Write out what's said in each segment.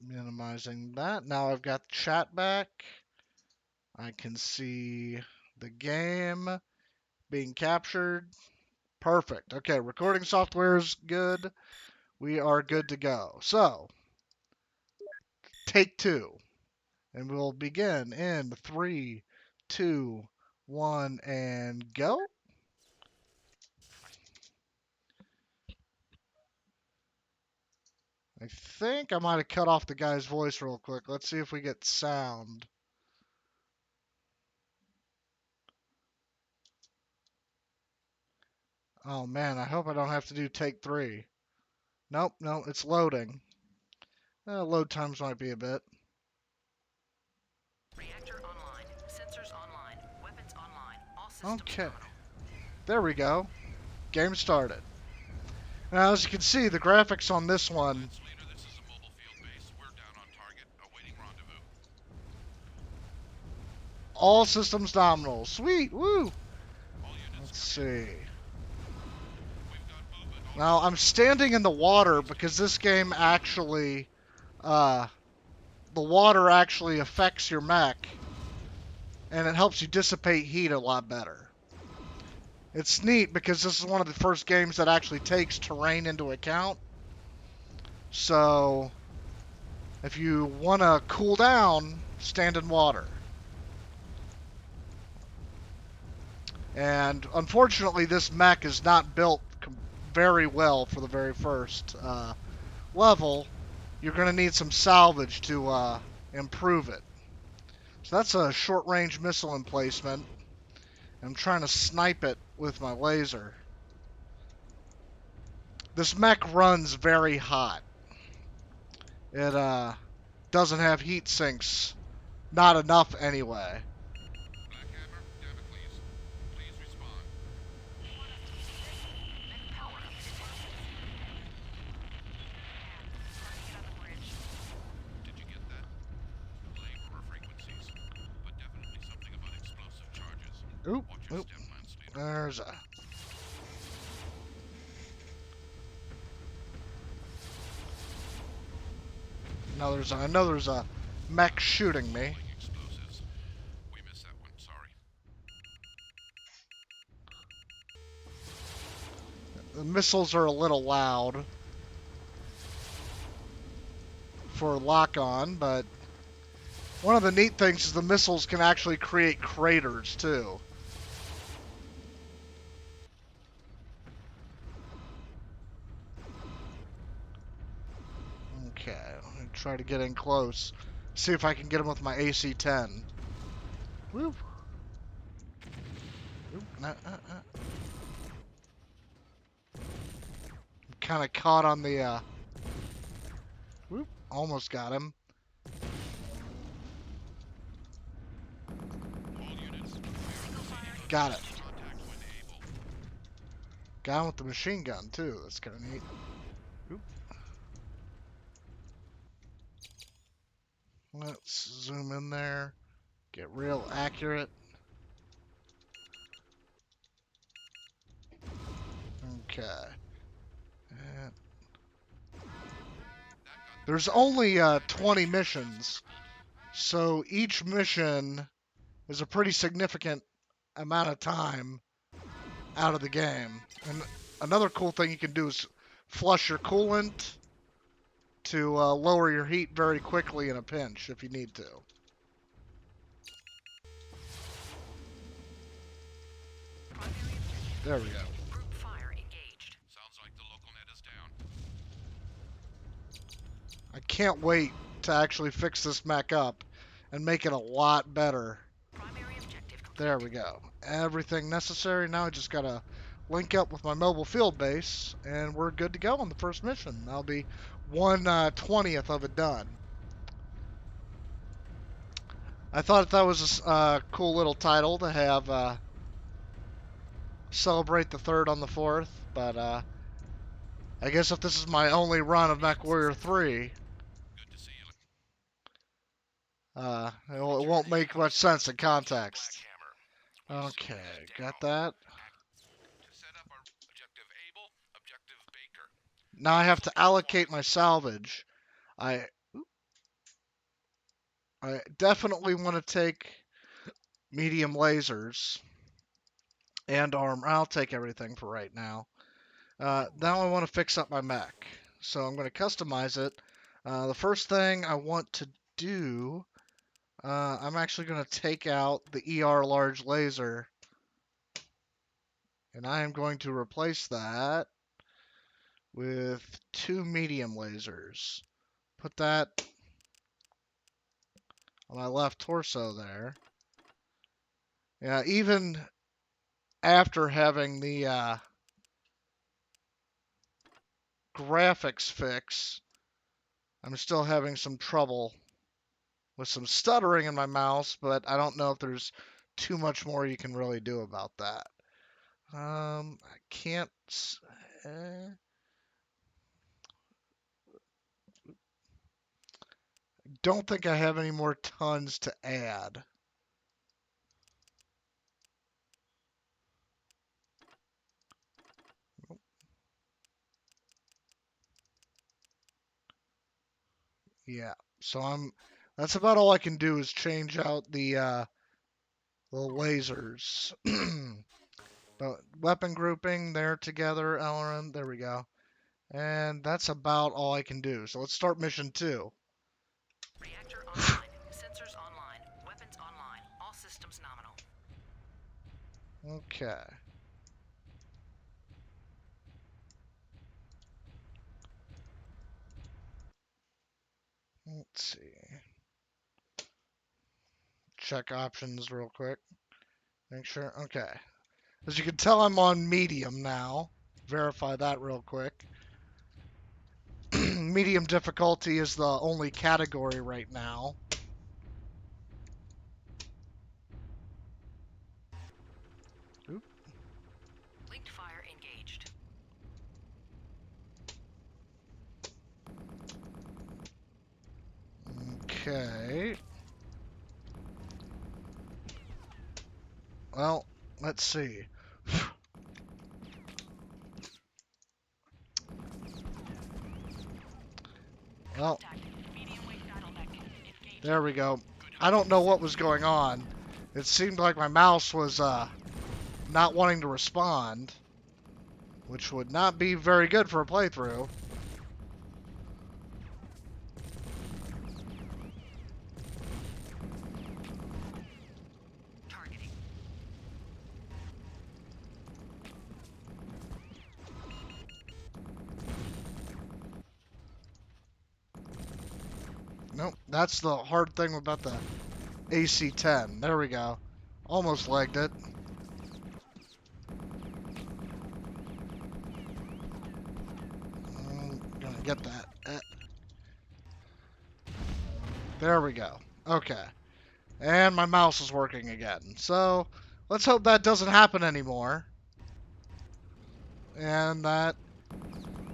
Minimizing that. Now I've got the chat back. I can see the game being captured. Perfect. Okay, recording software is good. We are good to go. So, take two. And we'll begin in 3, 2, 1, and go. I think I might have cut off the guy's voice real quick. Let's see if we get sound. Oh man, I hope I don't have to do take 3. Nope, no, it's loading. Load times might be a bit. Reactor online. Sensors online. Weapons online. All systems Okay, nominal. there we go. Game started. Now, as you can see, the graphics on this one. This is a mobile field base. We're down on target, awaiting rendezvous. All systems nominal. Sweet, woo! All units Let's see. We've got movement. Now, I'm standing in the water because this game actually, the water actually affects your mech, and it helps you dissipate heat a lot better. It's neat because this is one of the first games that actually takes terrain into account. So, if you want to cool down, stand in water. And unfortunately, this mech is not built very well for the very first level. You're going to need some salvage to improve it. So that's a short-range missile emplacement. I'm trying to snipe it with my laser. This mech runs very hot. It doesn't have heat sinks. Not enough anyway. Blackhammer, Damocles, please respond. Mech power up to 10. Target on the bridge. Did you get that? Labor frequencies, but definitely something about explosive charges. Oop, Watch your oop. stem, Lance Leader. There's a... I know there's a mech shooting me. Explosives. We missed that one, sorry. The missiles are a little loud for lock-on, but one of the neat things is the missiles can actually create craters too. Okay, I'm gonna try to get in close. See if I can get him with my AC-10. Woo! I'm kind of caught on the, whoop, almost got him. All units, Got it. contact when able. Got him with the machine gun too. That's kind of neat. Oop. Let's zoom in there. Get real accurate. Okay. And there's only 20 missions, so each mission is a pretty significant amount of time out of the game. And another cool thing you can do is flush your coolant to lower your heat very quickly in a pinch if you need to. There we go. Group fire engaged. Sounds like the local net is down. I can't wait to actually fix this mech up and make it a lot better. Primary objective complete. There we go. Everything necessary. Now I just gotta link up with my mobile field base, and we're good to go on the first mission. That'll be 1/20th of it done. I thought that was a cool little title to have celebrate the 3rd on the 4th, but I guess if this is my only run of MechWarrior 3, Good to see you. it won't make much sense in context. Blackhammer. Okay, got that. To set up our objective Able, objective Baker. Now I have to allocate my salvage. I definitely want to take medium lasers and armor. I'll take everything for right now. Now I want to fix up my mech. So I'm going to customize it. The first thing I want to do, I'm actually going to take out the ER large laser. And I am going to replace that with 2 medium lasers. Put that on my left torso there. Yeah, even after having the graphics fix, I'm still having some trouble with some stuttering in my mouse, but I don't know if there's too much more you can really do about that. I can't. Uh, don't think I have any more tons to add. Yeah, so that's about all I can do is change out the lasers. But weapon grouping, they're together, Elrond, there we go. And that's about all I can do. So let's start mission 2. Reactor online. Sensors online. Weapons online. All systems nominal. Okay. Let's see. Check options real quick. Make sure. Okay. As you can tell, I'm on medium now. Verify that real quick. Medium difficulty is the only category right now. Oop. Linked fire engaged. Okay. Well, let's see. Well, there we go. I don't know what was going on. It seemed like my mouse was not wanting to respond, which would not be very good for a playthrough. Targeting. Nope, that's the hard thing about the AC-10. There we go. Almost legged it. Gonna get that. There we go. Okay. And my mouse is working again. So, let's hope that doesn't happen anymore. And that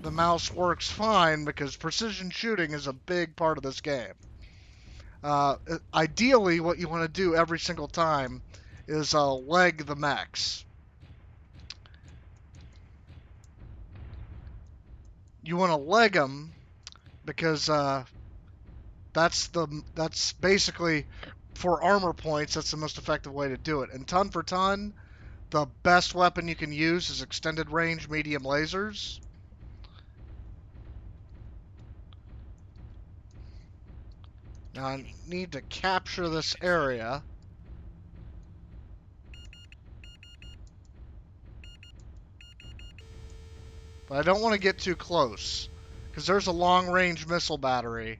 the mouse works fine, because precision shooting is a big part of this game. Ideally, what you want to do every single time is leg the mechs. You want to leg them because that's basically, for armor points, that's the most effective way to do it. And ton for ton, the best weapon you can use is extended range medium lasers. Now I need to capture this area. But I don't want to get too close, because there's a long-range missile battery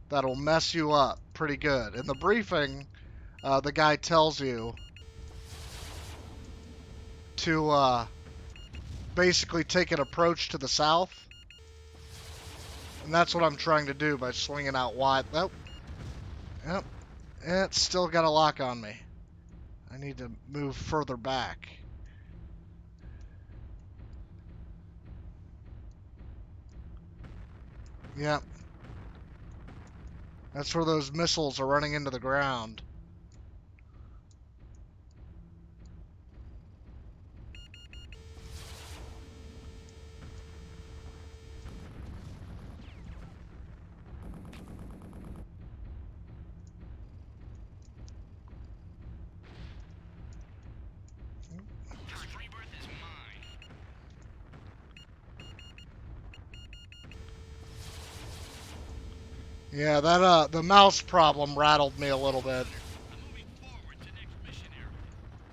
that'll mess you up pretty good. In the briefing, the guy tells you to basically take an approach to the south. And that's what I'm trying to do by swinging out wide. Oh, yep, it's still got a lock on me. I need to move further back. Yep. That's where those missiles are running into the ground. Yeah, that the mouse problem rattled me a little bit. I'm moving forward to next mission area.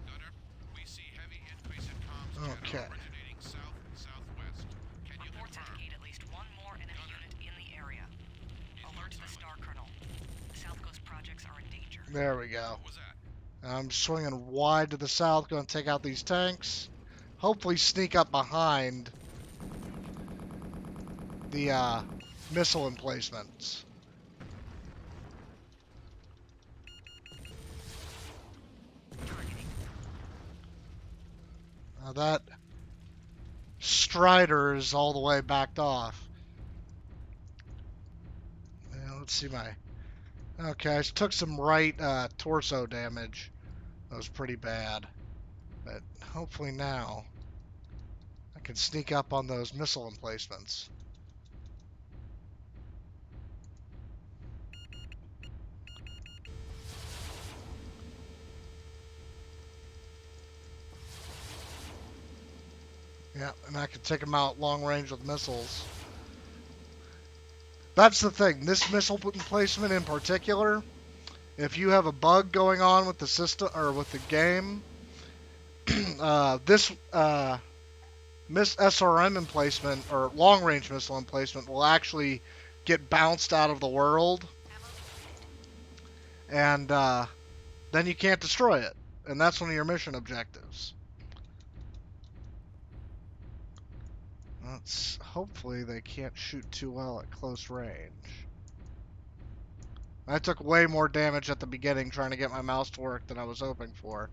Gunner, we see heavy increase in comms channel Okay. originating south-southwest. Can you Reports confirm? indicate at least one more enemy unit in the area. He's Alert not to the Star silent. Colonel. The South Coast projects are in danger. There we go. What was that? I'm swinging wide to the south, going to take out these tanks. Hopefully sneak up behind the missile emplacements. Targeting. Now that Strider is all the way backed off. Let's see my... Okay, I took some right torso damage. That was pretty bad. But hopefully now I can sneak up on those missile emplacements. Yeah, and I can take them out long range with missiles. That's the thing. This missile emplacement in particular, if you have a bug going on with the system or with the game, this SRM emplacement or long range missile emplacement will actually get bounced out of the world, and then you can't destroy it, and that's one of your mission objectives. Hopefully they can't shoot too well at close range. I took way more damage at the beginning trying to get my mouse to work than I was hoping for.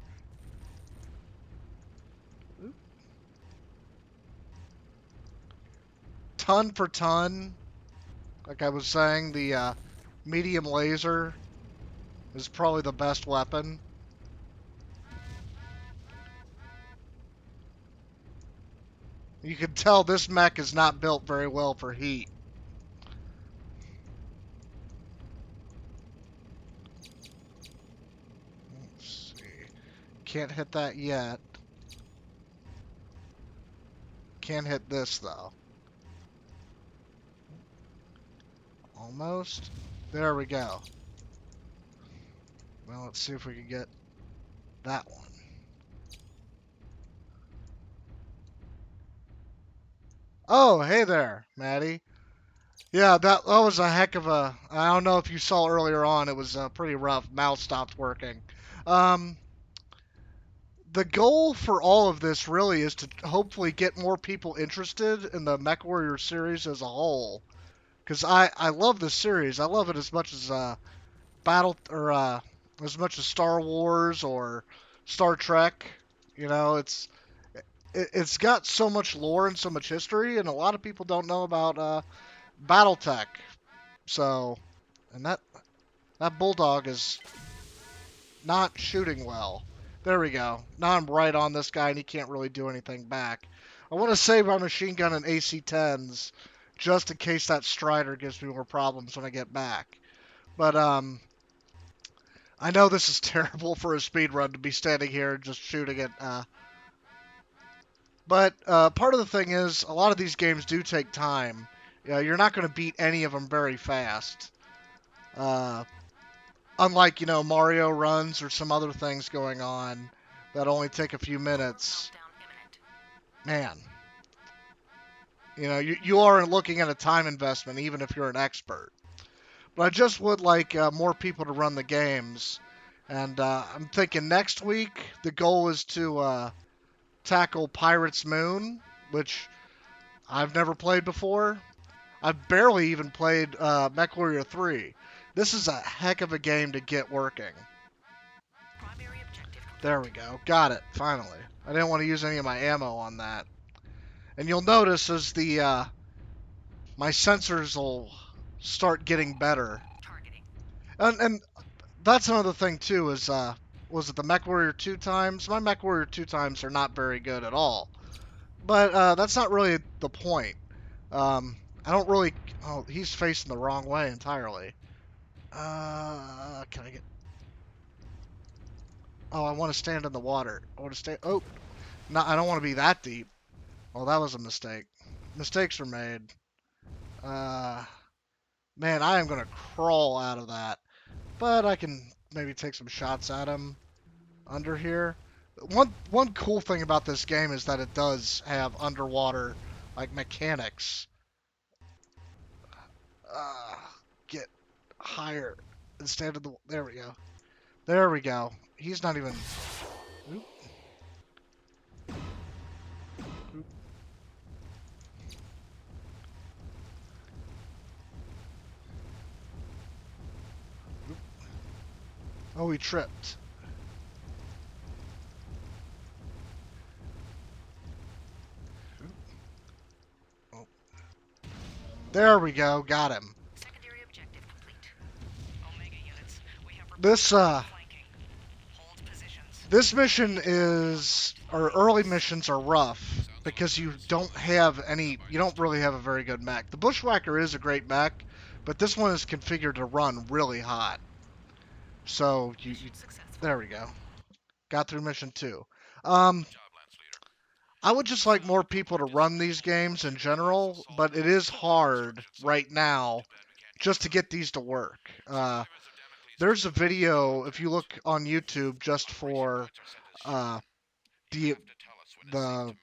Ton for ton, like I was saying, the medium laser is probably the best weapon. You can tell this mech is not built very well for heat. Let's see. Can't hit that yet. Can't hit this though. Almost. There we go. Well, let's see if we can get that one. Oh, hey there, Maddie. Yeah, that was a heck of a... I don't know if you saw earlier on, it was pretty rough. Mouse stopped working. Um, the goal for all of this really is to hopefully get more people interested in the MechWarrior series as a whole. Because I love this series. I love it as much as as much as Star Wars or Star Trek. You know, it's got so much lore and so much history, and a lot of people don't know about BattleTech. So, and that bulldog is not shooting well. There we go. Now I'm right on this guy, and he can't really do anything back. I want to save my machine gun and AC-10s just in case that Strider gives me more problems when I get back. But I know this is terrible for a speedrun to be standing here and just shooting it. But part of the thing is, a lot of these games do take time. You're not going to beat any of them very fast. Unlike, Mario runs or some other things going on that only take a few minutes. Man, you are looking at a time investment even if you're an expert. But I just would like more people to run the games. And I'm thinking next week the goal is to tackle Pirate's Moon, which I've never played before. I've barely even played MechWarrior 3. This is a heck of a game to get working. There we go. Got it, finally. I didn't want to use any of my ammo on that. And you'll notice as my sensors will start getting better. And that's another thing too is was it the MechWarrior 2 times? My MechWarrior 2 times are not very good at all. But that's not really the point. I don't really... Oh, he's facing the wrong way entirely. Can I get... Oh, I want to stand in the water. I want to stay... Oh, no, I don't want to be that deep. Well, that was a mistake. Mistakes are made. Man, I am gonna crawl out of that. But I can maybe take some shots at him under here. One cool thing about this game is that it does have underwater like mechanics. Uh, get higher instead of the. There we go. There we go. He's not even. Oop, oop, oop. Oh, he tripped. Oop, oh. There we go. Got him. Secondary objective complete. Omega units, we have This reported flanking. Hold positions. this mission is, or early missions are rough because you don't have any, you don't really have a very good mech. The Bushwhacker is a great mech, but this one is configured to run really hot. So Mission successful. there we go. Got through mission 2. Good job, Lance Leader. I would just like more people to run these games in general, but it is hard right now just to get these to work. There's a video, if you look on YouTube, just for the the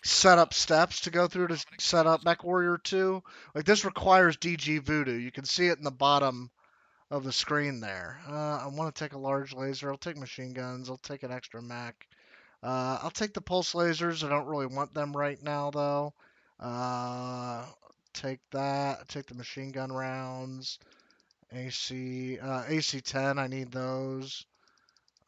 setup steps to go through to set up MechWarrior 2. Like this requires DG Voodoo. You can see it in the bottom of the screen there. I want to take a large laser. I'll take machine guns. I'll take an extra mech. I'll take the pulse lasers. I don't really want them right now though. Take that. Take the machine gun rounds. AC-10. I need those.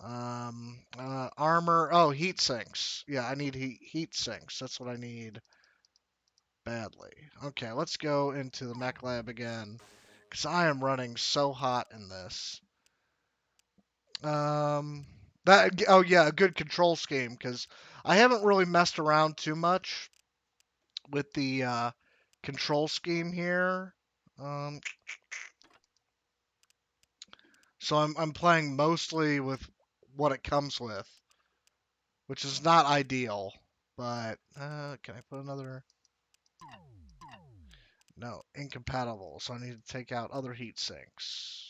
Armor. Oh, heat sinks. Yeah, I need heat sinks. That's what I need badly. Okay, let's go into the mech lab again because I am running so hot in this. That. Oh yeah, a good control scheme because I haven't really messed around too much with the control scheme here. Um, so I'm playing mostly with what it comes with, which is not ideal. But can I put another? No, incompatible. So I need to take out other heat sinks.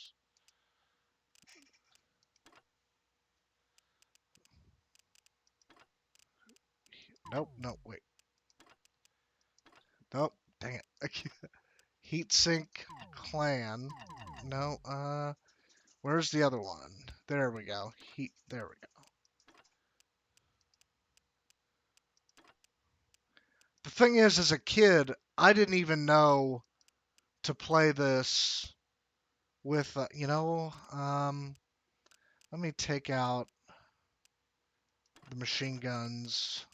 Nope, nope, wait. Nope, dang it. Heat sink clan. No, where's the other one? There we go. There we go. The thing is, as a kid, I didn't even know to play this with, let me take out the machine guns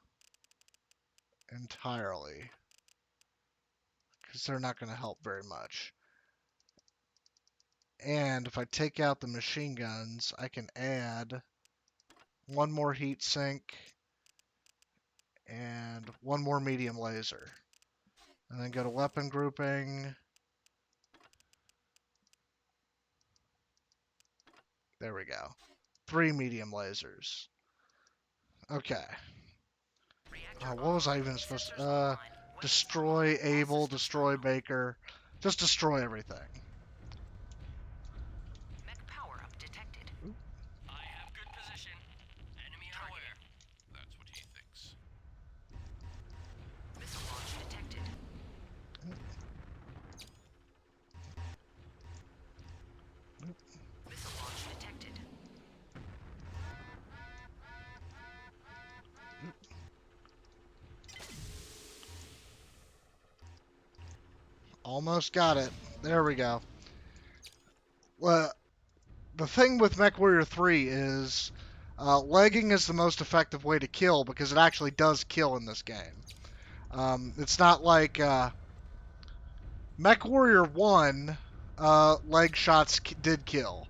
entirely because they're not going to help very much. And if I take out the machine guns, I can add one more heat sink and one more medium laser. And then go to weapon grouping. There we go. 3 medium lasers. Okay. What was I even supposed to... destroy Able, destroy Baker. Just destroy everything. Mech power-up detected. I have good position. Enemy unaware. That's what he thinks. Missile launch detected. Missile launch detected. Almost got it. There we go. Well, the thing with MechWarrior 3 is legging is the most effective way to kill because it actually does kill in this game. It's not like MechWarrior 1, leg shots did kill.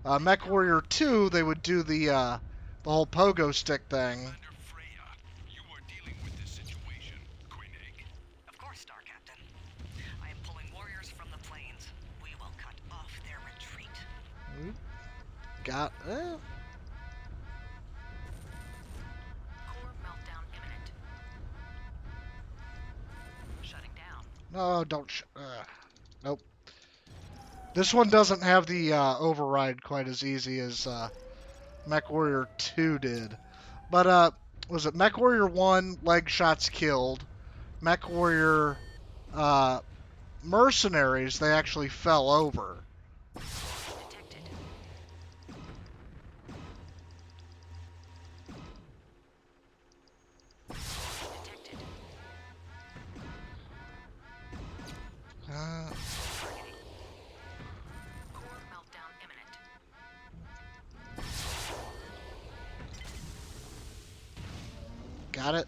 MechWarrior 2, they would do the whole pogo stick thing. Commander Freya, you are dealing with this situation. Koenig. Of course, Star Captain. I am pulling warriors from the plains. We will cut off their retreat. Got. Core meltdown imminent. Shutting down. No, don't. Nope. This one doesn't have the override quite as easy as MechWarrior 2 did. But was it MechWarrior 1, leg shots killed? MechWarrior Mercenaries, they actually fell over. Detected. Detected. Uh, Targeting. Core meltdown imminent. got it.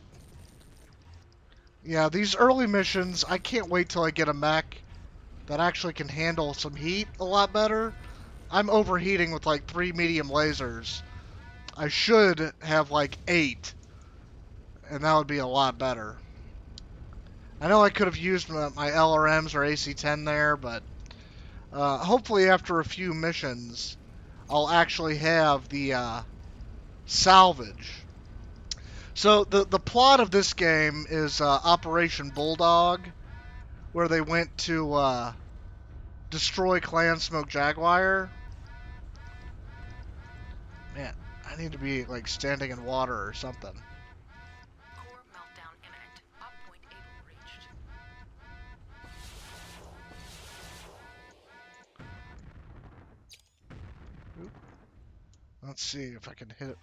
Yeah, these early missions, I can't wait till I get a mech that actually can handle some heat a lot better. I'm overheating with like 3 medium lasers. I should have like 8, and that would be a lot better. I know I could have used my LRMs or AC-10 there, but hopefully after a few missions, I'll actually have the salvage. So the plot of this game is Operation Bulldog, where they went to destroy Clan Smoke Jaguar. Man, I need to be like standing in water or something. Core meltdown imminent. Op point able reached. Let's see if I can hit it.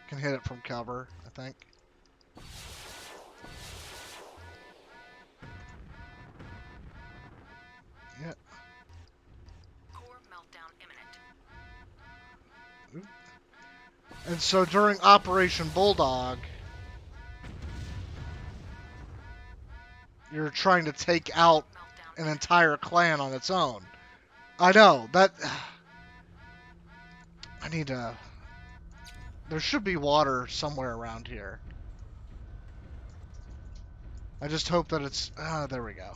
Can hit it from cover, I think. Yeah. Core meltdown imminent. And so during Operation Bulldog, you're trying to take out Meltdown an imminent. entire clan on its own. I know that. I need to. There should be water somewhere around here. I just hope that it's. There we go.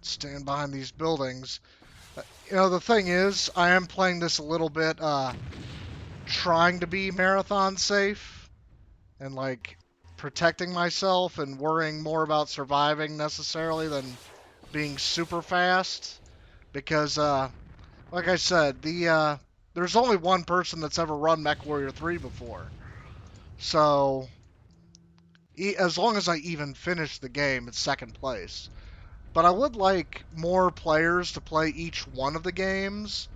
Stand behind these buildings. You know, the thing is, I am playing this a little bit, trying to be marathon safe and like protecting myself and worrying more about surviving necessarily than being super fast. Because, like I said, there's only one person that's ever run MechWarrior 3 before. So, as long as I even finish the game, it's second place. But I would like more players to play each one of the games.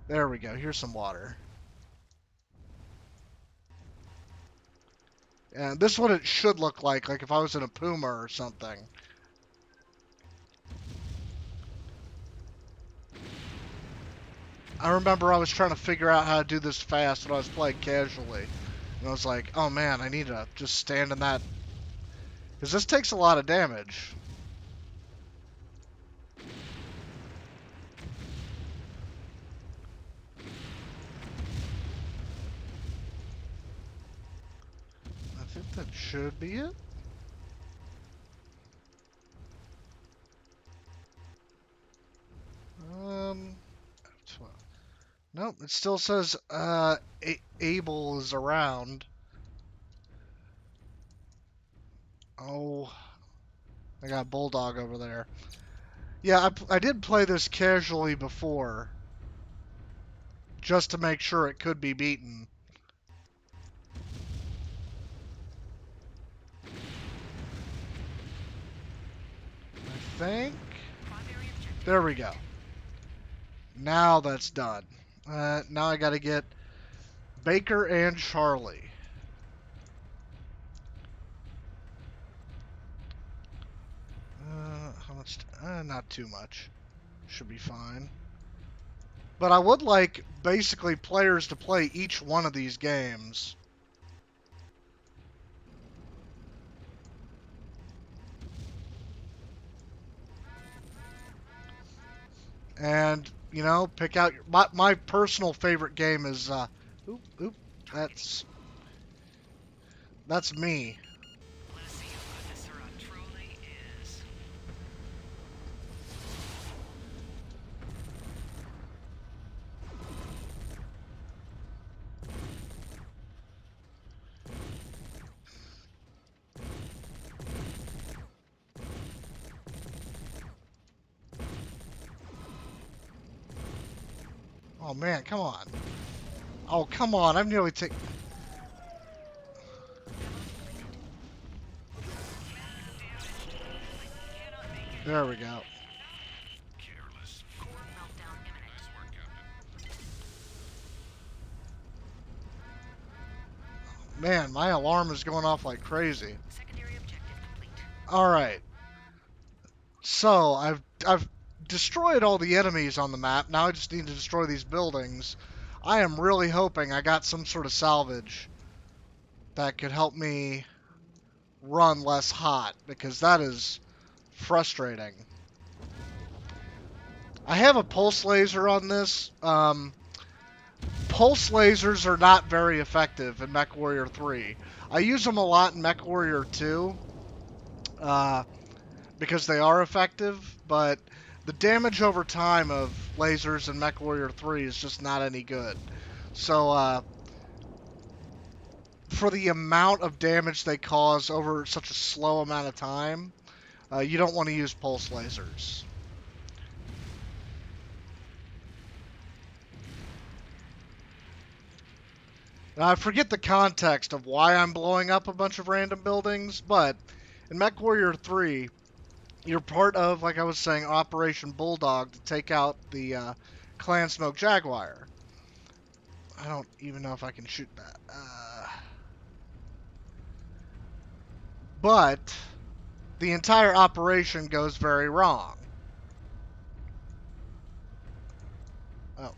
There we go. Here's some water. And this is what it should look like if I was in a Puma or something. I remember I was trying to figure out how to do this fast when I was playing casually. And I was like, oh man, I need to just stand in that. Because this takes a lot of damage. I think that should be it. Um, nope, it still says Abel is around. Oh, I got a Bulldog over there. Yeah, I did play this casually before, just to make sure it could be beaten. I think. Primary objective. There we go. Now that's done. Now I gotta get Baker and Charlie. How much? Not too much. Should be fine. But I would like basically players to play each one of these games. And, you know, pick out my personal favorite game is oop, that's me. Let us see how good this Syrah truly is. Oh man, come on. Oh, come on. I've nearly taken... There we go. Careless. Core meltdown imminent. Nice work, Captain. Man, my alarm is going off like crazy. Secondary objective complete. All right. So, I've destroyed all the enemies on the map. Now I just need to destroy these buildings. I am really hoping I got some sort of salvage that could help me run less hot, because that is frustrating. I have a pulse laser on this. Pulse lasers are not very effective in MechWarrior 3. I use them a lot in MechWarrior 2 because they are effective, but the damage over time of lasers in MechWarrior 3 is just not any good. So, for the amount of damage they cause over such a slow amount of time, you don't want to use pulse lasers. Now, I forget the context of why I'm blowing up a bunch of random buildings, but in MechWarrior 3, you're part of, like I was saying, Operation Bulldog to take out the Clan Smoke Jaguar. I don't even know if I can shoot that. But the entire operation goes very wrong. Oh.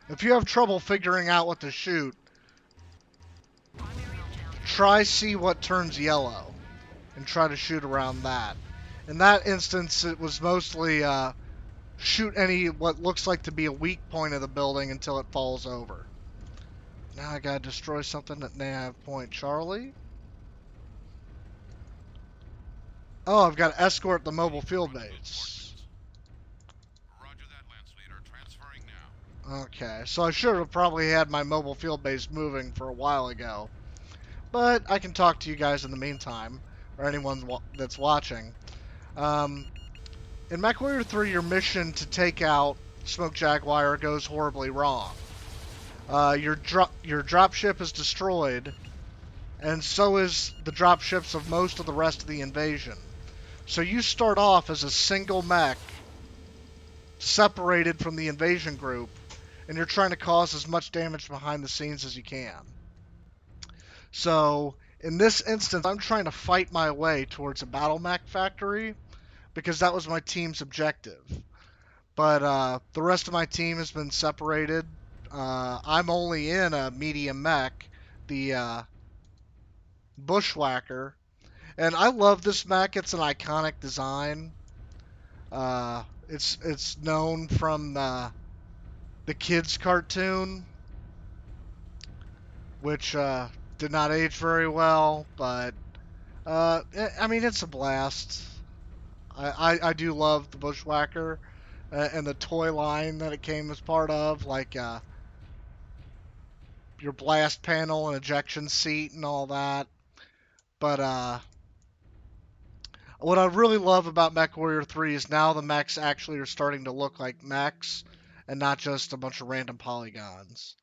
If you have trouble figuring out what to shoot, try see what turns yellow and try to shoot around that. In that instance, it was mostly shoot any what looks like to be a weak point of the building until it falls over. Now I gotta destroy something at nav point Charlie. Oh, I've got to escort the mobile field base. Roger that, Lance Leader. Transferring now. Okay, so I should have probably had my mobile field base moving for a while ago. But I can talk to you guys in the meantime, or anyone that's watching. In MechWarrior 3, your mission to take out Smoke Jaguar goes horribly wrong. Your dropship is destroyed, and so is the dropships of most of the rest of the invasion. So you start off as a single mech, separated from the invasion group, and you're trying to cause as much damage behind the scenes as you can. So, in this instance, I'm trying to fight my way towards a battle mech factory, because that was my team's objective. But the rest of my team has been separated. I'm only in a medium mech, the Bushwhacker. And I love this mech. It's an iconic design. It's known from the kids cartoon, which did not age very well, but I mean, it's a blast. I do love the Bushwhacker and the toy line that it came as part of, like your blast panel and ejection seat and all that. But what I really love about MechWarrior 3 is now the mechs actually are starting to look like mechs and not just a bunch of random polygons.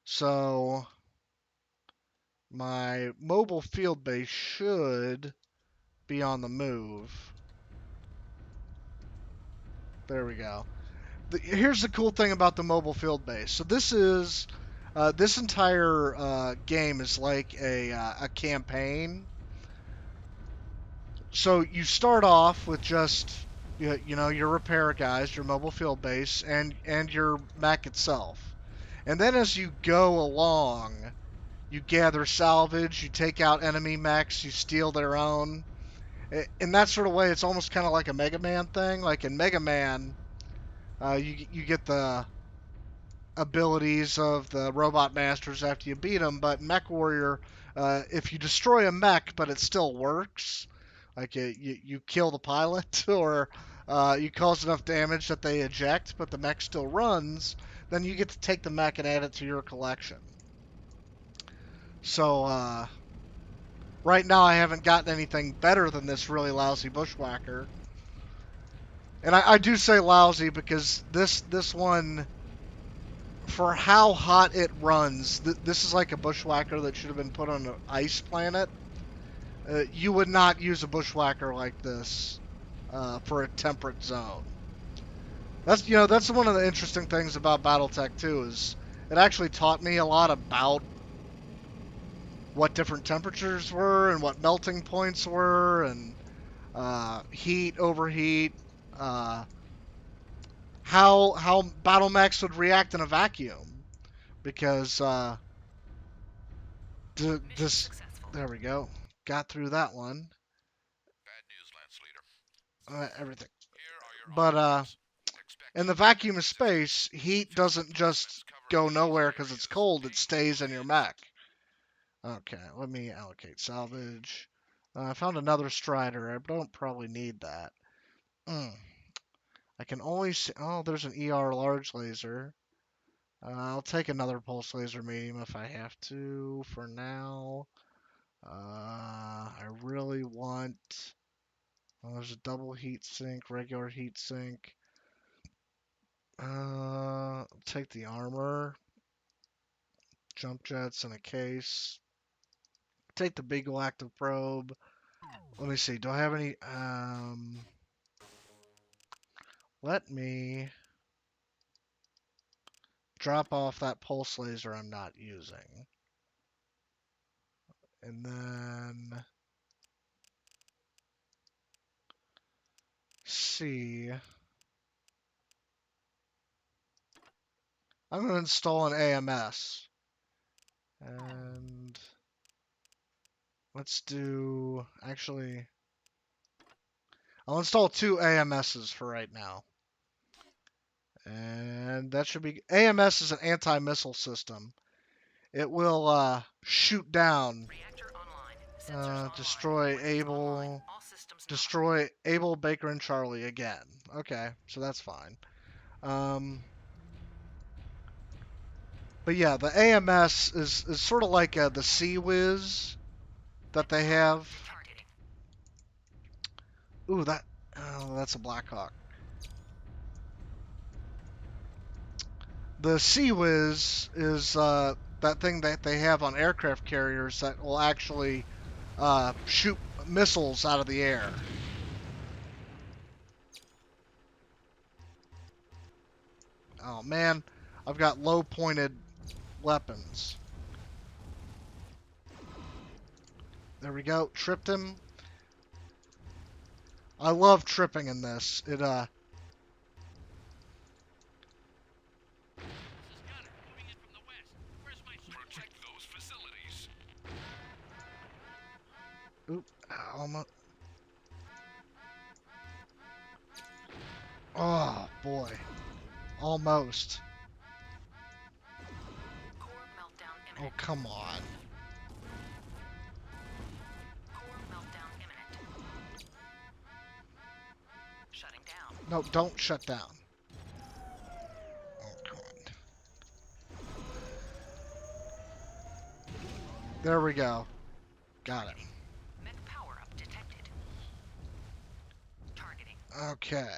So my mobile field base should be on the move. There we go. Here's the cool thing about the mobile field base. So this entire game is like a campaign. So you start off with just your repair guys, your mobile field base, and your mech itself. And then as you go along, you gather salvage, you take out enemy mechs, you steal their own. In that sort of way, it's almost kind of like a Mega Man thing. Like in Mega Man, you get the abilities of the robot masters after you beat them, but in MechWarrior, if you destroy a mech but it still works, like you kill the pilot or you cause enough damage that they eject but the mech still runs, then you get to take the mech and add it to your collection. So right now I haven't gotten anything better than this really lousy bushwhacker. And I do say lousy because this one, for how hot it runs, this is like a bushwhacker that should have been put on an ice planet. You would not use a bushwhacker like this for a temperate zone. That's one of the interesting things about BattleTech too, is it actually taught me a lot about what different temperatures were and what melting points were, and heat, overheat, how battle mechs would react in a vacuum, because Mission this successful. there we go, got through that one. Bad news, Lance Leader. Everything, Here are your but objectives. Expect in the severe vacuum of resistance. space, heat Just doesn't reinforcements just cover go these nowhere because it's areas. cold; it Take stays in your command. mech. Okay, let me allocate salvage. I found another strider. I don't probably need that. Mm. I can only see. Oh, there's an ER large laser. I'll take another pulse laser medium if I have to for now. I really want. Well, there's a double heat sink, regular heat sink. Take the armor, jump jets in a case. Take the big galactic probe. Let me see. Do I have any? Let me drop off that pulse laser I'm not using, and then see. I'm going to install an AMS. And let's do, actually, I'll install 2 AMSs for right now. And that should be, AMS is an anti-missile system. It will shoot down, Reactor online. Sensors online. destroy Weapons online. Able, All systems destroy Able, Baker, and Charlie again. Okay, so that's fine. But yeah, the AMS is sort of like the Sea Whiz that they have. targeting. Ooh, that's a Blackhawk. The Sea Whiz is that thing that they have on aircraft carriers that will actually shoot missiles out of the air. Oh man, I've got low pointed weapons. There we go. Tripped him. I love tripping in this. It Protect those facilities. oop, almost. Oh boy, almost. Core meltdown Oh imminent. come on. Core meltdown imminent. Shutting down. No, don't shut down. Oh come on. There we go. Got it. Mech power up detected. Targeting. Okay.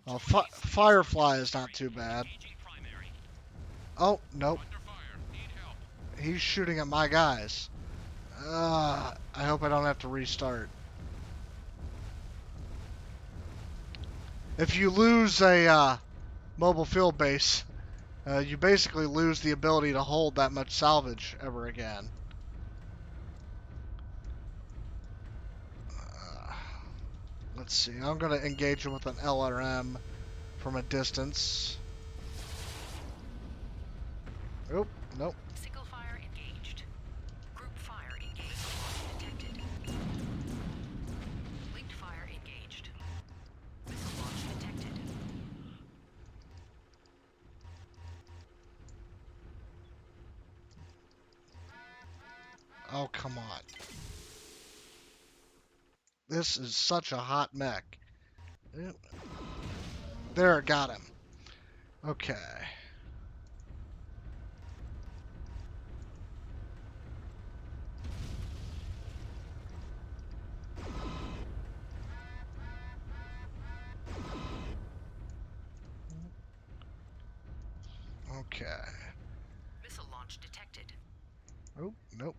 Well, Firefly is not too bad. Oh, nope. Under fire. Need help. He's shooting at my guys. I hope I don't have to restart. If you lose a mobile field base, you basically lose the ability to hold that much salvage ever again. Uh, let's see. I'm going to engage him with an LRM from a distance. Oop, nope. Single fire engaged. Group fire engaged. Detected. Linked fire engaged. Missile launch detected. Oh, come on. This is such a hot mech. There, got him. Okay. Okay. Missile launch detected. Oh, nope.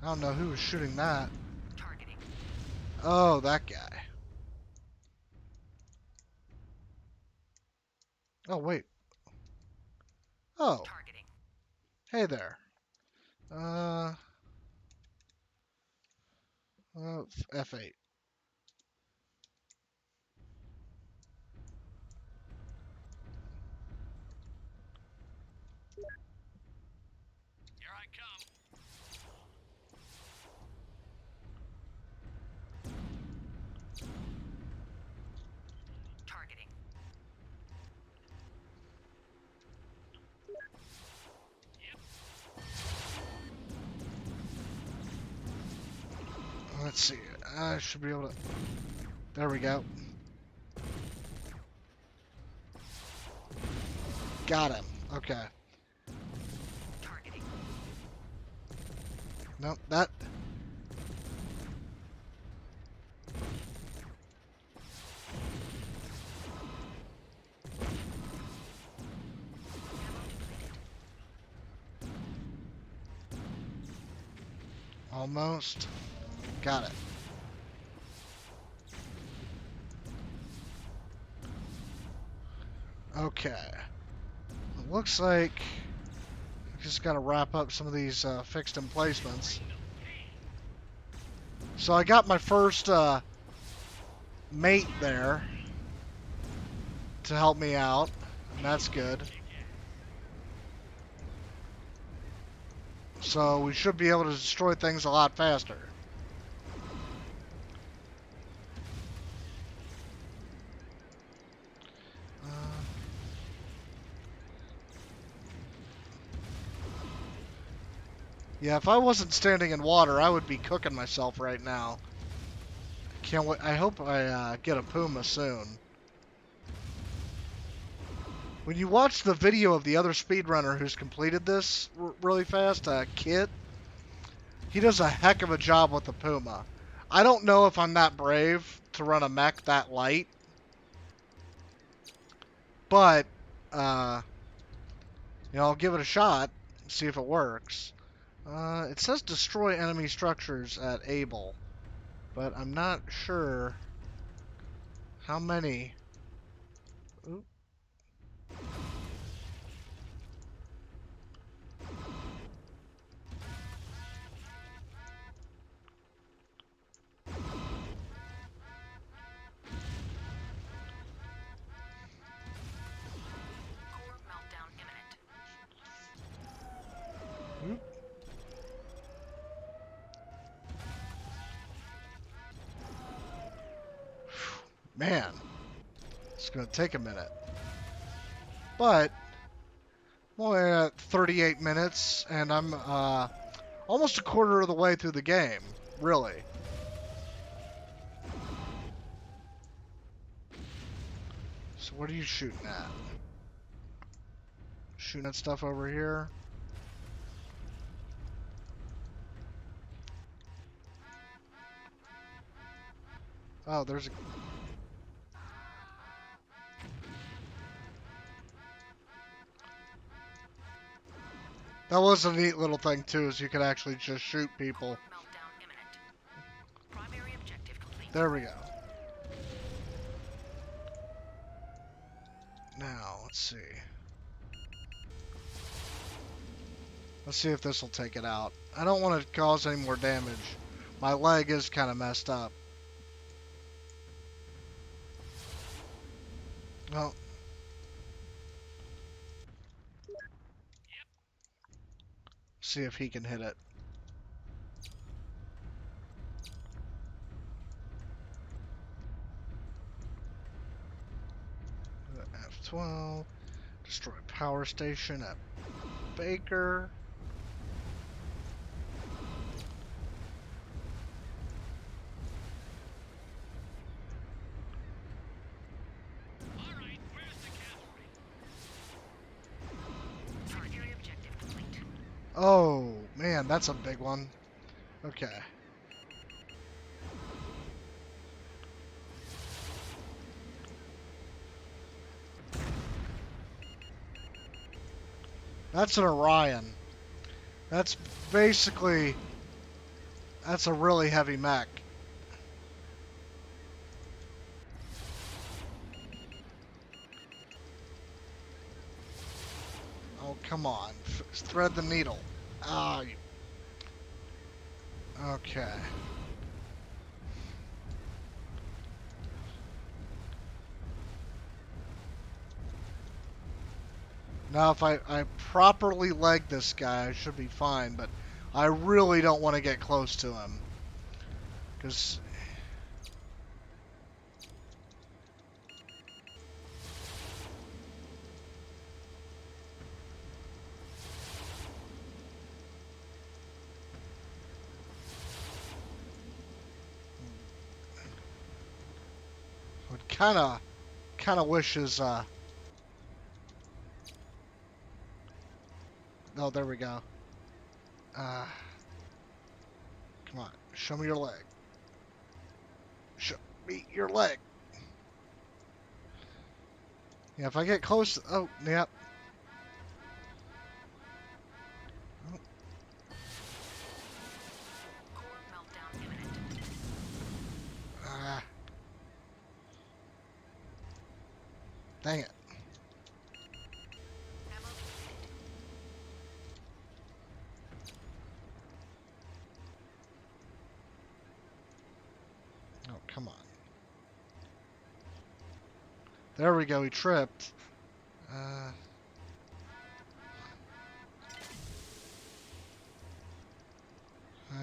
I don't know who was shooting that. Targeting. Oh, that guy. Oh, wait. Oh, Targeting. hey there. Uh, F8. Here I come. Targeting. Let's see. I should be able to... There we go. Got him. Okay. Targeting. Nope, that... Ammo depleted. Almost. Got it. Okay. It looks like I just got to wrap up some of these fixed emplacements. So I got my first mate there to help me out, and that's good. So we should be able to destroy things a lot faster. Yeah, if I wasn't standing in water, I would be cooking myself right now. Can't wait. I hope I get a puma soon. When you watch the video of the other speedrunner who's completed this really fast, Kit, he does a heck of a job with the puma. I don't know if I'm that brave to run a mech that light, but I'll give it a shot, see if it works. It says destroy enemy structures at Able, but I'm not sure how many. Oop. Core meltdown imminent. Oop. Man, it's going to take a minute. But I'm only at 38 minutes, and I'm almost a quarter of the way through the game, really. So what are you shooting at? Shooting at stuff over here? Oh, there's a... That was a neat little thing, too, is you could actually just shoot people. Core meltdown imminent. Primary objective complete. There we go. Now, let's see. Let's see if this will take it out. I don't want to cause any more damage. My leg is kind of messed up. Well, see if he can hit it. F12. Destroy power station at Baker. All right, where's the cavalry? Primary objective complete. Oh, man, that's a big one. Okay. That's an Orion. That's basically... That's a really heavy mech. Oh, come on. Thread the needle. Ah, you... Okay. Now, if I properly leg this guy, I should be fine, but I really don't want to get close to him. Because... would kind of wish his, Oh, there we go. Come on. Show me your leg. Show me your leg. Yeah, if I get close... Oh, yep. Oh. Core meltdown imminent. Dang it. Ammo depleted. Oh, come on. There we go. He tripped.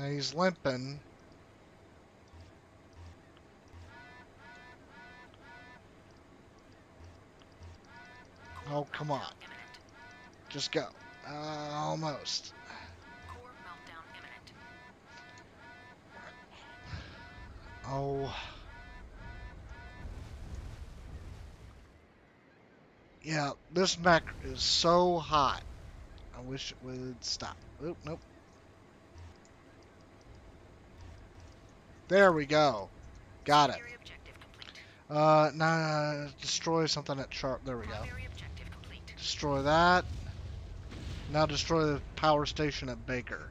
He's limping. Oh, come on. Imminent. Just go. Almost. Core meltdown imminent. Oh. Yeah, this mech is so hot. I wish it would stop. Oop, nope. There we go. Got it. Primary objective complete. Nah, destroy something at Sharp. There we go. Primary objective complete. Destroy that. Now destroy the power station at Baker.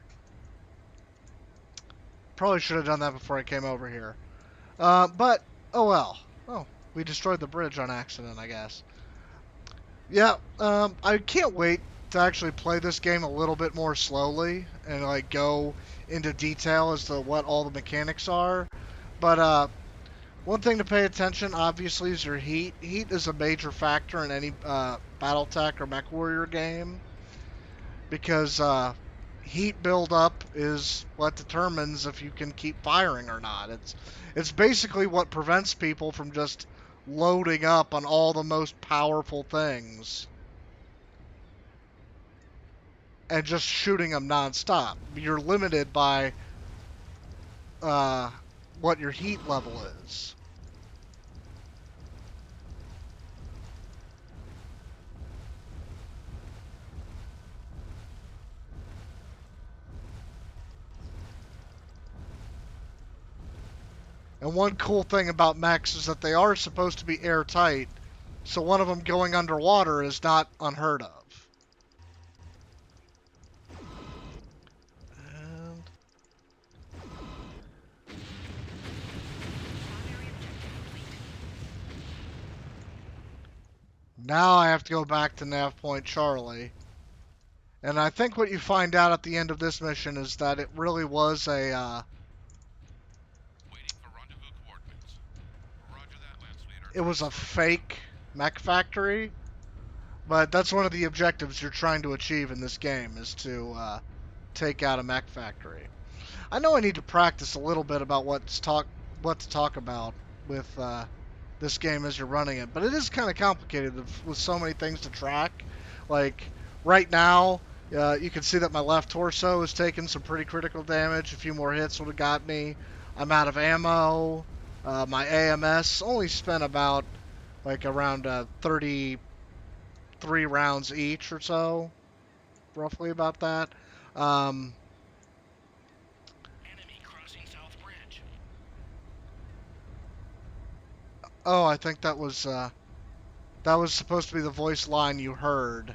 Probably should have done that before I came over here. But, oh well. Oh, we destroyed the bridge on accident, I guess. Yeah, I can't wait to actually play this game a little bit more slowly and, like, go into detail as to what all the mechanics are. But, one thing to pay attention, obviously, is your heat. Heat is a major factor in any Battletech or MechWarrior game because heat buildup is what determines if you can keep firing or not. It's basically what prevents people from just loading up on all the most powerful things and just shooting them nonstop. You're limited by what your heat level is. And one cool thing about mechs is that they are supposed to be airtight, so one of them going underwater is not unheard of. And Primary objective complete. now I have to go back to Nav Point Charlie. And I think what you find out at the end of this mission is that it really was a, Waiting for rendezvous coordinates. Roger that, Lance Leader. it was a fake mech factory. But that's one of the objectives you're trying to achieve in this game, is to take out a mech factory. I know I need to practice a little bit about what to talk about with this game as you're running it, but it is kind of complicated with so many things to track. Like right now, you can see that my left torso is taking some pretty critical damage. A few more hits would have got me. I'm out of ammo. My AMS only spent about like around 33 rounds each or so, roughly about that. Enemy crossing South Bridge. Oh, I think that was supposed to be the voice line you heard.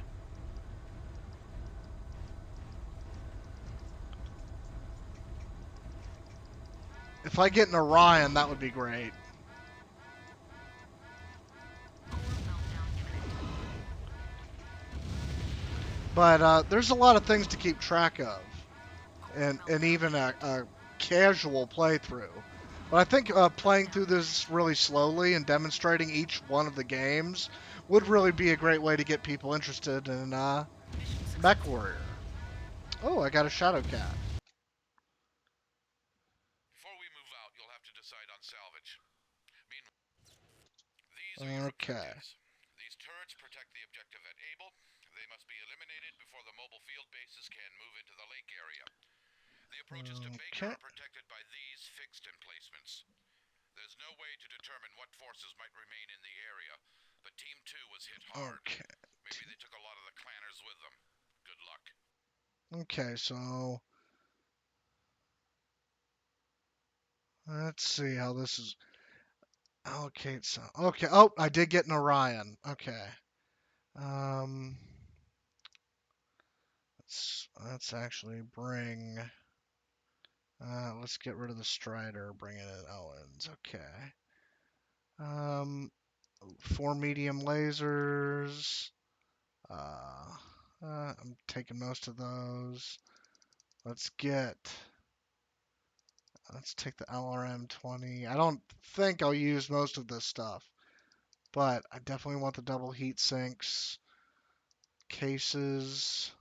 if I get an Orion, that would be great. But there's a lot of things to keep track of, and even a casual playthrough. But I think playing through this really slowly and demonstrating each one of the games would really be a great way to get people interested in MechWarrior. Oh, I got a Shadow Cat. Before we move out, you'll have to decide on salvage. Meanwhile, these are your Okay. objectives. These turrets protect the objective at Able. They must be eliminated before the mobile field bases can move into the lake area. The approaches to Baker Okay. are protected by these fixed emplacements. There's no way to determine what forces might remain in the area, but Team 2 was hit hard. Okay. Maybe they took a lot of the clanners with them. Good luck. Okay, so let's see how this is. Allocate so. Okay. Oh, I did get an Orion. Okay. Um, let's actually bring. Let's get rid of the Strider. Bring in Owens. Okay. 4 medium lasers. I'm taking most of those. Let's get. Let's take the LRM-20. I don't think I'll use most of this stuff, but I definitely want the double heat sinks, cases,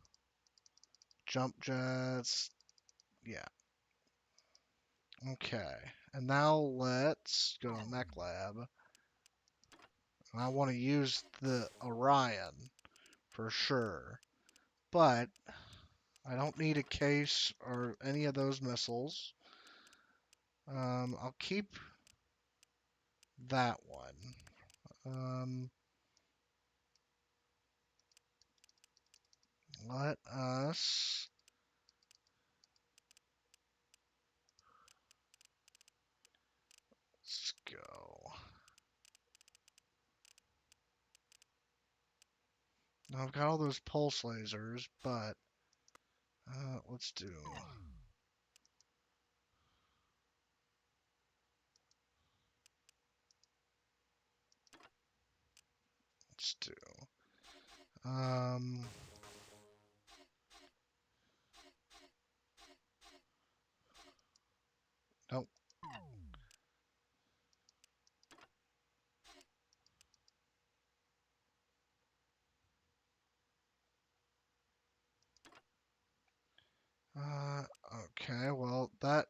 jump jets. Yeah. Okay. And now let's go to the mech lab. I want to use the Orion for sure, but I don't need a case or any of those missiles. I'll keep that one. Let us let's go. Now I've got all those pulse lasers, but let's do. Let's do. Um, nope. Okay, well, that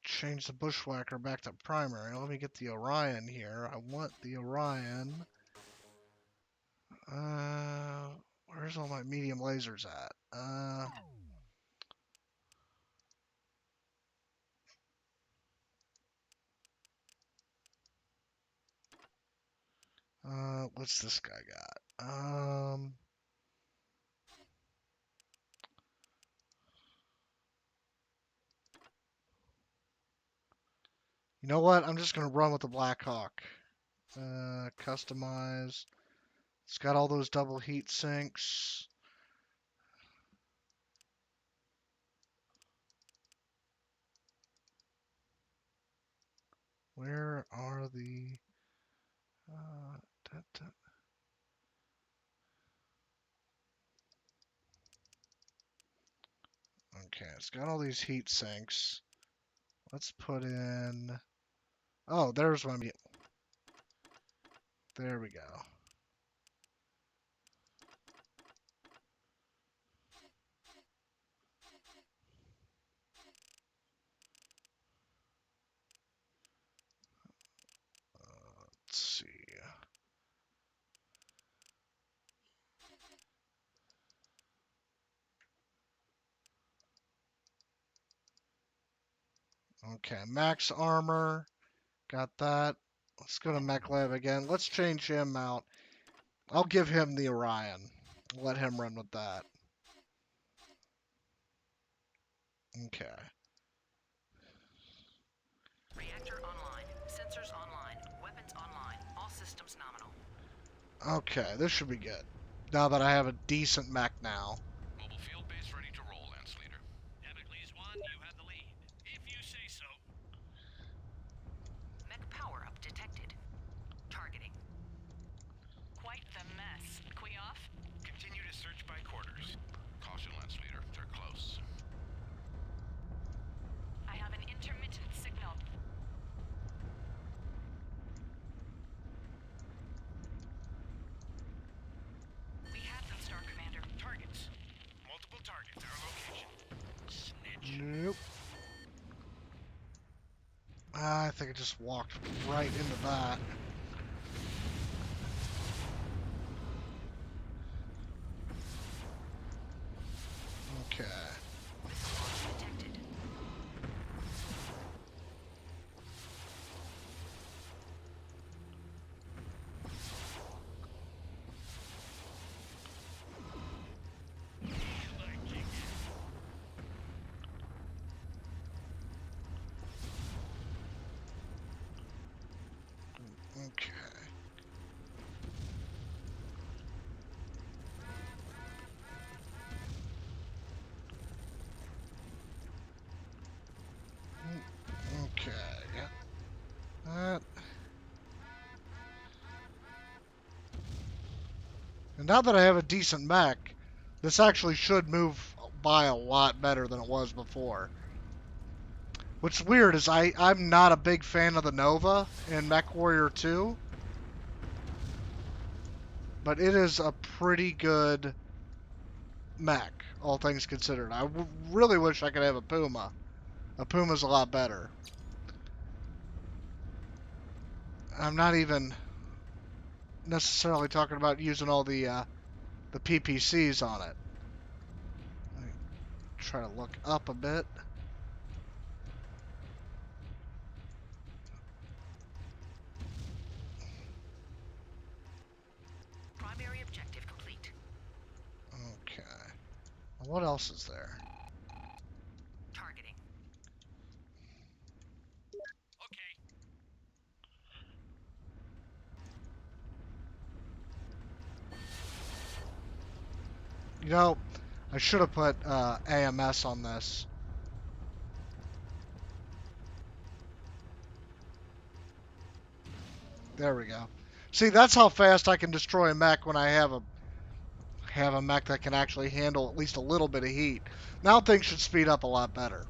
changed the Bushwhacker back to primary. Let me get the Orion here. I want the Orion. Where's all my medium lasers at? What's this guy got? You know what? I'm just gonna run with the Black Hawk. Customize. It's got all those double heat sinks. Where are the da, da. Okay, it's got all these heat sinks. Let's put in. Oh, there's one. There we go. Let's see. Okay, max armor. Got that. Let's go to Mech Lab again. Let's change him out. I'll give him the Orion. Let him run with that. Okay. Reactor online. Sensors online. Weapons online. All systems nominal. Okay, this should be good. Now that I have a decent mech now. Mobile field base ready to roll, Lance Leader. Damocles 1, you have the lead. If you say so. Nope. I think I just walked right into that. Okay. Okay. Okay. That. And now that I have a decent mech, this actually should move by a lot better than it was before. What's weird is I'm not a big fan of the Nova in MechWarrior 2, but it is a pretty good mech, all things considered. I really wish I could have a Puma. A Puma's a lot better. I'm not even necessarily talking about using all the PPCs on it. Let me try to look up a bit. Primary objective complete. Okay. What else is there? Targeting. Okay. You know, I should have put AMS on this. There we go. See, that's how fast I can destroy a mech when I have a mech that can actually handle at least a little bit of heat. Now things should speed up a lot better.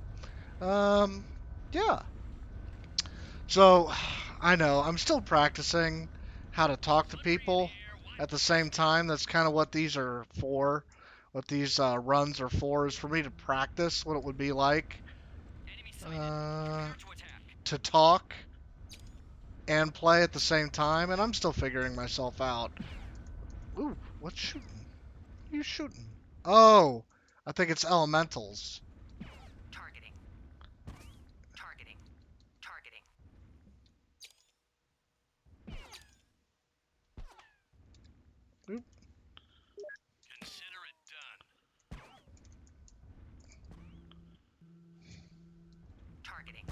Yeah. So, I know, I'm still practicing how to talk to people at the same time. That's kind of what these are for. What these runs are for is for me to practice what it would be like Enemy sighted. uh, Prepare to attack. to talk and play at the same time, and I'm still figuring myself out. Ooh, what's shooting? What are you shooting? Oh, I think it's elementals. Targeting. Targeting. Targeting. Oop. Consider it done. Targeting.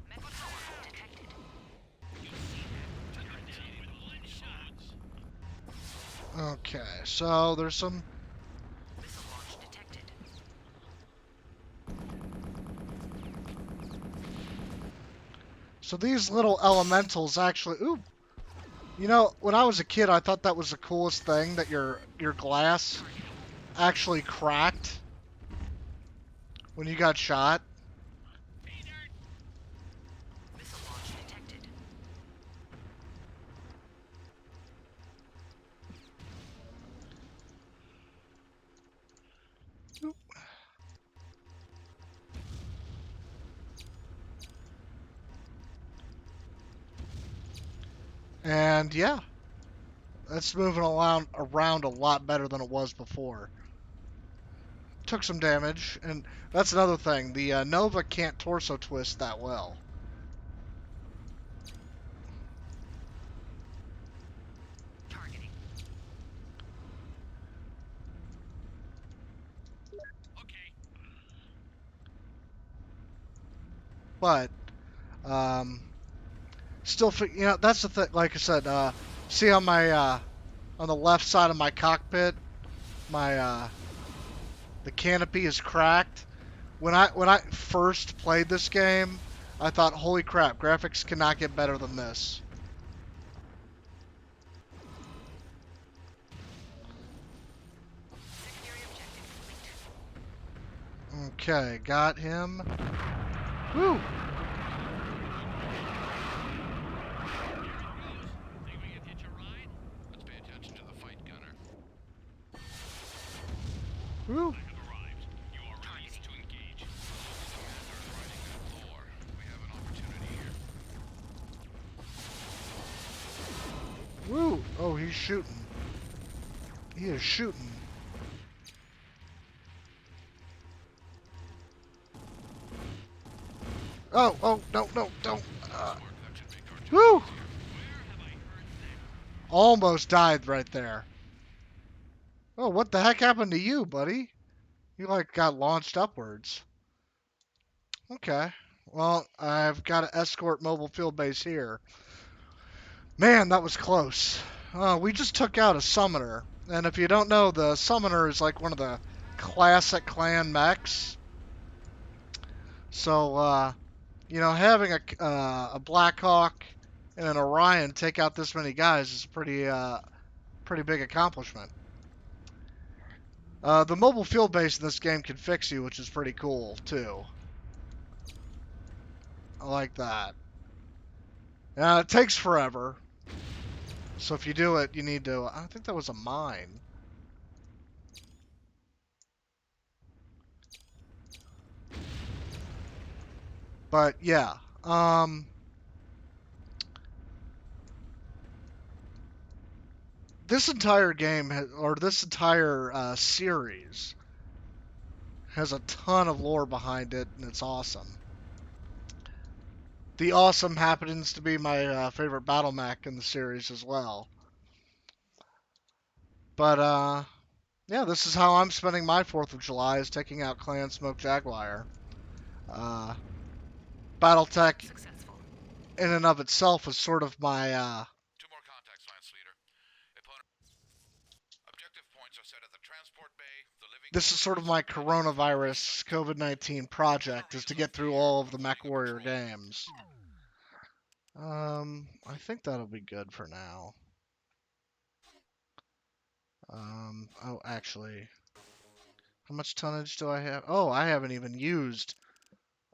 Mech power detected. Okay, so there's some. Missile launch detected. So these little elementals actually. Ooh. You know, when I was a kid, I thought that was the coolest thing that your glass actually cracked when you got shot. Missile launch detected. And yeah, that's moving around a lot better than it was before. Took some damage, and that's another thing. The Nova can't torso twist that well. Targeting. Okay. But still, you know, that's the thing. Like I said, see on my on the left side of my cockpit, my the canopy is cracked. When I first played this game, I thought, holy crap, graphics cannot get better than this. Secondary objective complete. Okay, got him. Woo! Think we can hitch a ride? Let's pay attention to the fight, Gunner. Woo. I have arrived. You are released to engage. Commanders riding that floor. We have an opportunity here. Woo. Oh, he's shooting. He is shooting. Oh, oh, no, no, don't. That should make our job Woo. easier. Almost died right there. Oh, what the heck happened to you, buddy? You, like, got launched upwards. Okay. Well, I've got to escort mobile field base here. Man, that was close. We just took out a summoner. And if you don't know, the summoner is like one of the classic clan mechs. So, you know, having a Blackhawk and an Orion take out this many guys is a pretty big accomplishment. The mobile field base in this game can fix you, which is pretty cool, too. I like that. It takes forever. So if you do it, you need to... I think that was a mine. But, yeah. This entire game, or this entire series, has a ton of lore behind it, and it's awesome. The awesome happens to be my favorite battle mech in the series as well. But, yeah, this is how I'm spending my 4th of July, is taking out Clan Smoke Jaguar. Battletech, Successful. in and of itself, is sort of my... 2 more contacts, Lance Leader. Opponent. Objective points are set at the transport bay. The living this is sort of my coronavirus COVID-19 project, is to get through all of the MechWarrior games. I think that'll be good for now. Oh, actually, how much tonnage do I have? Oh, I haven't even used,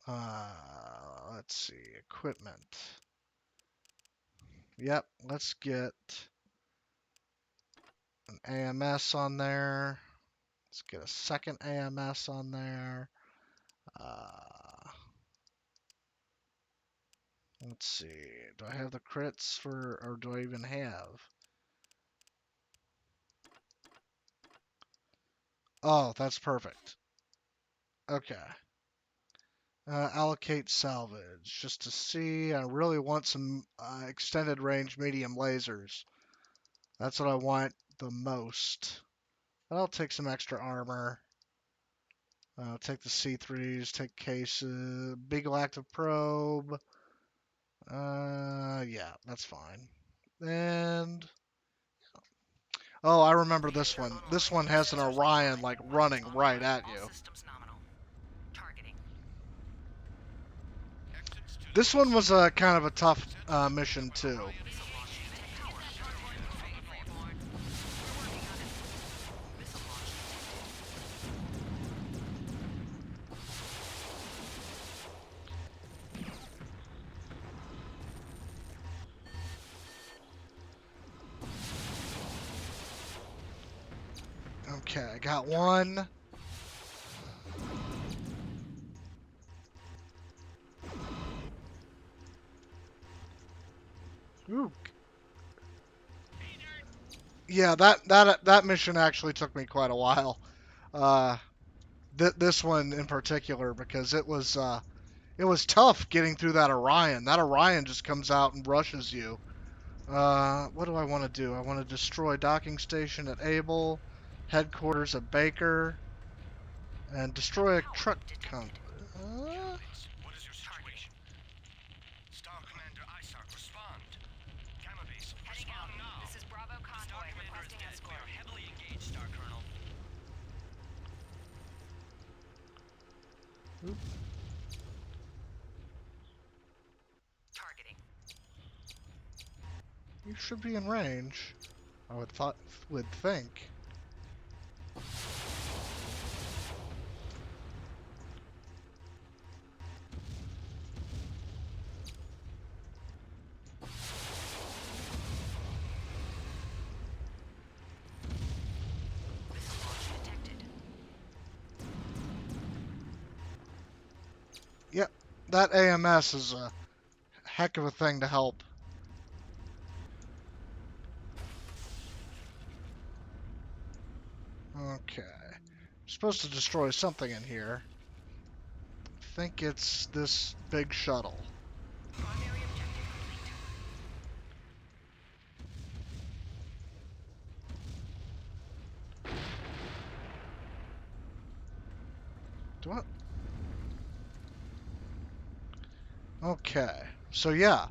let's see, equipment. Yep, let's get an AMS on there. Let's get a second AMS on there. Let's see, do I have the crits for, or do I even have? Oh, that's perfect. Okay. Allocate salvage, just to see. I really want some extended range medium lasers. That's what I want the most. I'll take some extra armor. Take the C3s, take cases, Beagle active probe. Yeah, that's fine. And oh, I remember this one. This one has an Orion like running right at you. All systems nominal. Targeting. exits to This one was a kind of a tough mission too. Missile launch detected. Missile launch detected. Okay, I got one. Ooh. Yeah, that mission actually took me quite a while. This one in particular, because it was tough getting through that Orion. That Orion just comes out and rushes you. What do I want to do? I want to destroy docking station at Able, headquarters at Baker, and destroy a truck company. What is your situation? Star Commander Isaac, respond. Gamma base, Heading out. respond now. This is Bravo Star convoy Commander is requesting dead. We escort. are heavily engaged, Star Colonel. Targeting. You should be in range. I would think. Missile launch detected. that AMS is a heck of a thing to help. Okay. I'm supposed to destroy something in here. I think it's this big shuttle. Primary objective complete. Do I? Okay. So yeah.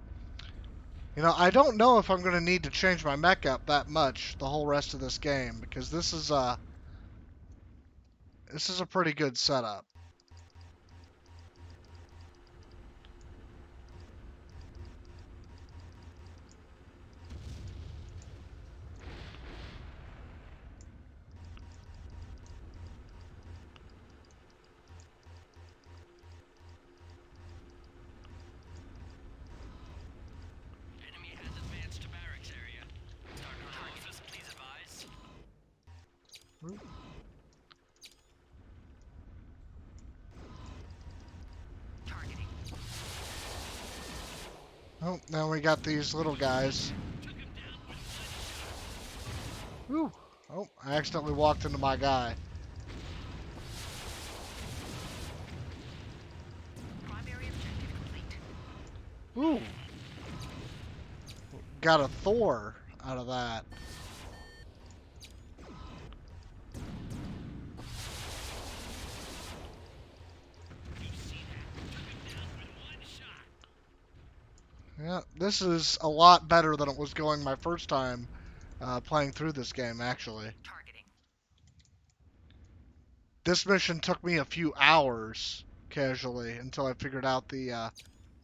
You know, I don't know if I'm going to need to change my mech up that much the whole rest of this game, because this is a pretty good setup. Enemy has advanced to barracks area. Starting analysis, please advise. Targeting. Oh, now we got these little guys. Woo. Oh, I accidentally walked into my guy. Primary objective complete. Ooh. Got a Thor out of that. Yeah, this is a lot better than it was going my first time playing through this game, actually. Targeting. This mission took me a few hours, casually, until I figured out the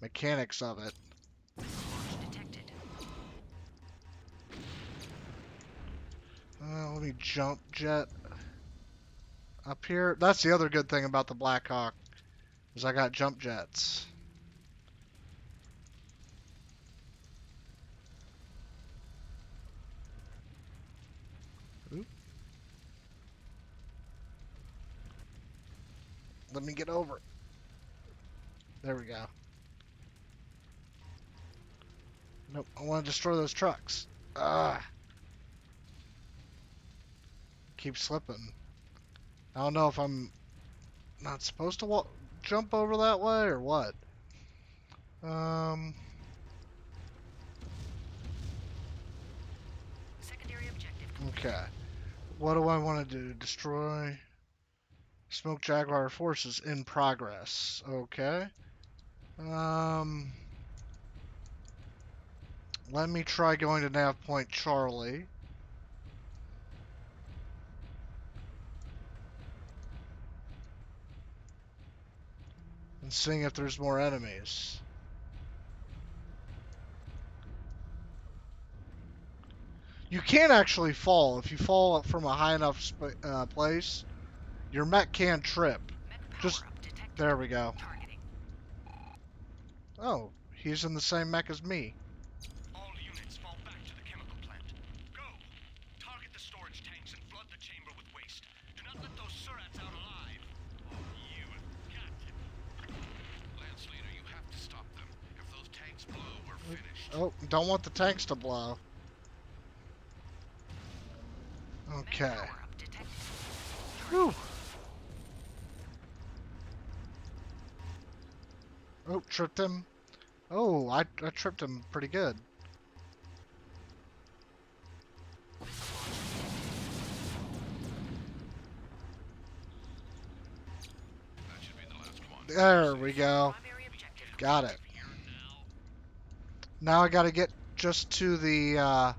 mechanics of it. Missile launch detected. Let me jump jet up here. That's the other good thing about the Black Hawk, is I got jump jets. Oop. Let me get over. There we go. Nope, I want to destroy those trucks. Ah. Keep slipping. I don't know if I'm not supposed to jump over that way or what. Secondary objective complete. Okay. What do I want to do? Destroy Smoke Jaguar forces in progress. Okay. Let me try going to nav point Charlie. And seeing if there's more enemies. You can actually fall. If you fall from a high enough place, your mech can trip. Mech power Just, up detected. there we go. Targeting. Oh, he's in the same mech as me. All units fall back to the chemical plant. Go! Target the storage tanks and flood the chamber with waste. Do not let those surats out alive. Oh, you have got to be. Lance Leader, you have to stop them. If those tanks blow, we're finished. Oh, don't want the tanks to blow. Mech Okay. power up detected. Whew. Oh, tripped him. Oh, I tripped him pretty good. Missile launch detected. That should be the last one. There we go. Primary objective Got it. Now I gotta get just to the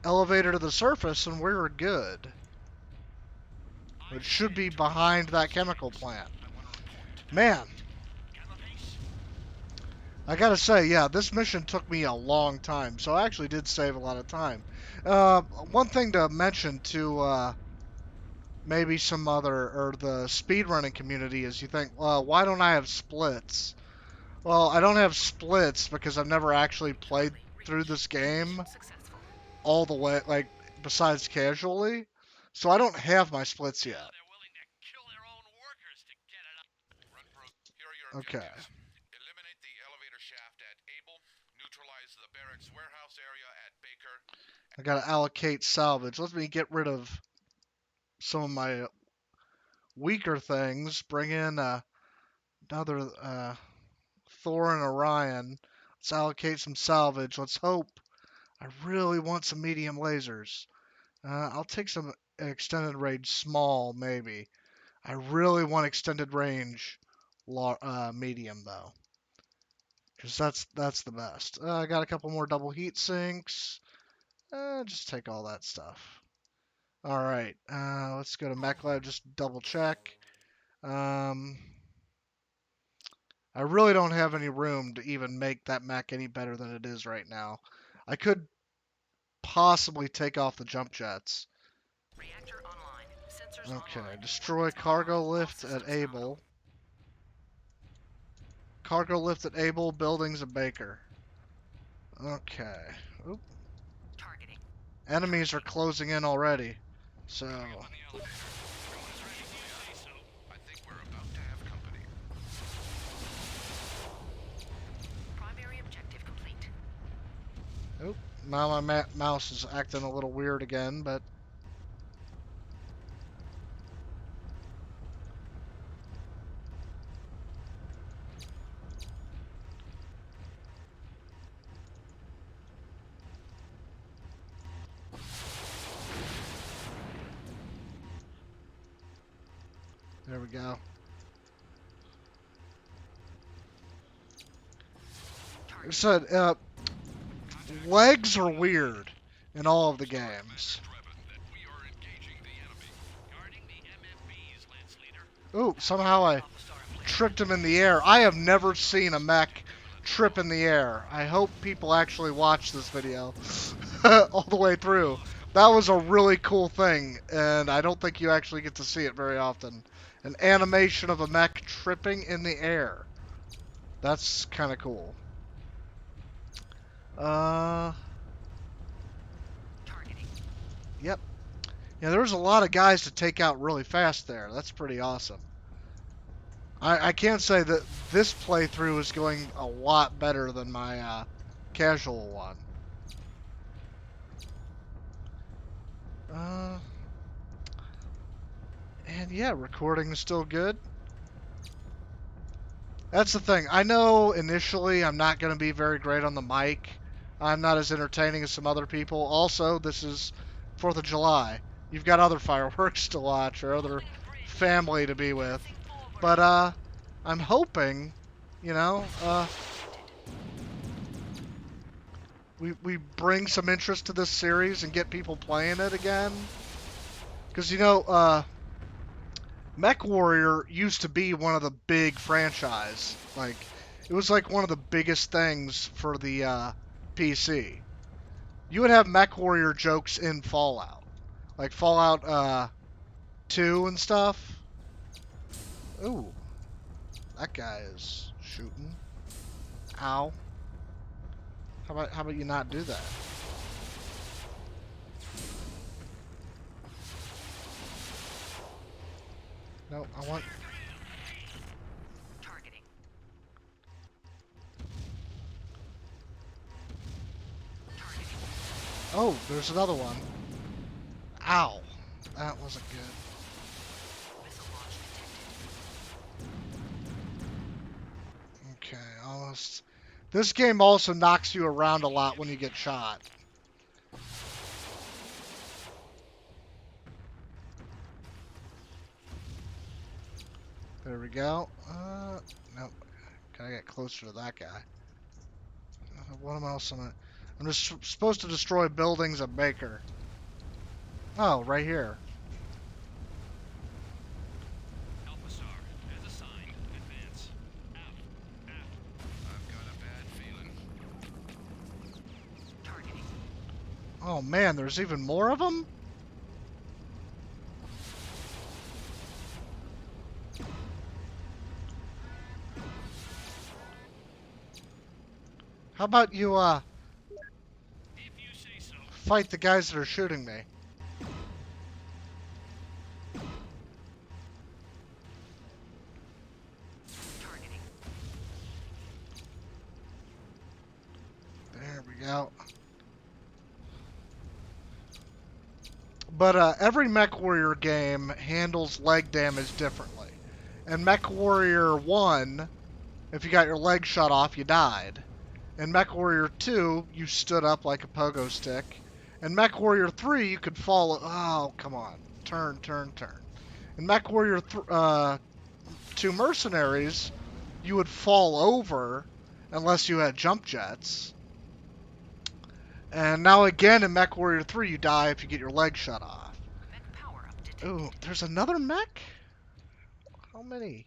elevator to the surface and we're good. It should be behind that chemical plant. Man, I gotta say, yeah, this mission took me a long time, so I actually did save a lot of time. One thing to mention to maybe some other, or the speedrunning community is you think, well, why don't I have splits? Well, I don't have splits because I've never actually played through this game successful. all the way, like, besides casually. So I don't have my splits yet. They're willing to kill their own workers to get it up. Okay. Objectives. Eliminate the elevator shaft at Able. Neutralize the barracks warehouse area at Baker. I gotta allocate salvage. Let me get rid of some of my weaker things. Bring in another Thor and Orion. Let's allocate some salvage. Let's hope. I really want some medium lasers. I'll take some extended range small, maybe. I really want extended range medium, though. Because that's the best. I got a couple more double heat sinks. Just take all that stuff. All right, let's go to MechLab. Just double check. I really don't have any room to even make that mech any better than it is right now. I could possibly take off the jump jets. Reactor online. Sensors Okay, online. destroy Weapons cargo online. All lift at systems Able. nominal. Cargo lift at Able, buildings at Baker. Okay. Oop. Targeting. Enemies are closing in already. So, Coming up on the elevator. Everyone is ready. I think we're about to have company. Primary objective complete. oop. Now my mouse is acting a little weird again, but there we go. Like I said, legs are weird in all of the games. Ooh, somehow I tripped him in the air. I have never seen a mech trip in the air. I hope people actually watch this video all the way through. That was a really cool thing, and I don't think you actually get to see it very often. An animation of a mech tripping in the air. That's kind of cool. Yep. Yeah, there's a lot of guys to take out really fast there. That's pretty awesome. I can say that this playthrough is going a lot better than my casual one. And yeah, recording is still good. That's the thing. I know initially I'm not going to be very great on the mic. I'm not as entertaining as some other people. Also, this is 4th of July. You've got other fireworks to watch or other family to be with. But I'm hoping, you know, we bring some interest to this series and get people playing it again. Because, you know, MechWarrior used to be one of the big franchise. Like, it was like one of the biggest things for the PC. You would have MechWarrior jokes in Fallout. Like Fallout 2 and stuff. Ooh. That guy is shooting. Ow. How about you not do that? No, I want... Targeting. Oh, there's another one. Ow. That wasn't good. Missile launch detected. Okay, almost. This game also knocks you around a lot when you get shot. There we go. Nope. Gotta get closer to that guy. What else am I? I'm just supposed to destroy buildings at Baker. Oh, right here. Alpha Star, as assigned, advance. Out. I've got a bad feeling. Targeting. Oh man, there's even more of them? How about you, If you say so. fight the guys that are shooting me? Targeting. out. But every MechWarrior game handles leg damage differently. In MechWarrior 1, if you got your leg shot off, you died. In MechWarrior 2, you stood up like a pogo stick. In MechWarrior 3, you could fall. Oh, come on. Turn, turn, turn. In MechWarrior 2 Mercenaries, you would fall over unless you had jump jets. And now again in MechWarrior 3, you die if you get your leg shut off. Mech power-up detected. Ooh, there's another mech? How many?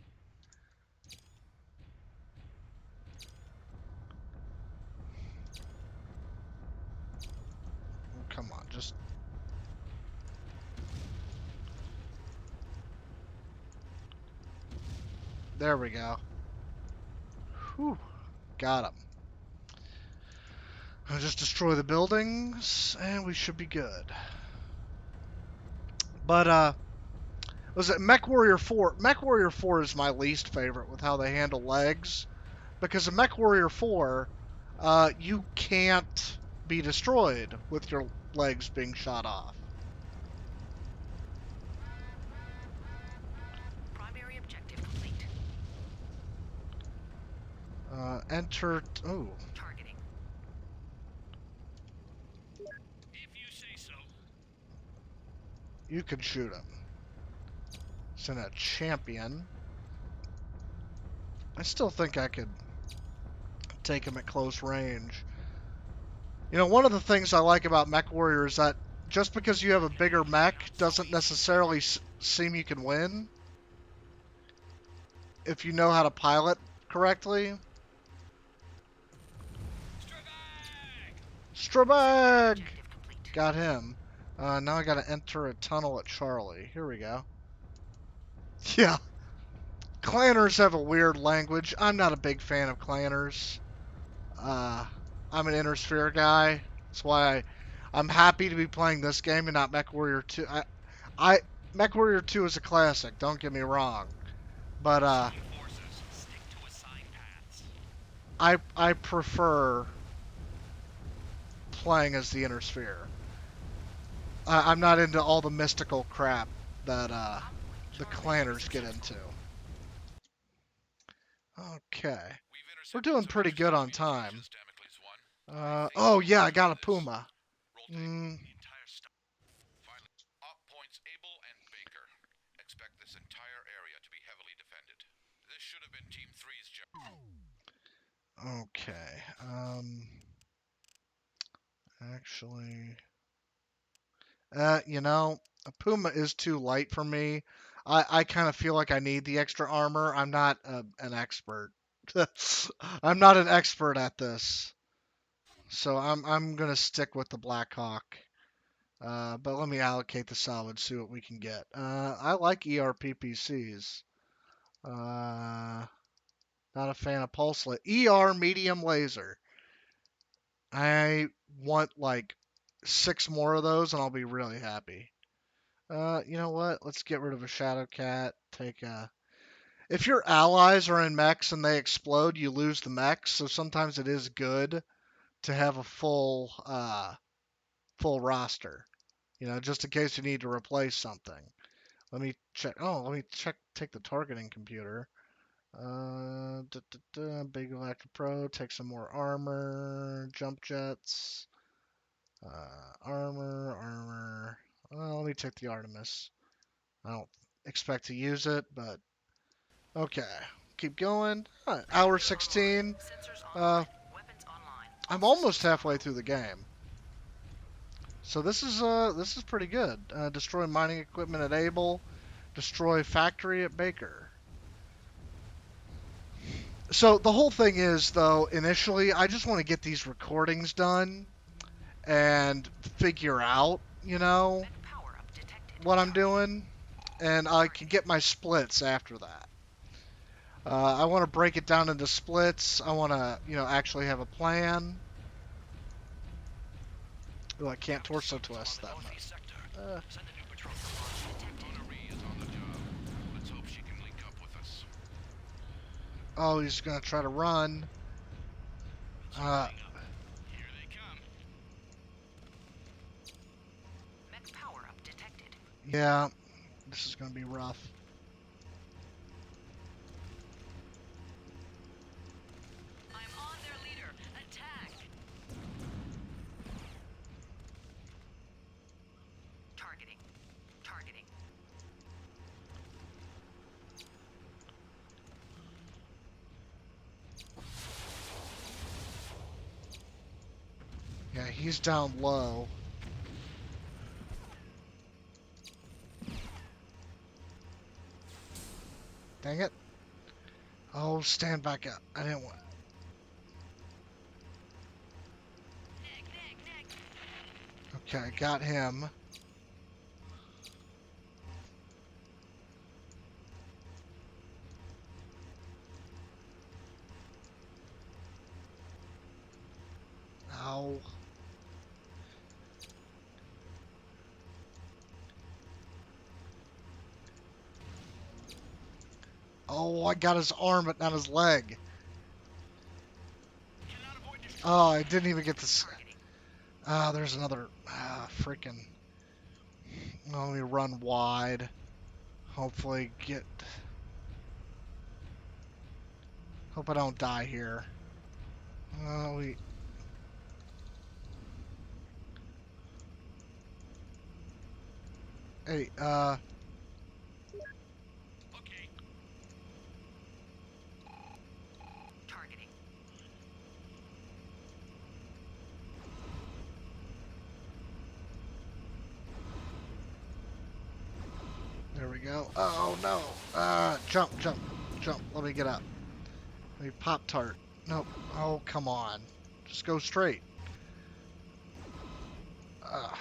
Oh, come on, just... There we go. Whew, got him. I'll just destroy the buildings, and we should be good. But, was it MechWarrior 4? MechWarrior 4 is my least favorite with how they handle legs. Because in MechWarrior 4, you can't be destroyed with your legs being shot off. Primary objective complete. Enter... Oh. Targeting. If you say so. You can shoot him. Send a champion. I still think I could take him at close range. You know, one of the things I like about MechWarrior is that just because you have a bigger mech doesn't necessarily seem you can win if you know how to pilot correctly. Strabag! Objective complete. Got him. Now I gotta enter a tunnel at Charlie. Here we go. Yeah. Clanners have a weird language. I'm not a big fan of clanners. I'm an Inner guy. That's why I'm happy to be playing this game and not MechWarrior 2. MechWarrior 2 is a classic, don't get me wrong. But Forces, stick to assigned paths. I prefer playing as the Inner I'm not into all the mystical crap that the clanners get into. Okay. We're doing pretty good on time. Oh yeah, I got a Puma. Finally, op points Able and Baker. Expect this entire area to be heavily defended. This should have been Team 3's job. Okay. Actually, you know, a Puma is too light for me. I kind of feel like I need the extra armor. I'm not an expert. I'm not an expert at this. So I'm gonna stick with the Black Hawk. But let me allocate the salvage, see what we can get. I like ERPPCs. Not a fan of pulse ER medium laser. I want like 6 more of those, and I'll be really happy. You know what? Let's get rid of a Shadow Cat. Take a. If your allies are in mechs and they explode, you lose the mechs. So sometimes it is good to have a full roster. You know, just in case you need to replace something. Let me check. Oh, let me check. Take the targeting computer. Big Electro Pro. Take some more armor. Jump jets. Armor. Well, let me take the Artemis. I don't expect to use it, but okay. Keep going. Hour 16. Sensors online. Weapons online. I'm almost halfway through the game. So this is pretty good. Destroy mining equipment at Able. Destroy factory at Baker. So the whole thing is, though, initially, I just want to get these recordings done and figure out, you know, Mech power-up detected. what I'm doing, and I can get my splits after that. I want to break it down into splits. I want to, you know, actually have a plan. Oh, I can't torso twist that much. Send a new patrol Honoree is on the job. Let's hope she can link up with us. Oh, he's gonna try to run. Here they come. Yeah, this is gonna be rough. I'm on their leader. Attack! Targeting. Targeting. Yeah, he's down low. Dang it. Oh, stand back up. I didn't want. Okay, got him. Ow. Oh, I got his arm, but not his leg. Oh, I didn't even get this. Ah, there's another. Ah, freaking. Let me run wide. Hopefully get. Hope I don't die here. We. Hey, Okay. Targeting. there we go. Oh, no. Jump, jump, jump. Let me get up. Let me pop tart. Nope. Oh, come on. Just go straight. Ah.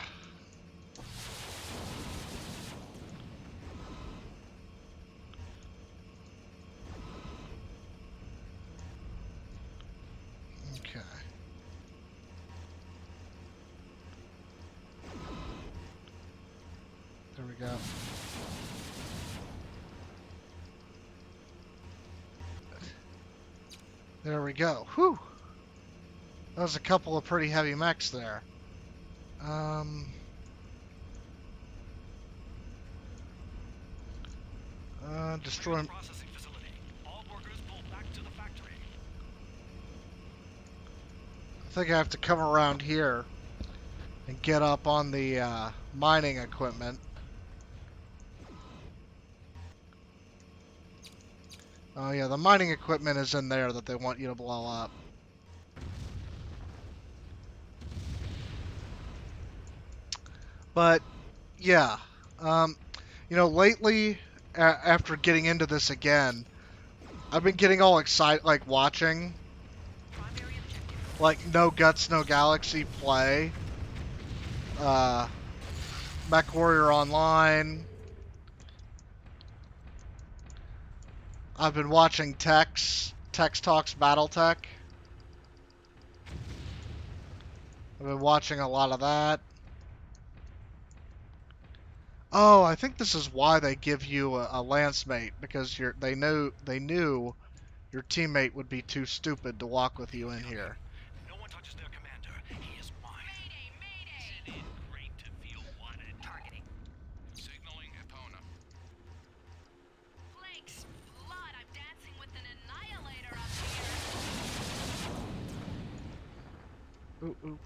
Okay. There we go. There we go. Whew. That was a couple of pretty heavy mechs there. Destroy. Processing facility. All workers pull back to the factory. I think I have to come around here and get up on the mining equipment. Oh yeah, the mining equipment is in there that they want you to blow up. But yeah, um, lately after getting into this again, I've been getting all excited, like watching, Primary objective. like No Guts, No Galaxy play, uh, MechWarrior Online. I've been watching Tex Talks BattleTech. I've been watching a lot of that. Oh, I think this is why they give you a lance mate, because they knew your teammate would be too stupid to walk with you in here. No one touches their commander. He is mine. Mayday! Mayday! Isn't it great to feel wanted? Targeting. Signaling Epona. Flakes! Blood! I'm dancing with an annihilator up here! Ooh, ooh,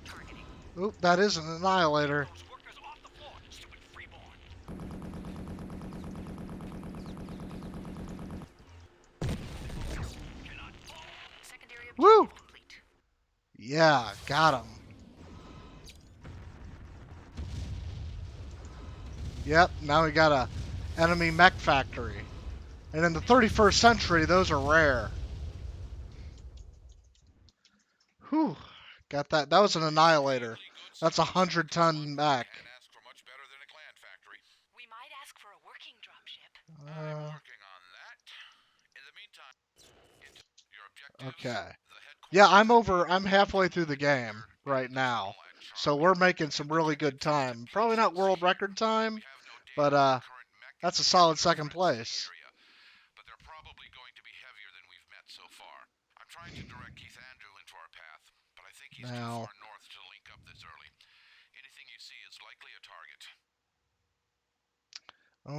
Targeting. ooh, that is an annihilator. Those workers off the floor. Stupid freeborn. Cannot fall. Secondary objective Woo! complete. Yeah, got him. Yep, now we got a enemy mech factory. And in the 31st century, those are rare. Whew, got that. That was an annihilator. That's a 100-ton mech. Can't ask for much better than a clan factory. We might ask for a working dropship. I'm working on that. In the meantime, your objectives. Okay. The Yeah, headquarters. I'm halfway through the game right now. So we're making some really good time. Probably not world record time, but that's a solid second place. But they're probably going to be heavier than we've met so far. I'm trying to direct Keith Andrew into our path, but but I think he's too Now, far north to link up this early. Anything you see is likely a target.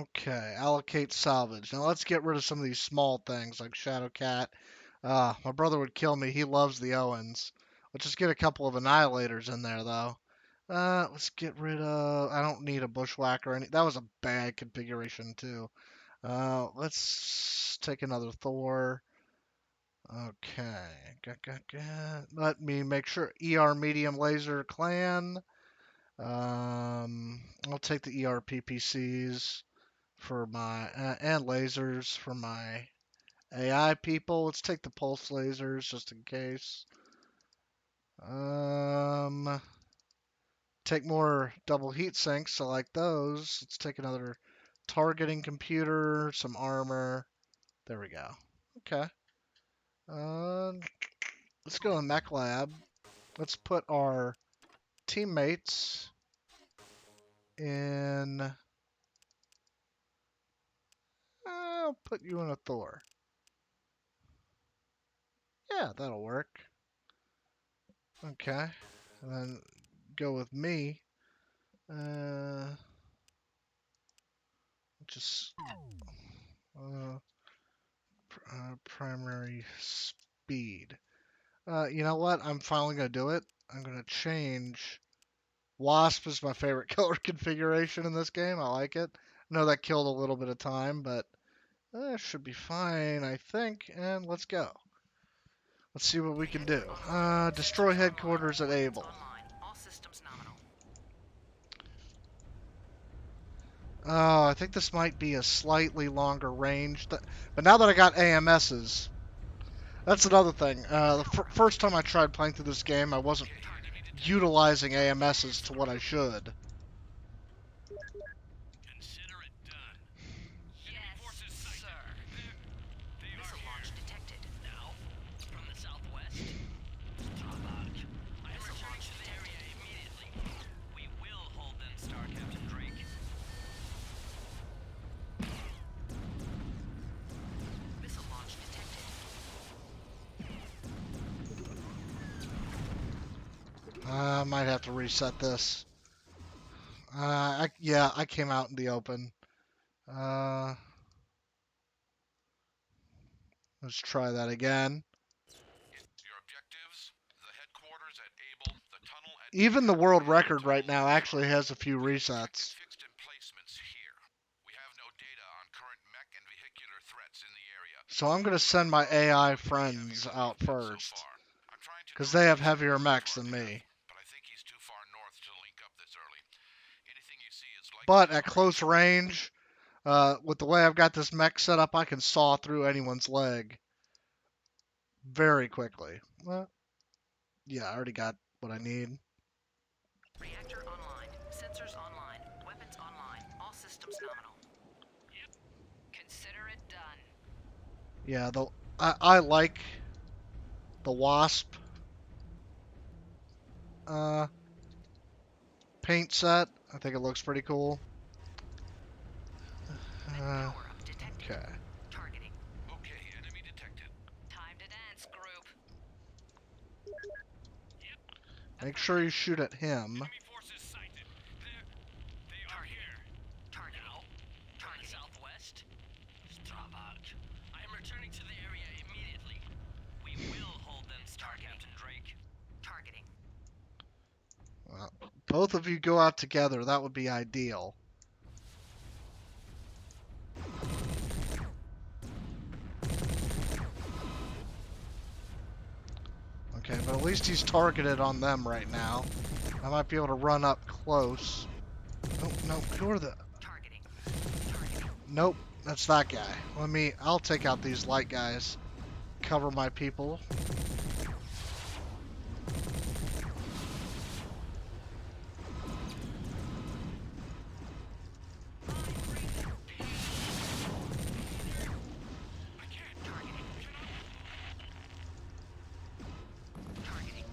okay, allocate salvage. Now let's get rid of some of these small things like Shadowcat. My brother would kill me. He loves the Owens. Let's just get a couple of annihilators in there though. Let's get rid of. I don't need a bushwhacker or any. That was a bad configuration too. Let's take another Thor. Okay. Let me make sure. ER medium laser clan. I'll take the ER PPCs for my and lasers for my AI people. Let's take the pulse lasers just in case. Take more double heat sinks. I like those. Let's take another targeting computer, some armor. There we go. Okay. Let's go to Mech Lab. Let's put our teammates in. I'll put you in a Thor. Yeah, that'll work. Okay. And then go with me. Just uh, primary speed. You know what? I'm finally gonna do it. I'm gonna change. Wasp is my favorite color configuration in this game. I like it. I know that killed a little bit of time, but should be fine, I think. And let's go. Let's see what we can do. Destroy headquarters at Able. All systems nominal. Oh, I think this might be a slightly longer range. But now that I got AMSs, that's another thing. The first time I tried playing through this game, I wasn't utilizing AMSs to what I should. Consider it done. Yes, sir. Missile launch detected. Now, from the southwest. I am returning to the area immediately. We will hold them, Star Captain Drake. Missile launch detected. I might have to reset this. Yeah, I came out in the open. Let's try that again. Your objectives: the headquarters at Able, the tunnel at Even the world record right now actually has a few resets. fixed emplacements here. We have no data on current mech and vehicular threats in the area. So I'm going to send my AI friends out first. Because they have heavier mechs than me. But I think he's too far north to link up this early. Anything you see is likely But at close range, with the way I've got this mech set up, I can saw through anyone's leg very quickly. Well, yeah, I already got what I need. Reactor online. Sensors online. Weapons online. All systems nominal. Consider it done. Yeah, I like the Wasp paint set. I think it looks pretty cool. Power up detected. Okay. Targeting. okay. Enemy detected. Time to dance, group. Make sure you shoot at him. Enemy forces sighted. They are here. Targeting. Now, from the Targeting. southwest. Strabag. I am returning to the area immediately. We will hold them, Star Captain Drake. Targeting. Well, both of you go out together. That would be ideal. Okay, but at least he's targeted on them right now. I might be able to run up close. Oh, no, who are the... Targeting. Targeting. Nope, that's that guy. I'll take out these light guys. Cover my people. Targeting.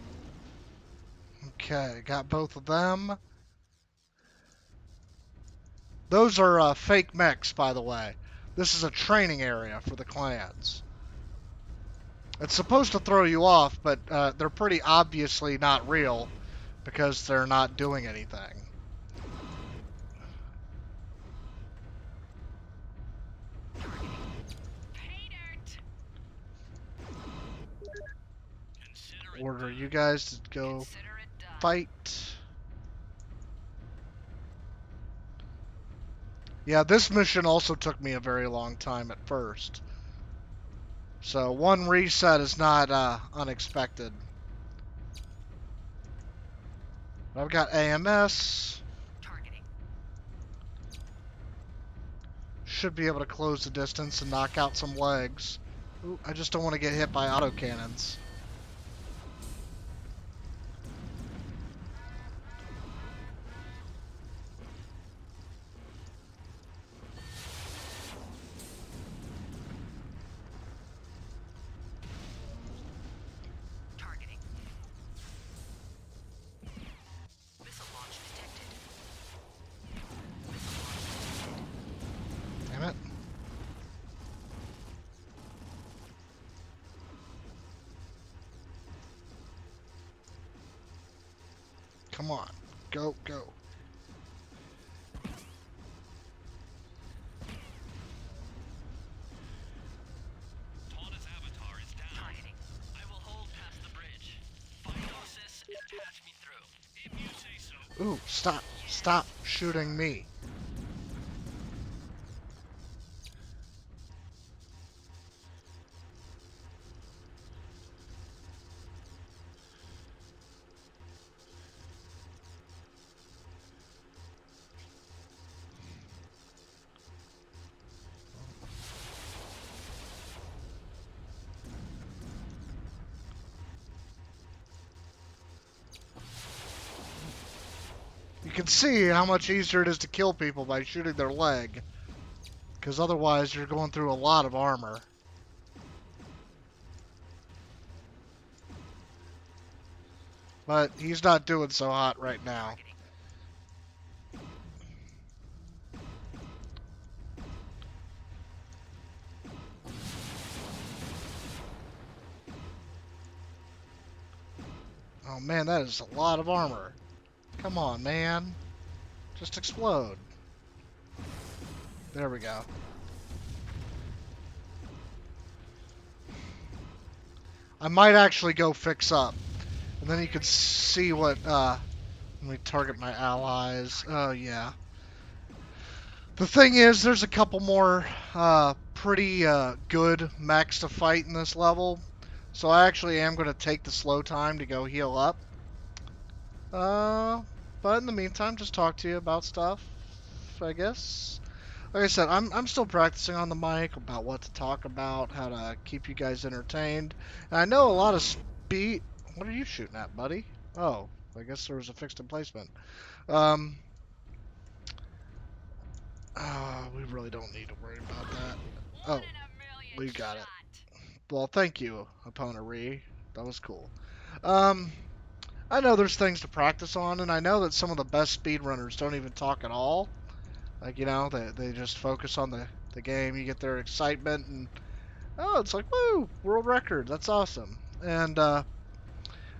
Okay, got both of them. Those are fake mechs, by the way. This is a training area for the clans. It's supposed to throw you off, but they're pretty obviously not real because they're not doing anything. Order you guys to go fight. Yeah, this mission also took me a very long time at first. So one reset is not unexpected. I've got AMS. Should be able to close the distance and knock out some legs. Ooh, I just don't want to get hit by autocannons. Damn it. Come on. Go, go. Tawna's avatar is down. I will hold past the bridge. Find Osis and patch me through. If you say so. Ooh, stop. Stop shooting me. You can see how much easier it is to kill people by shooting their leg. Because otherwise you're going through a lot of armor. But he's not doing so hot right now. Oh man, that is a lot of armor. Come on, man. Just explode. There we go. I might actually go fix up. And then you can see what, let me target my allies. Oh, yeah. The thing is, there's a couple more, pretty, good mechs to fight in this level. So I actually am going to take the slow time to go heal up. But in the meantime, just talk to you about stuff, I guess. Like I said, I'm still practicing on the mic about what to talk about, how to keep you guys entertained. And I know a lot of speed... What are you shooting at, buddy? Oh, I guess there was a fixed emplacement. We really don't need to worry about that. Oh, we got it. Well, thank you, Opponent Ree. That was cool. I know there's things to practice on, and I know that some of the best speedrunners don't even talk at all. Like, you know, they just focus on the game. You get their excitement, and, oh, it's like, woo, world record. That's awesome. And,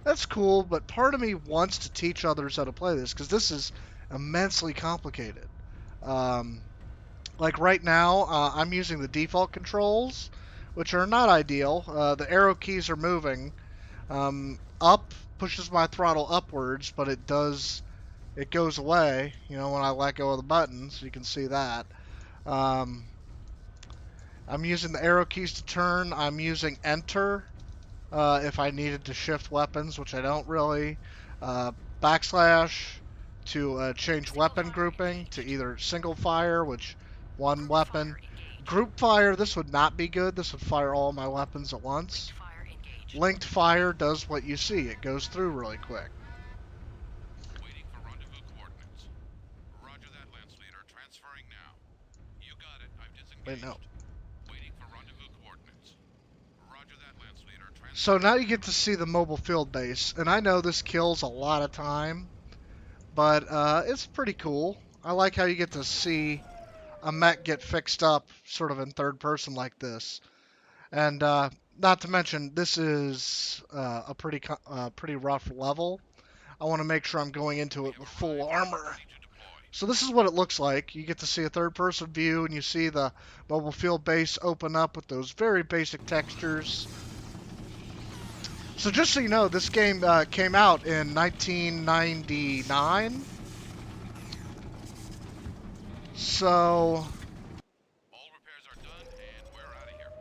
that's cool, but part of me wants to teach others how to play this, because this is immensely complicated. Like right now, I'm using the default controls, which are not ideal. The arrow keys are moving. Up pushes my throttle upwards, but it goes away, you know, when I let go of the buttons. You can see that. I'm using the arrow keys to turn. I'm using enter if I needed to shift weapons, which I don't really. Backslash to change weapon grouping to either single fire, which one weapon. Group fire, this would not be good. This would fire all my weapons at once. Linked fire does what you see. It goes through really quick. Waiting for rendezvous coordinates. Roger that, Lance Leader. Transferring now. You got it. I've disengaged. Wait, no. Waiting for rendezvous coordinates. Roger that, Lance Leader. So now you get to see the mobile field base, and I know this kills a lot of time, but it's pretty cool. I like how you get to see a mech get fixed up sort of in third person like this. And not to mention, this is pretty rough level. I want to make sure I'm going into it with full armor. So this is what it looks like. You get to see a third-person view, and you see the mobile field base open up with those very basic textures. So just so you know, this game came out in 1999. So, All repairs are done, and we're out of here.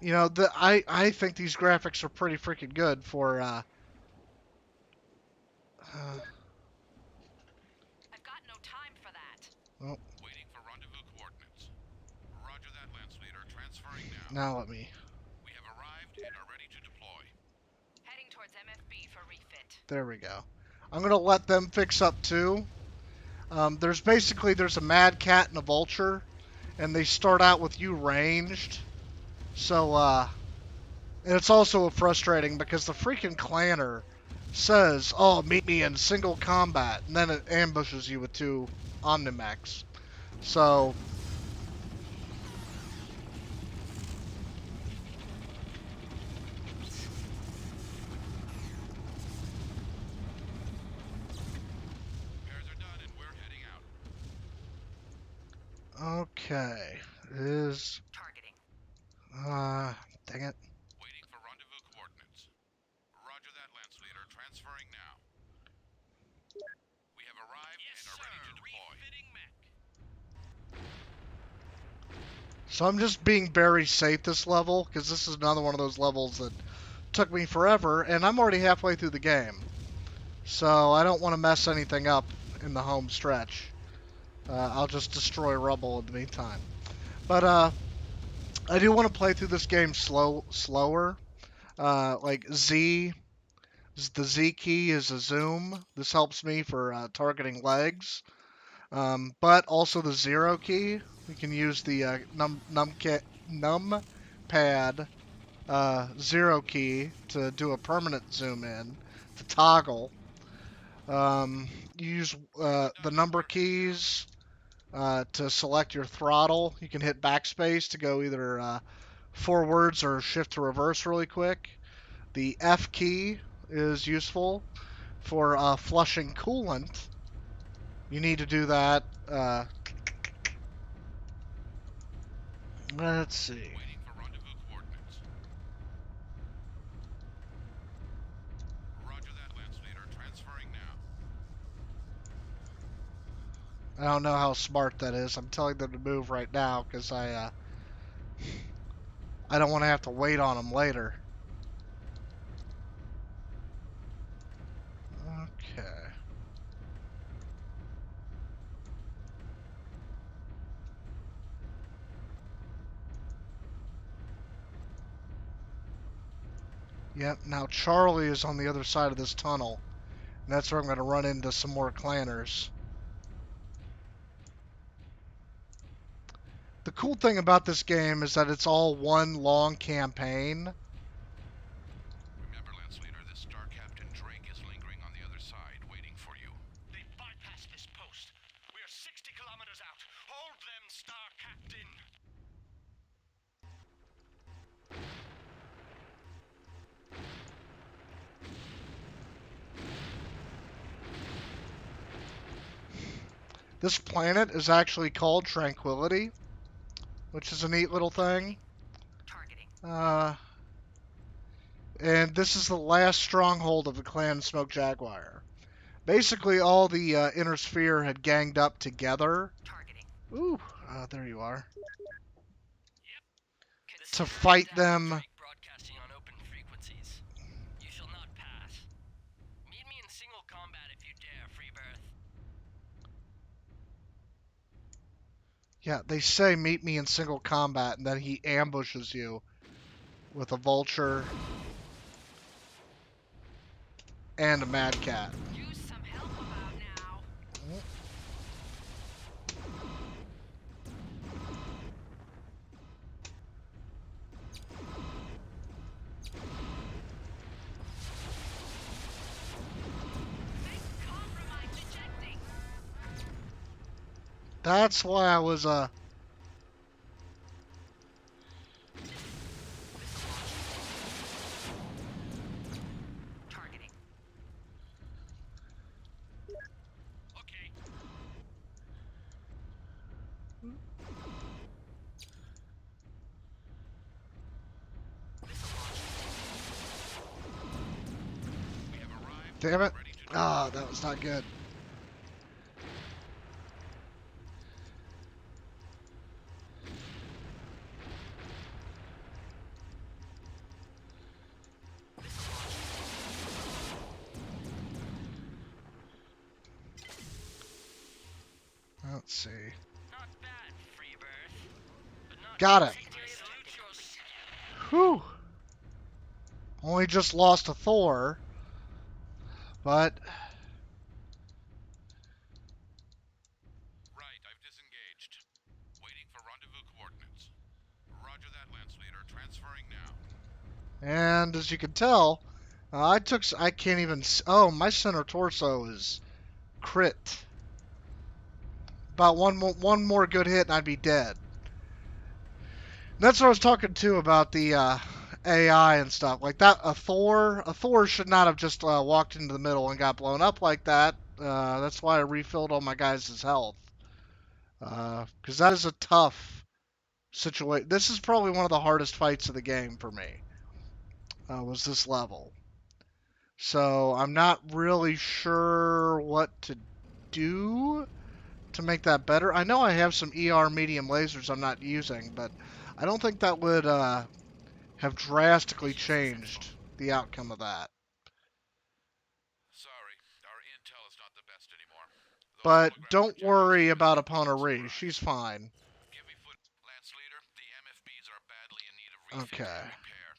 you know, I think these graphics are pretty freaking good for I've got no time for that. well, Waiting for rendezvous coordinates. Roger that, Lance Leader. Transferring now. now let me. We have arrived and are ready to deploy. Heading towards MFB for refit. There we go. I'm gonna let them fix up too. There's a mad cat and a vulture, and they start out with you ranged. So and it's also frustrating because the freaking clanner says, "Oh, meet me in single combat," and then it ambushes you with two Omnimex. So Repairs are done, and we're heading out. okay, it is. Targeting. Dang it. Waiting for rendezvous coordinates. Roger that, Lance Leader. Transferring now. We have arrived and are ready to deploy. Refitting mech. So I'm just being very safe this level because this is another one of those levels that took me forever, and I'm already halfway through the game. So I don't want to mess anything up in the home stretch. I'll just destroy rubble in the meantime. But I do want to play through this game slower. Like the Z key is a zoom. This helps me for targeting legs. But also the 0 key. We can use the numpad 0 key to do a permanent zoom in to toggle. You use the number keys to select your throttle. You can hit backspace to go either forwards or shift to reverse really quick. The F key is useful for flushing coolant. You need to do that. Let's see. Waiting for rendezvous coordinates. Roger that, Lance Leader. Transferring now. I don't know how smart that is. I'm telling them to move right now because I don't want to have to wait on them later. Okay. Yep, now Charlie is on the other side of this tunnel. And that's where I'm going to run into some more clanners. The cool thing about this game is that it's all one long campaign. Remember, Lance Leader, this Star Captain Drake is lingering on the other side, waiting for you. They've bypassed this post. We are 60 kilometers out. Hold them, Star Captain! This planet is actually called Tranquility, which is a neat little thing. Targeting. And this is the last stronghold of the clan Smoke Jaguar. Basically, all the inner sphere had ganged up together. Targeting. Ooh, there you are. This To is fight Karus them. Daedlyn broadcasting on open frequencies. You shall not pass. Meet me in single combat if you dare, Freebirth. Yeah, they say meet me in single combat, and then he ambushes you with a vulture and a mad cat. Use some help about now. Compromise ejecting. That's why I was Damn it. Ready to Ah, that was not good. Let's see. Not bad, Freebirth. But not Got it. particularly salute your skill. Whew. Only just lost a Thor, but Right, I've disengaged. Waiting for rendezvous coordinates. Roger that, Lance Leader. Transferring now. and as you can tell, I can't even. Oh, my center torso is crit. About one more good hit and I'd be dead. That's what I was talking to about the AI and stuff like that. A Thor should not have just walked into the middle and got blown up like that. That's why I refilled all my guys' health, because that is a tough situation. This is probably one of the hardest fights of the game for me. Was this level, so I'm not really sure what to do to make that better. I know I have some ER medium lasers I'm not using, but I don't think that would have drastically Mission successful. changed the outcome of that. Sorry, our intel is not the best anymore. Those But holographic don't projectors worry keep us about in Upon constant Ray. surprise. She's fine. Give me foot, Lance Leader. The MFBs are badly in need of refit Okay. and repair.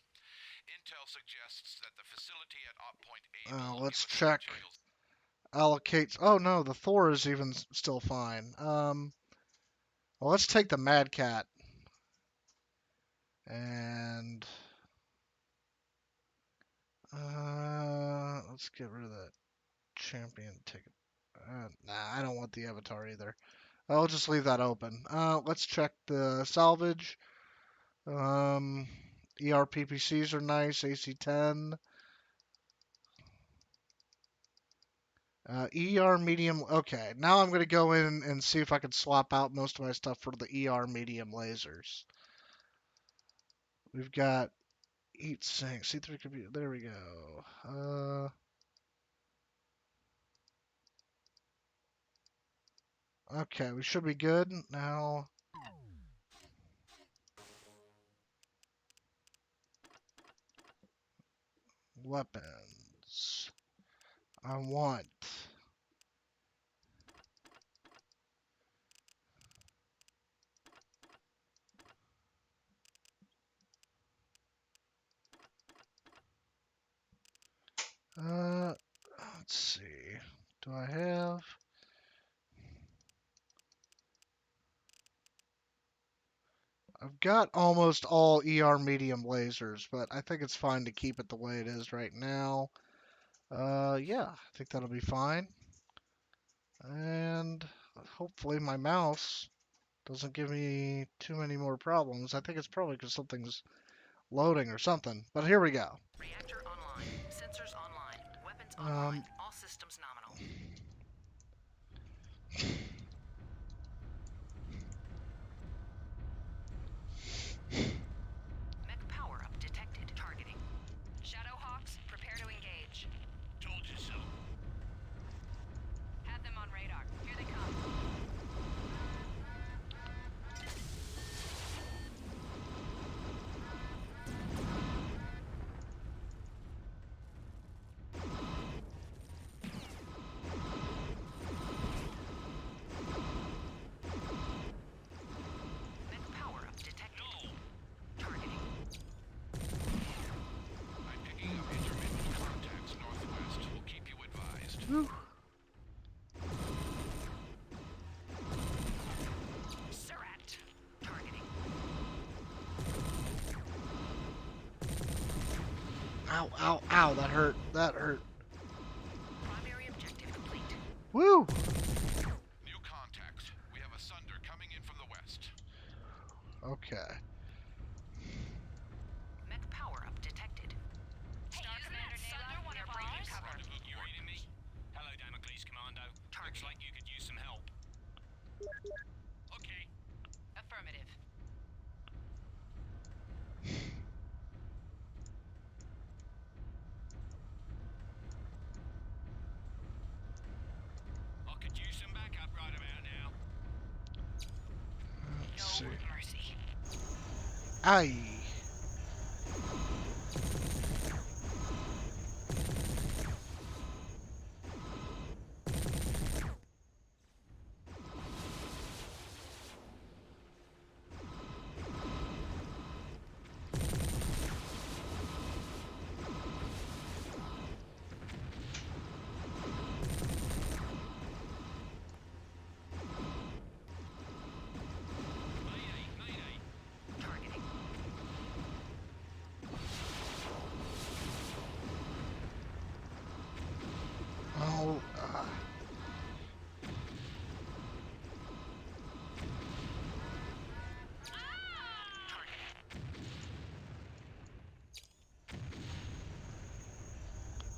Intel suggests that the facility at Op Point A will give Let's us some check. materials. Allocates. Oh no, the Thor is even still fine. Well, let's take the Mad Cat and let's get rid of that champion ticket. Nah, I don't want the avatar either. I'll just leave that open. Let's check the salvage. Um, ERPPCs are nice. AC10. ER medium. Okay, now I'm going to go in and see if I can swap out most of my stuff for the ER medium lasers. We've got Eat Sync, C3 computer. There we go. Okay, we should be good now. Weapons. I want. Let's see. Do I have? I've got almost all ER medium lasers, but I think it's fine to keep it the way it is right now. Yeah, I think that'll be fine. And hopefully my mouse doesn't give me too many more problems. I think it's probably because something's loading or something. But here we go. Reactor online. Sensors online. Weapons online. Um, All systems nominal. Mech power up detected. Targeting. Shadowhawks, prepare to engage. Told you so. Have them on radar. Here they come. Mech power up detected. No! Targeting. I'm picking up intermittent contacts northwest. We'll keep you advised. whew. Surat. Targeting. Ow, ow, ow. That hurt. That hurt. Primary objective complete. Woo! New contact. We have a Sunder coming in from the west. Okay. Mech power up detected. Hey, isn't that Sunder one of ours? Rendezvous You reading me? Hello, Damocles Commando. Looks like you could use some help. Okay. Affirmative. Aye. Targeting. Oh.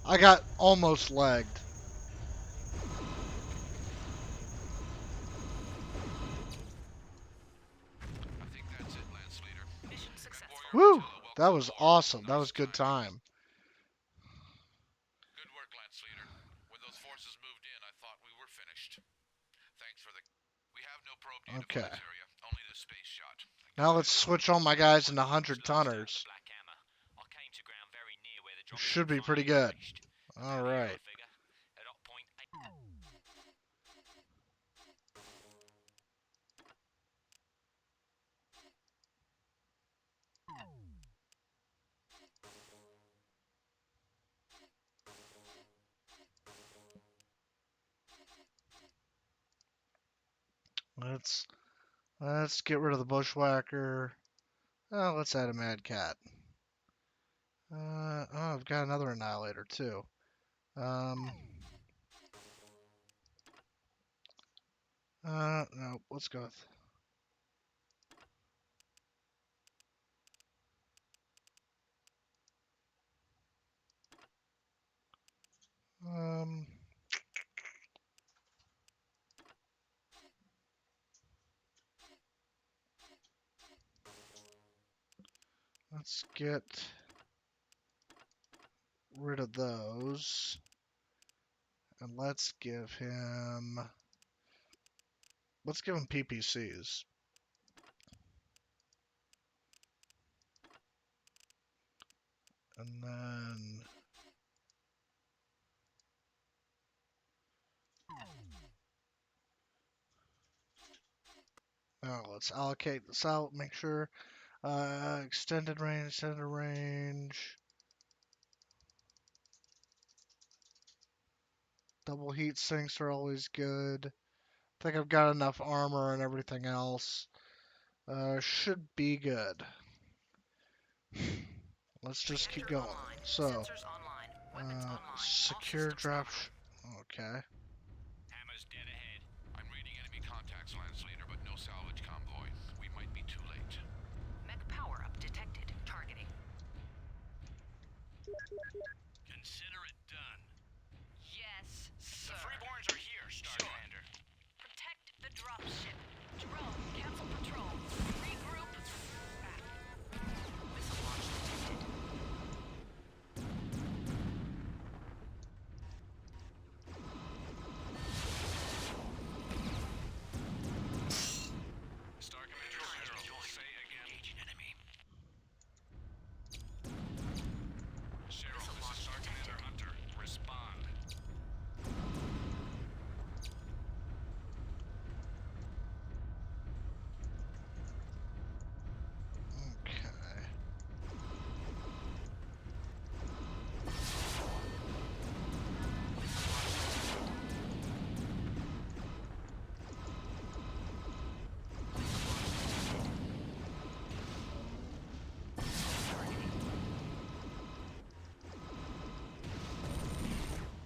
I got almost legged. I think that's it, Lance Leader. Mission successful. Woo! That was awesome. That was good time. Good work, Lance Leader. When those forces moved in, I thought we were finished. Thanks for the... We have no probe data Okay. for this area, only the space shot. Now let's switch all my guys into 100 tonners. Black Hammer. I came to ground very near where the It drop should be ship pretty finally good. finished. All About here, right. I figure. At hot point 8. Let's get rid of the bushwhacker. Oh, let's add a mad cat. Oh, I've got another annihilator too. No, let's go with. Um, let's get rid of those. And let's give him PPCs. And then let's allocate this out, make sure extended range. Double heat sinks are always good. I think I've got enough armor and everything else. Should be good. Let's just keep going. Online. So, Sensors online. Weapons online. All secure systems drop. nominal. Okay. Hammer's dead ahead. I'm reading enemy contacts, Lance Leader, but no salvage convoy. We might be too late. Mech power up detected. Targeting. Consider it done. Yes, sir. The Freeborns are here, Star Commander. Protect the dropship. Jerome, cancel patrol. Regroup. Back. Missile launch detected. Star Commander Cheryl, say again. Engaging enemy. Cheryl, this is Star Commander Hunter. Respond. Okay.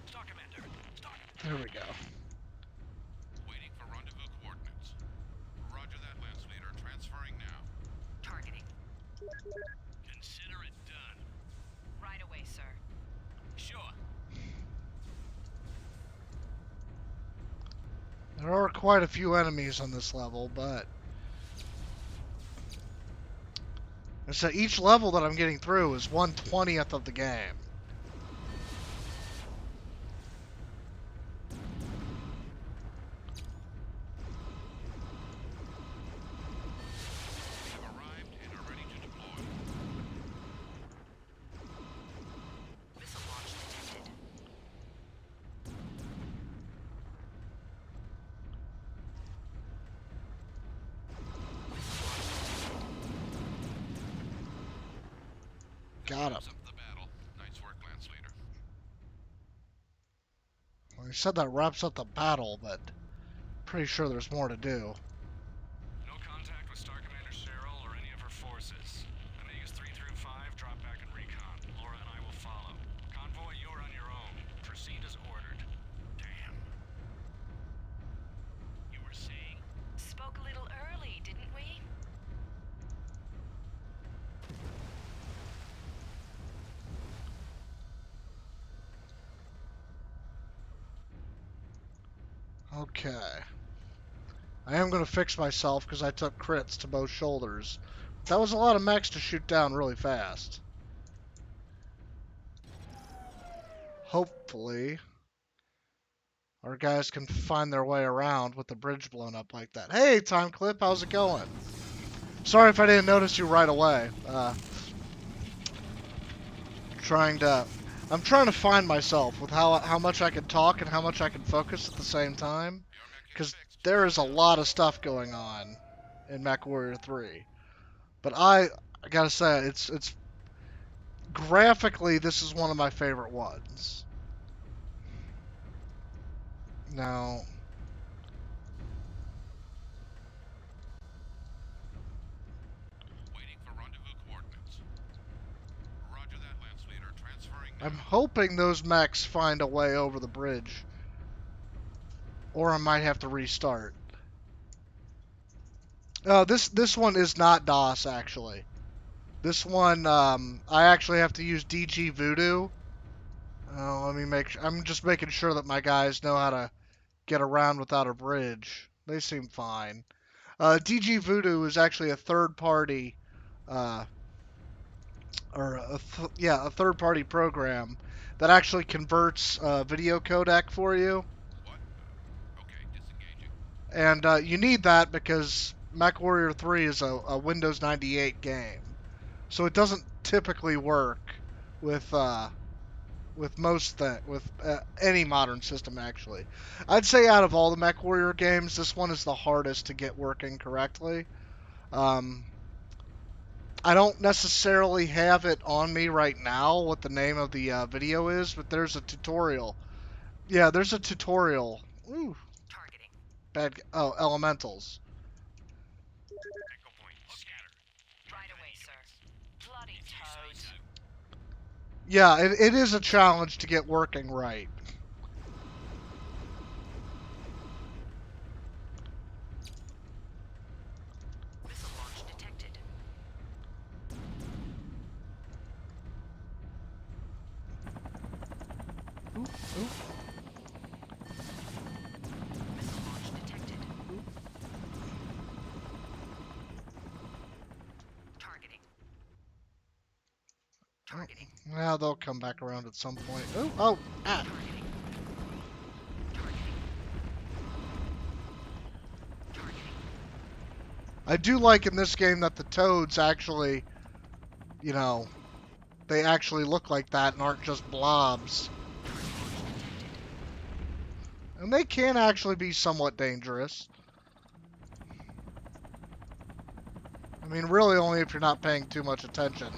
Star Commander. Star. There we go. Waiting for rendezvous coordinates. Roger that, Lance Leader. Transferring now. Targeting. Consider it done. Right away, sir. Sure. There are quite a few enemies on this level, but so each level that I'm getting through is 1/20th of the game. We have arrived and are ready to deploy. Got him. Wraps up the battle. Nice work, Lance Leader. Well, he said that wraps up the battle, but pretty sure there's more to do. No contact with Star Commander Cheryl or any of her forces. Omegas 3 through 5 drop back in recon. Laura and I will follow. Convoy, you're on your own. Proceed as ordered. Damn. You were saying? Spoke a little early, didn't we? Okay. I am going to fix myself because I took crits to both shoulders. That was a lot of mechs to shoot down really fast. Hopefully, our guys can find their way around with the bridge blown up like that. Hey, Time Clip, how's it going? Sorry if I didn't notice you right away. I'm trying to find myself with how much I can talk and how much I can focus at the same time, because there is a lot of stuff going on in MechWarrior 3. But I gotta say, it's graphically, this is one of my favorite ones. Now, Waiting for rendezvous coordinates. Roger that, Lance Leader. Transferring now. I'm hoping those mechs find a way over the bridge, or I might have to restart. This one is not DOS actually. This one, I actually have to use DG Voodoo. Let me I'm just making sure that my guys know how to get around without a bridge. They seem fine. DG Voodoo is actually a third-party, uh, a third-party program that actually converts video codec for you. What? Okay, disengaging. And you need that because MechWarrior 3 is a Windows 98 game, so it doesn't typically work with any modern system actually. I'd say out of all the MechWarrior games, this one is the hardest to get working correctly. I don't necessarily have it on me right now what the name of the video is, but there's a tutorial. Yeah, there's a tutorial. Ooh, Targeting. elementals. Echo point. Scatter. Right away, sir. Bloody toads. Yeah, it is a challenge to get working right. Missile launch detected. Ooh, ooh. Missile launch detected. Targeting. Targeting. Well, they'll come back around at some point. Ooh, oh, ah. Targeting. Targeting. Targeting. I do like in this game that the toads actually, you know, they actually look like that and aren't just blobs. And they can actually be somewhat dangerous. I mean, really only if you're not paying too much attention.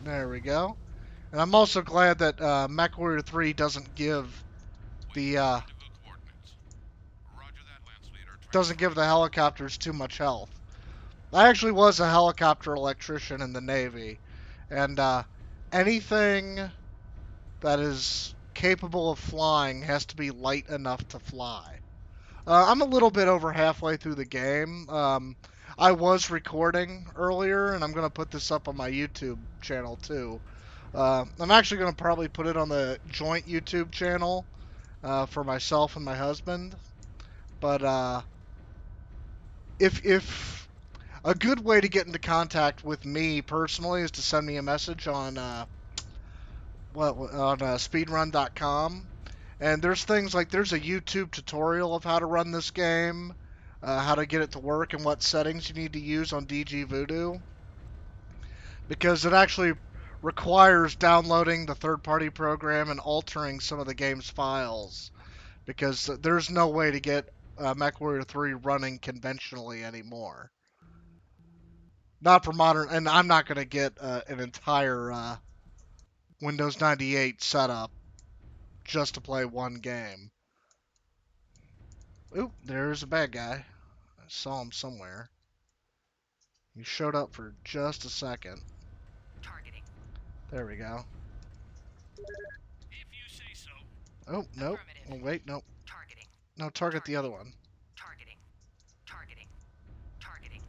There we go. And I'm also glad that MechWarrior 3 doesn't give the Rendezvous coordinates. Roger that, Lance Leader. doesn't give the helicopters too much health. I actually was a helicopter electrician in the Navy, and anything that is capable of flying has to be light enough to fly. I'm a little bit over halfway through the game. I was recording earlier, and I'm going to put this up on my YouTube channel too. I'm actually going to probably put it on the joint YouTube channel for myself and my husband. But if a good way to get into contact with me personally is to send me a message on speedrun.com. And there's things like there's a YouTube tutorial of how to run this game, how to get it to work, and what settings you need to use on DG Voodoo. Because it actually requires downloading the third-party program and altering some of the game's files. Because there's no way to get MechWarrior 3 running conventionally anymore. Not for modern, and I'm not going to get an entire Windows 98 setup just to play one game. Oop, there's a bad guy. I saw him somewhere. He showed up for just a second. Targeting. There we go. If you say so. Oh, nope. Affirmative. Oh, wait, nope. Targeting. No, target the other one. Targeting. Targeting. Targeting.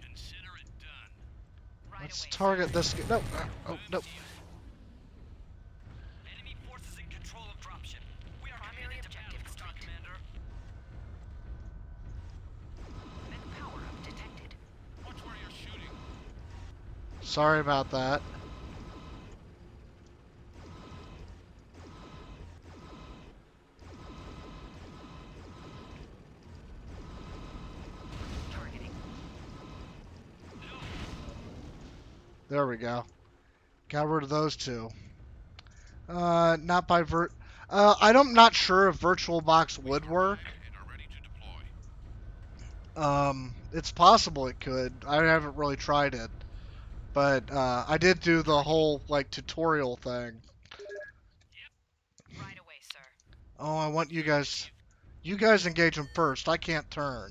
Consider it done. Right Let's away, target sir. this. No, oh, nope. Enemy forces in control of dropship. We are Primary committed to battle, objective Company struck. Commander. Mech power-up detected. Watch where you're shooting. Sorry about that. Targeting. There we go. Got rid of those two. Not by I'm not sure if VirtualBox would work. And are ready to deploy. It's possible it could. I haven't really tried it. But, I did do the whole, like, tutorial thing. Right away, sir. Oh, I want you guys... You guys engage them first. I can't turn.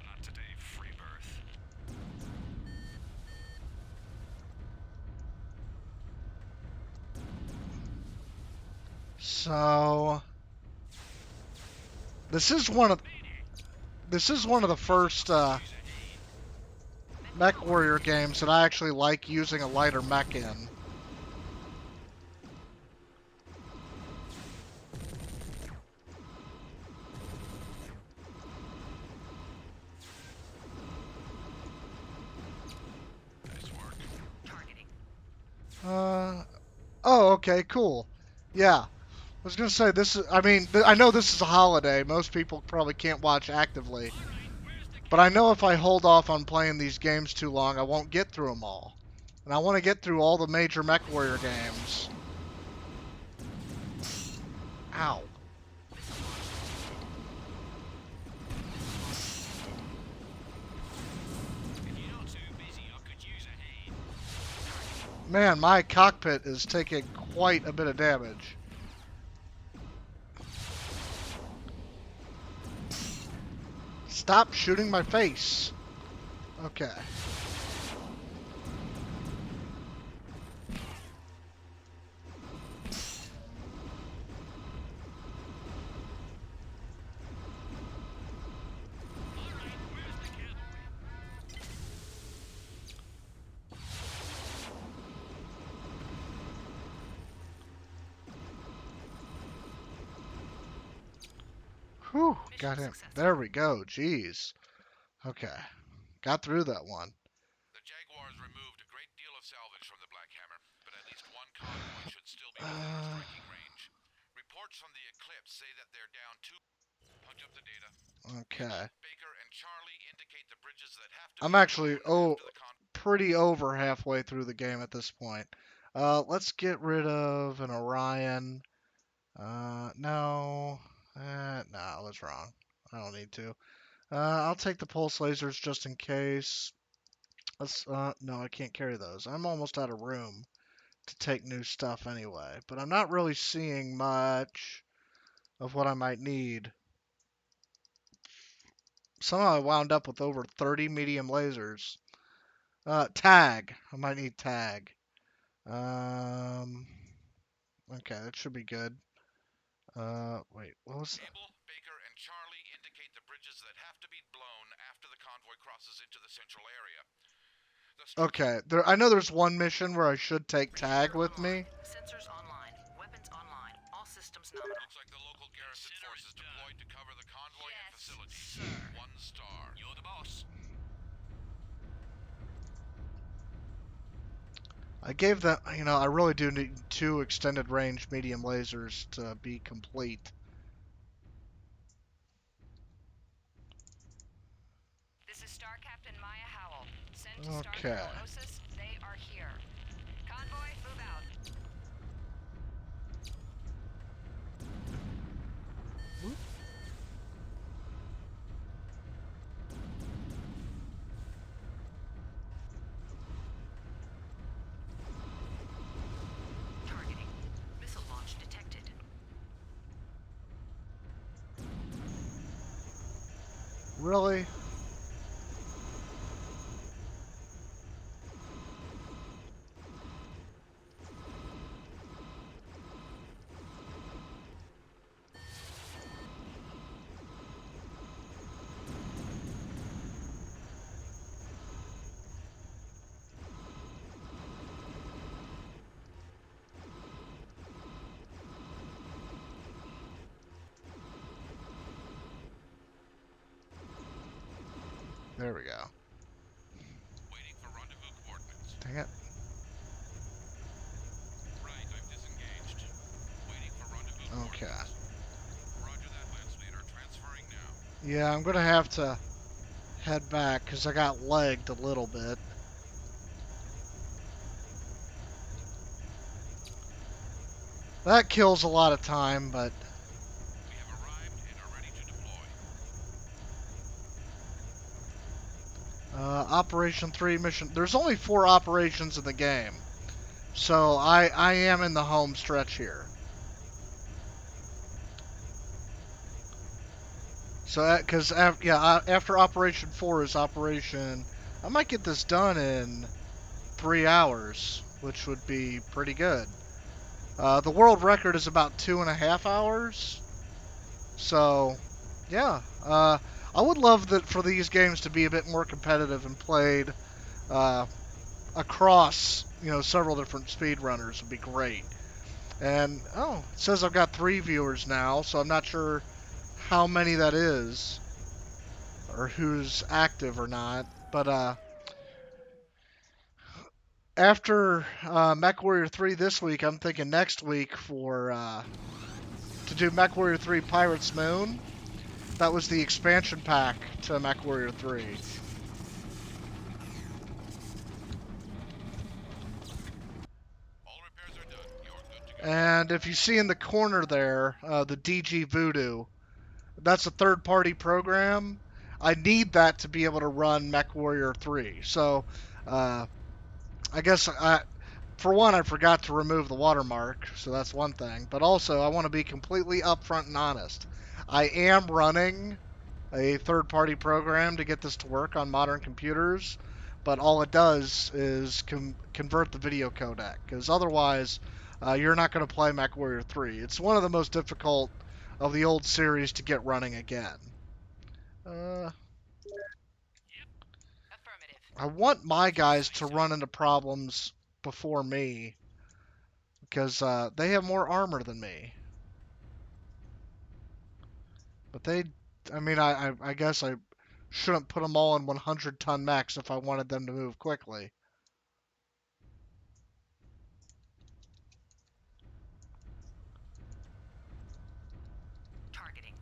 Not today, Freebirth. So... This is one of the first, MechWarrior games that I actually like using a lighter mech in. Nice work. Targeting. Oh, okay, cool. Yeah. I was gonna say, this is, I mean, I know this is a holiday. Most people probably can't watch actively. But I know if I hold off on playing these games too long, I won't get through them all. And I want to get through all the major MechWarrior games. Ow. If you're not too busy, I could use a hand. Man, my cockpit is taking quite a bit of damage. Stop shooting my face. Okay. Whew, got him. There we go. Jeez. Okay. Got through that one. The Jaguars removed a great deal of salvage from the Black Hammer, but at least one convoy should still be within striking range. Reports from the Eclipse say that they're down two. Punch up the data. Okay. Baker and Charlie indicate the bridges that have to I'm be actually blown after the pretty over halfway through the game at this point. Let's get rid of an Orion. No. No, I was wrong. I don't need to. I'll take the pulse lasers just in case. No, I can't carry those. I'm almost out of room to take new stuff anyway. But I'm not really seeing much of what I might need. Somehow I wound up with over 30 medium lasers. Tag. I might need tag. Okay, that should be good. Wait, what was that? Abel, Baker, and Charlie indicate the bridges that have to be blown after the convoy crosses into the central area. Okay, I know there's one mission where I should take tag with me. Sensors online. Weapons online. All systems nominal. Looks like the local garrison forces deployed to cover the convoy and Yes, facilities. sir. 1 star. You're the boss. I gave that, I really do need 2 extended range medium lasers to be complete. This is Star Captain Maya Howell. Sent to Star Okay. Colonel Osis. They are here. Convoy, move out. Really? There we go. Waiting for rendezvous coordinates. Dang it. Right, I've disengaged. Waiting for rendezvous Okay. coordinates. Roger that, Lance Leader. Transferring now. Yeah, I'm gonna have to head back because I got legged a little bit. That kills a lot of time, but We have arrived and are ready to deploy. Operation 3 mission. There's only 4 operations in the game. So I am in the home stretch here. So, because after Operation 4 is Operation... I might get this done in 3 hours, which would be pretty good. The world record is about 2.5 hours. So, yeah. I would love that for these games to be a bit more competitive and played across, several different speedrunners would be great. And, oh, it says I've got 3 viewers now, so I'm not sure how many that is, or who's active or not. But, after MechWarrior 3 this week, I'm thinking next week to do MechWarrior 3 Pirate's Moon. That was the expansion pack to MechWarrior 3. All repairs are done. You're good to go. And if you see in the corner there, the DG Voodoo, that's a third-party program. I need that to be able to run MechWarrior 3. So, I guess for one, I forgot to remove the watermark, so that's one thing. But also, I want to be completely upfront and honest. I am running a third-party program to get this to work on modern computers, but all it does is convert the video codec, because otherwise, you're not going to play MechWarrior 3. It's one of the most difficult of the old series to get running again. Affirmative. I want my guys to run into problems before me, because they have more armor than me. But I guess I shouldn't put them all in 100-ton mechs if I wanted them to move quickly. Targeting.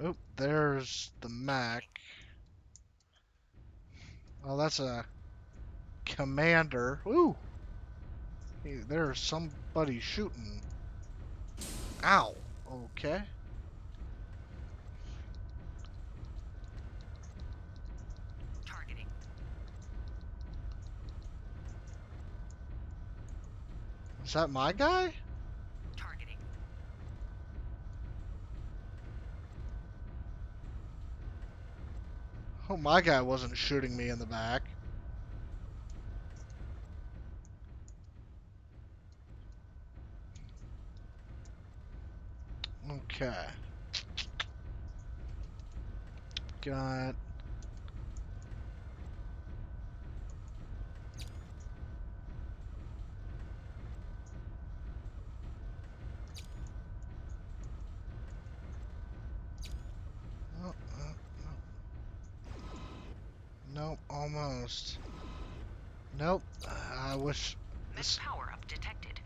Oop, there's the mech. Oh, that's a commander. Ooh! Hey, there's somebody shooting. Ow! Okay. Targeting. Is that my guy? Targeting. Oh, my guy wasn't shooting me in the back. Okay. Got... Oh, nope, almost. Nope. I wish... Mech power up detected.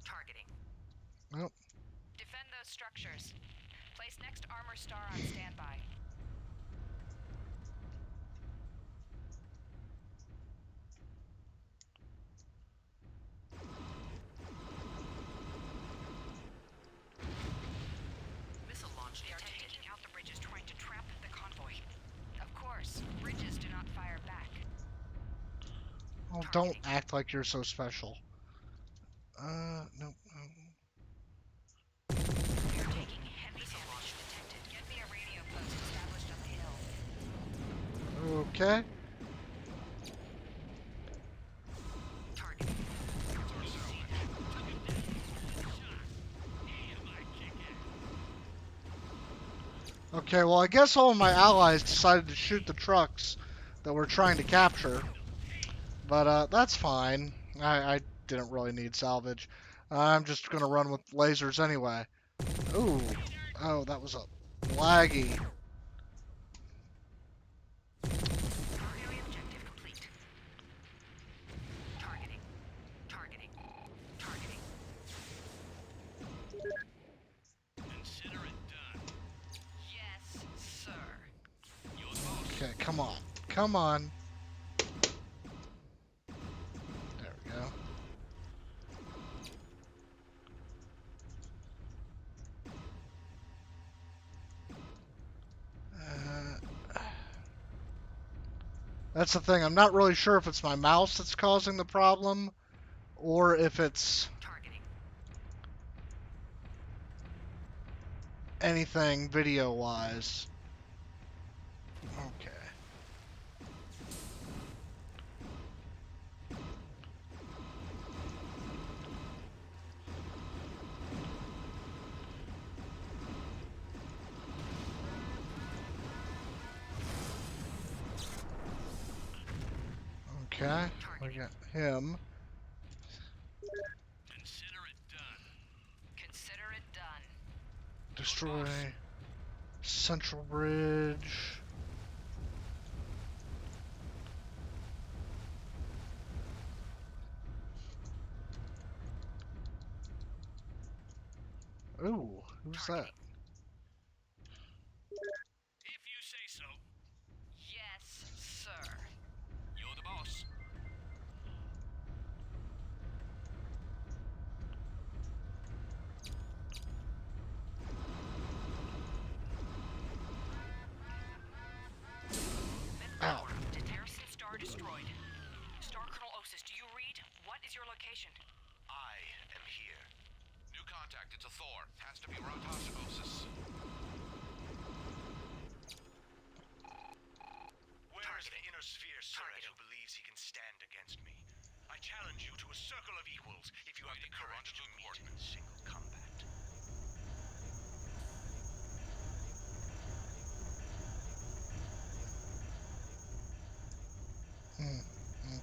Targeting. Nope. Defend those structures. Place next armor star on standby. Missile launch detected. They are taking out the bridges trying to trap the convoy. Of course, bridges do not fire back. Oh, don't act like you're so special. Nope. Okay. Target. Okay, well, I guess all of my allies decided to shoot the trucks that we're trying to capture. But that's fine. I didn't really need salvage. I'm just going to run with lasers anyway. Ooh. Oh, that was a laggy. Primary objective complete. Targeting. Targeting. Targeting. Consider it done. Yes, sir. You're the boss. Okay, come on. Come on. There we go. That's the thing. I'm not really sure if it's my mouse that's causing the problem or if it's Targeting. anything video-wise. Okay. Okay, we got him. Consider it done. Consider it done. Destroy Central Bridge. Ooh, who's that? If you say so. Yes, sir. You're the boss. Ow. Harrison Star destroyed. Star Colonel Osis, do you read? What is your location? I am here. New contact. It's a Thor. Has to be Ratasiosis. Where is the inner sphere surrogate who believes he can stand against me? I challenge you to a circle of equals if you have the courage to meet in single combat.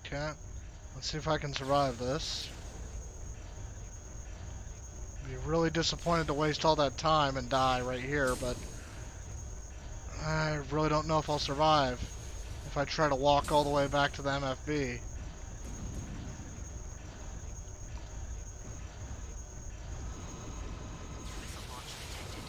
Okay. Let's see if I can survive this. Be really disappointed to waste all that time and die right here, but I really don't know if I'll survive if I try to walk all the way back to the MFB. Missile launch detected.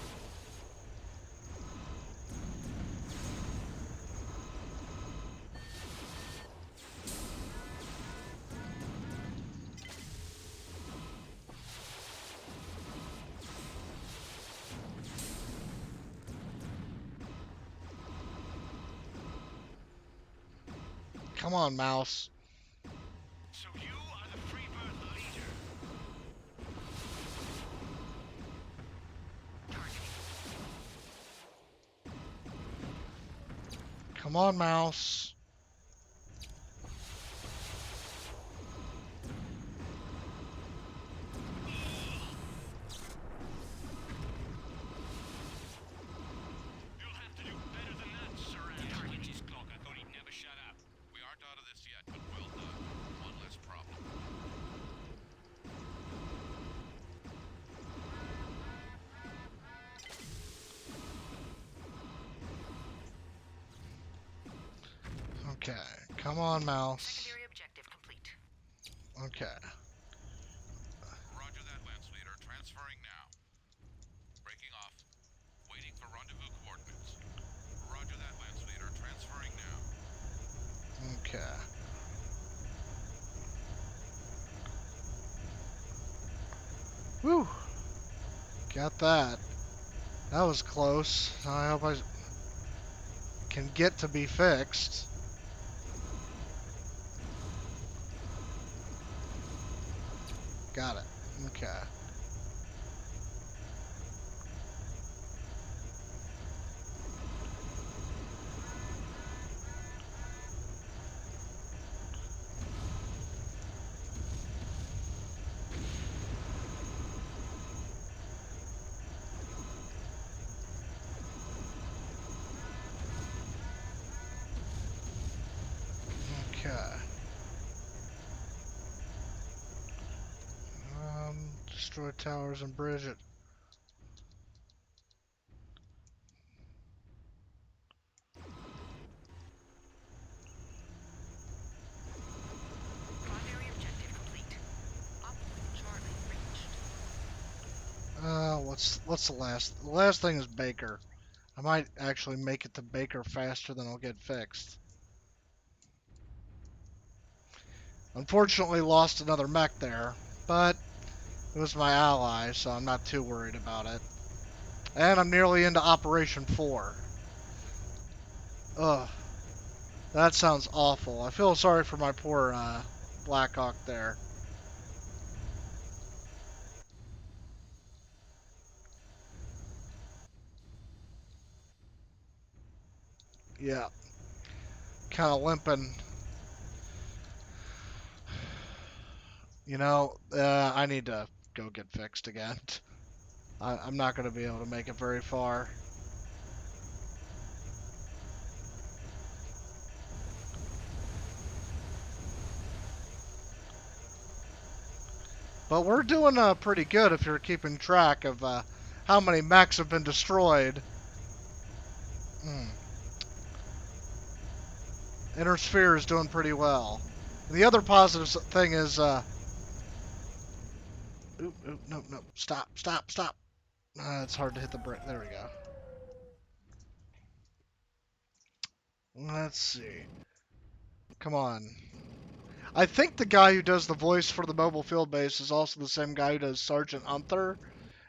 Come on, mouse. So you are the Freebird leader. Come on, mouse. You'll have to do better than that, Saran. His clock. I thought he'd never shut up. We aren't out of this yet, but well done. One less problem. Okay. Come on, mouse. Secondary objective complete. Okay. Roger that, Lance Leader. Transferring now. Breaking off. Waiting for rendezvous coordinates. Roger that, Lance Leader. Transferring now. Okay. Whew. Got that. That was close. I hope I can get to be fixed. Got it. Okay. Destroy towers and bridge it. Primary objective complete. Up Charlie reached. What's the last? The last thing is Baker. I might actually make it to Baker faster than I'll get fixed. Unfortunately, lost another mech there, but it was my ally, so I'm not too worried about it. And I'm nearly into Operation 4. Ugh. That sounds awful. I feel sorry for my poor Blackhawk there. Yeah. Kind of limping. You know, I need to go get fixed again. I'm not going to be able to make it very far. But we're doing pretty good if you're keeping track of how many mechs have been destroyed. Inner Sphere is doing pretty well. And the other positive thing is... Oop, no, stop. It's hard to hit the brake. There we go. Let's see. Come on. I think the guy who does the voice for the mobile field base is also the same guy who does Sergeant Unther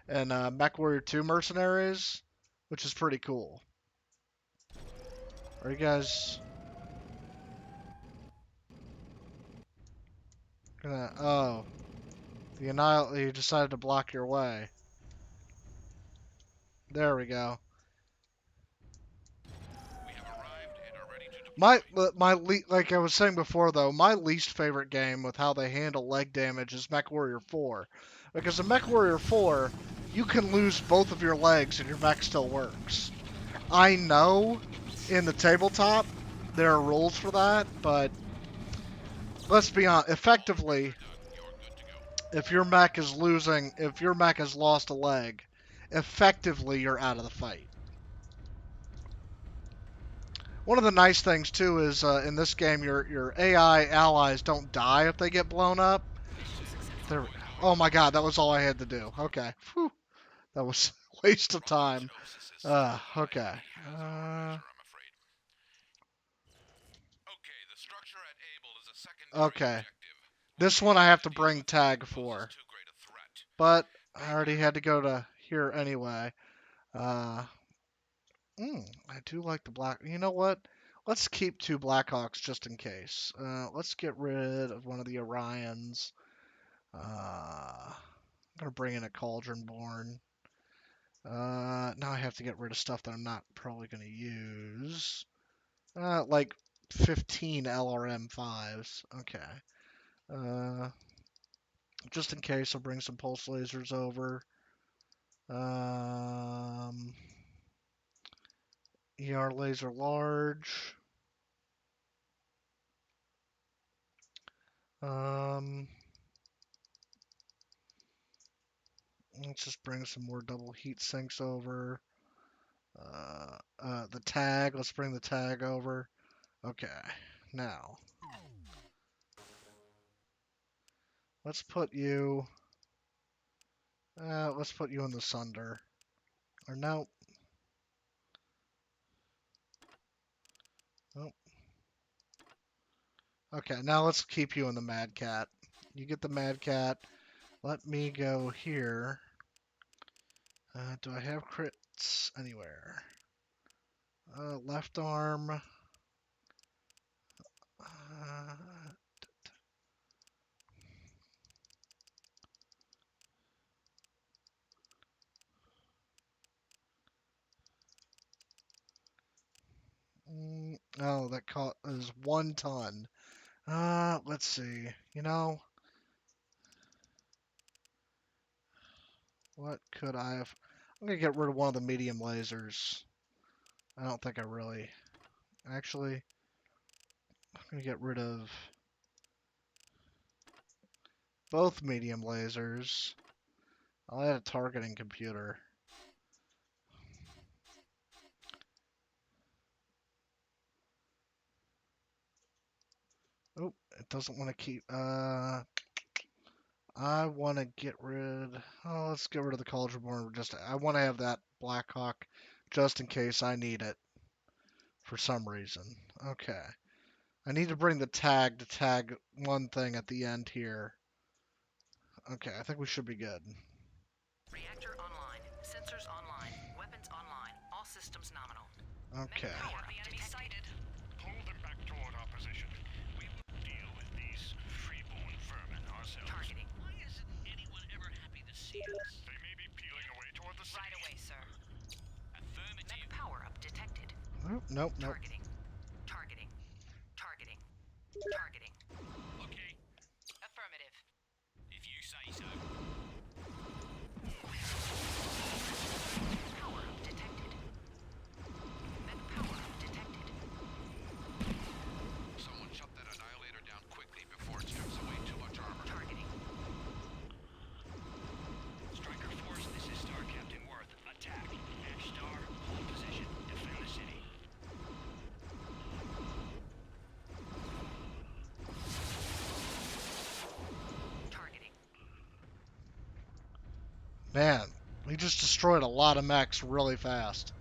and MechWarrior 2 Mercenaries, which is pretty cool. Are you guys gonna... Oh. You decided to block your way. There we go. We have arrived and are ready to Like I was saying before, though, my least favorite game with how they handle leg damage is MechWarrior 4, because in MechWarrior 4, you can lose both of your legs and your mech still works. I know in the tabletop there are rules for that, but let's be honest. Effectively, if your mech has lost a leg, effectively you're out of the fight. One of the nice things too is in this game your AI allies don't die if they get blown up. There, oh my god, that was all I had to do. Okay, whew, that was a waste of time. Okay. Okay, the structure at Able is a secondary Okay. objective. This one I have to bring tag for, Too great a threat. but I already had to go to here anyway. I do like the black. You know what? Let's keep 2 Blackhawks just in case. Let's get rid of one of the Orions. I'm gonna bring in a Cauldron Born. Now I have to get rid of stuff that I'm not probably gonna use. Like 15 LRM5s. Okay. Just in case, I'll bring some pulse lasers over. ER laser large. Let's just bring some more double heat sinks over. The tag. Let's bring the tag over. Okay. Now, let's put you. Let's put you in the Sunder. Or no. Oh. Okay, now let's keep you in the Mad Cat. You get the Mad Cat. Let me go here. Do I have crits anywhere? Left arm. Oh, that is 1 ton. Let's see. You know, what could I have? I'm gonna get rid of one of the medium lasers. I don't think I really. Actually, I'm gonna get rid of both medium lasers. I'll add a targeting computer. Oh, it doesn't want to keep. I want to get rid. Oh, let's get rid of the College Reborn. I want to have that Blackhawk, just in case I need it for some reason. Okay. I need to bring the tag to tag one thing at the end here. Okay, I think we should be good. Reactor online. Sensors online. Weapons online. All systems nominal. Okay. Mech power the enemy sighted. Pull them back toward our position. We will deal with these freeborn vermin ourselves. Targeting. Why isn't anyone ever happy to see us? They may be peeling away toward the city. Right away, sir. Affirmative. Mech power up detected. Nope, nope, nope. Targeting. Targeting. Targeting. Targeting. Okay, Affirmative. if you say so. Power up detected. Mech power up detected. Someone shut that annihilator down quickly before it strips away too much armor. Targeting. Striker Force, this is Star Captain Worth. Attack. Ash Star, hold position. Defend the city. Targeting. Man, we just destroyed a lot of mechs really fast.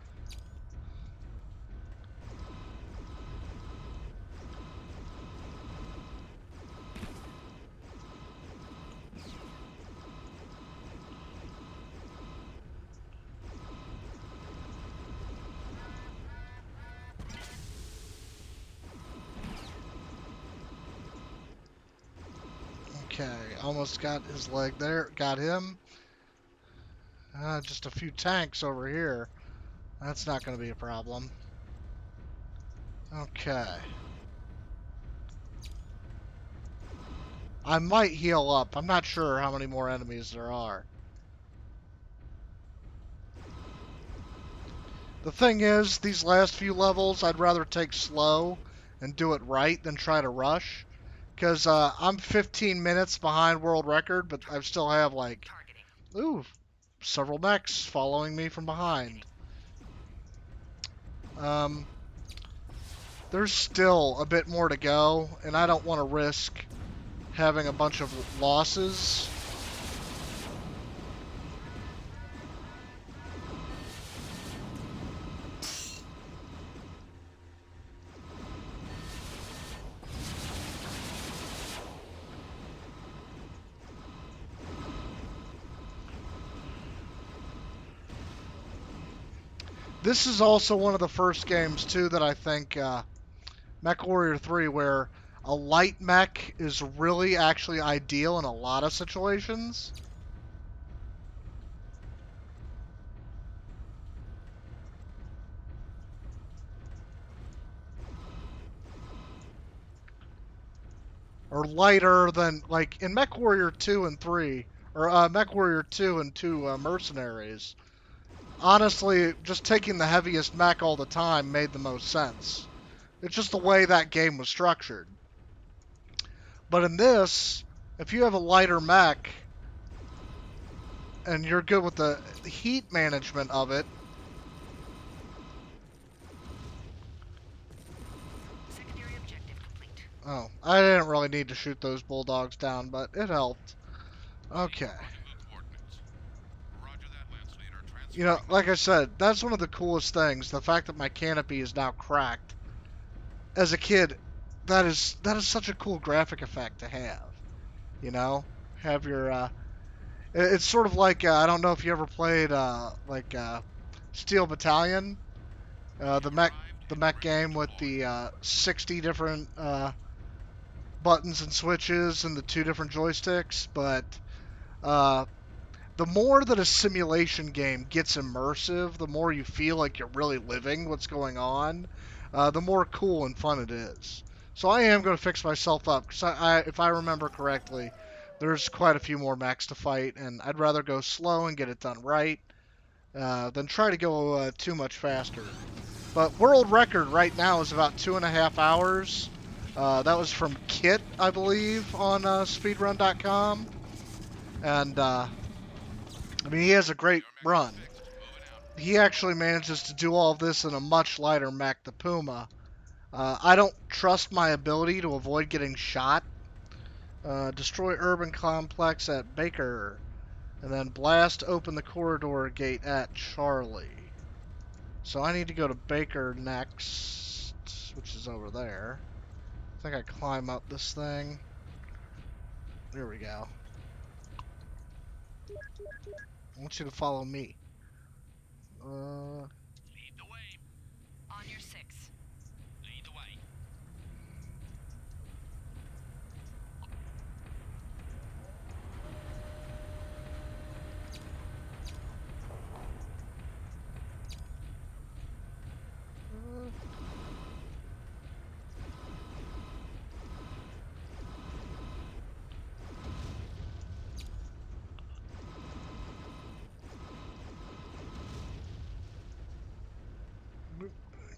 Okay, almost got his leg there. Got him. Just a few tanks over here. That's not going to be a problem. Okay. I might heal up. I'm not sure how many more enemies there are. The thing is, these last few levels, I'd rather take slow and do it right than try to rush. Because I'm 15 minutes behind world record, but I still have, like, Targeting. ooh, several mechs following me from behind. There's still a bit more to go, and I don't want to risk having a bunch of losses. This is also one of the first games, too, that I think MechWarrior 3, where a light mech is really actually ideal in a lot of situations. Or lighter than, like, in MechWarrior 2 and 3, or MechWarrior 2 and 2 Mercenaries. Honestly, just taking the heaviest mech all the time made the most sense. It's just the way that game was structured. But in this, if you have a lighter mech, and you're good with the heat management of it, Secondary objective complete. oh, I didn't really need to shoot those bulldogs down, but it helped. Okay. Roger that, Lance Leader. You know, Transferring like I said, that's one of the coolest things, the fact that my canopy is now cracked. As a kid, that is such a cool graphic effect to have. You know? Have your, it's sort of like, I don't know if you ever played, Steel Battalion, the mech game with the 60 different buttons and switches and the 2 different joysticks, but the more that a simulation game gets immersive, the more you feel like you're really living what's going on, the more cool and fun it is. So I am going to fix myself up, because if I remember correctly, there's quite a few more mechs to fight, and I'd rather go slow and get it done right than try to go too much faster. But world record right now is about 2.5 hours. That was from Kit, I believe, on speedrun.com. And I mean, he has a great run. He actually manages to do all of this in a much lighter mech, the Puma. I don't trust my ability to avoid getting shot. Destroy urban complex at Baker. And then blast open the corridor gate at Charlie. So I need to go to Baker next, which is over there. I think I climb up this thing. There we go. I want you to follow me. Lead the way. On your 6. Lead the way.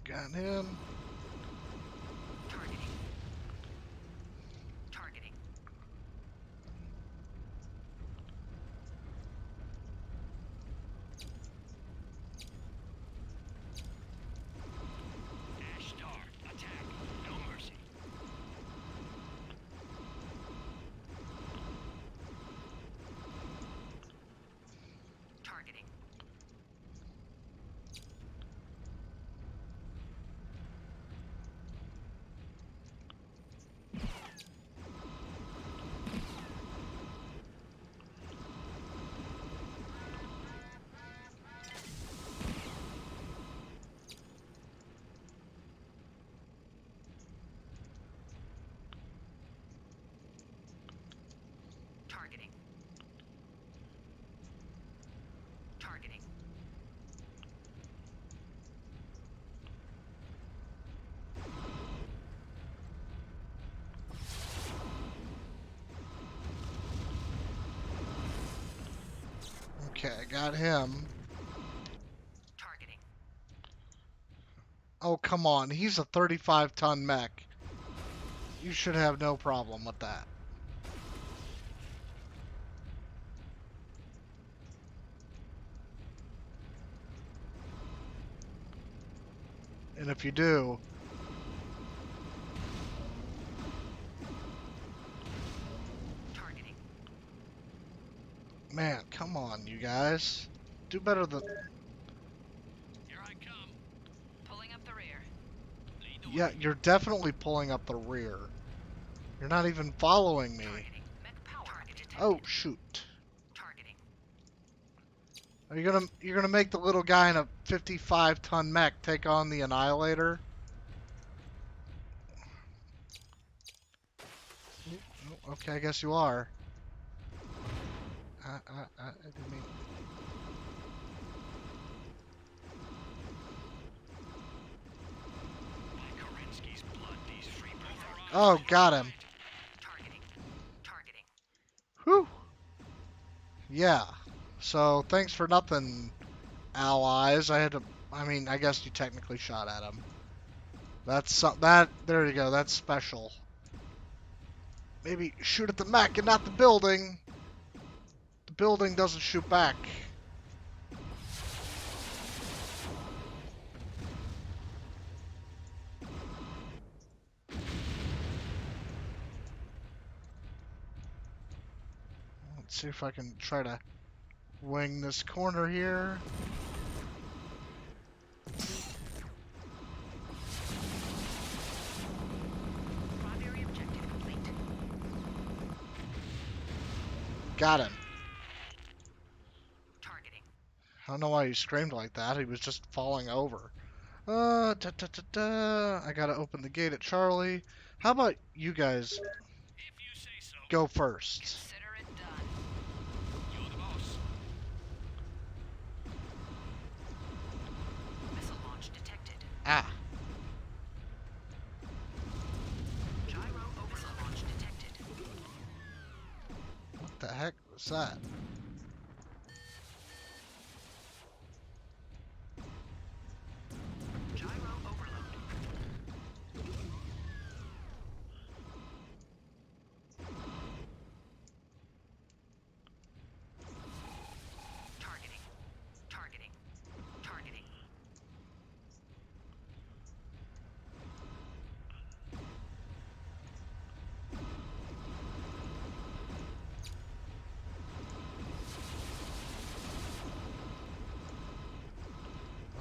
Got him. Targeting. Targeting. Dash star. Attack. No mercy. Targeting. Targeting. Targeting. Okay, I got him. Targeting. Oh, come on. He's a 35-ton mech. You should have no problem with that. And if you do, Targeting. man, come on, you guys. Do better than... Here I come. Pulling up the rear. Lead the Yeah, way. you're definitely pulling up the rear. You're not even following me. Targeting. Mech power detected. Oh, shoot. Targeting. Are you're gonna make the little guy in a 55-ton mech take on the Annihilator? Oh, okay, I guess you are. I didn't mean... By Kerensky's blood, these freebirds are Oh, got him. Targeting. Targeting. Whew. Yeah. So, thanks for nothing, allies. I mean, I guess you technically shot at him. There you go, that's special. Maybe shoot at the mech and not the building. The building doesn't shoot back. Let's see if I can try to wing this corner here. Primary objective complete. Got him. Targeting. I don't know why he screamed like that. He was just falling over. I gotta open the gate at Charlie. How about you guys If you say so. go first? Consider it done. You're the boss. Missile launch detected. Ah, Gyro overload launch detected. what the heck was that? Gyro overload.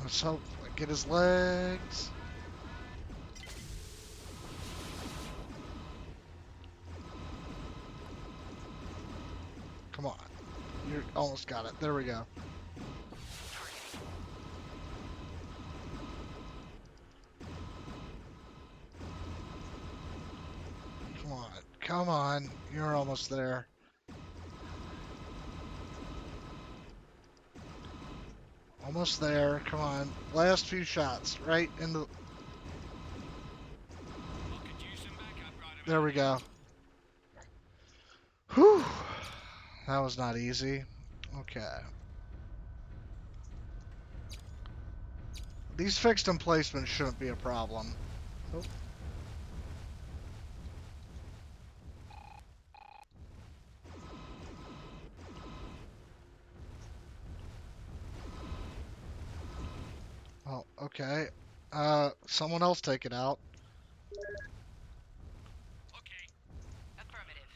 Let's hope I get his legs. Come on. You almost got it. There we go. Come on. Come on. You're almost there. Almost there. Come on. Last few shots. Right into... I could use some backup right There about we go. Whew. That was not easy. Okay. These fixed emplacements shouldn't be a problem. Oh. Oh, okay. Someone else take it out. Okay. Affirmative.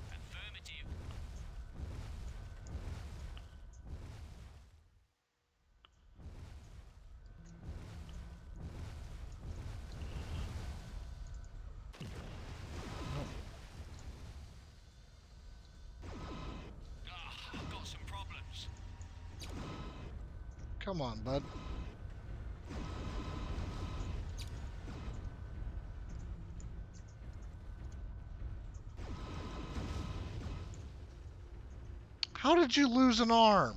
Affirmative. I've got some problems. Come on, bud. How did you lose an arm?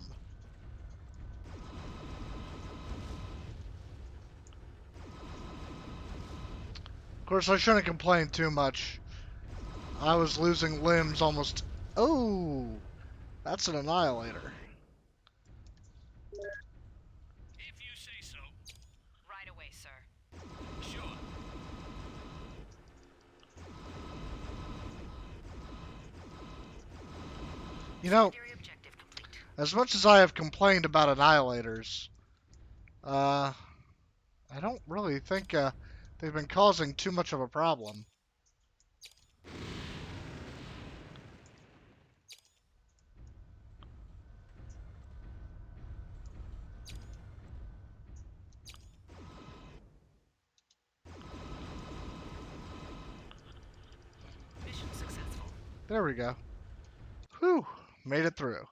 Of course, I shouldn't complain too much. I was losing limbs almost... Oh! That's an annihilator. If you say so. Right away, sir. Sure. You know, Secondary objective complete. as much as I have complained about annihilators, I don't really think they've been causing too much of a problem. Mission successful. There we go. Whew, made it through.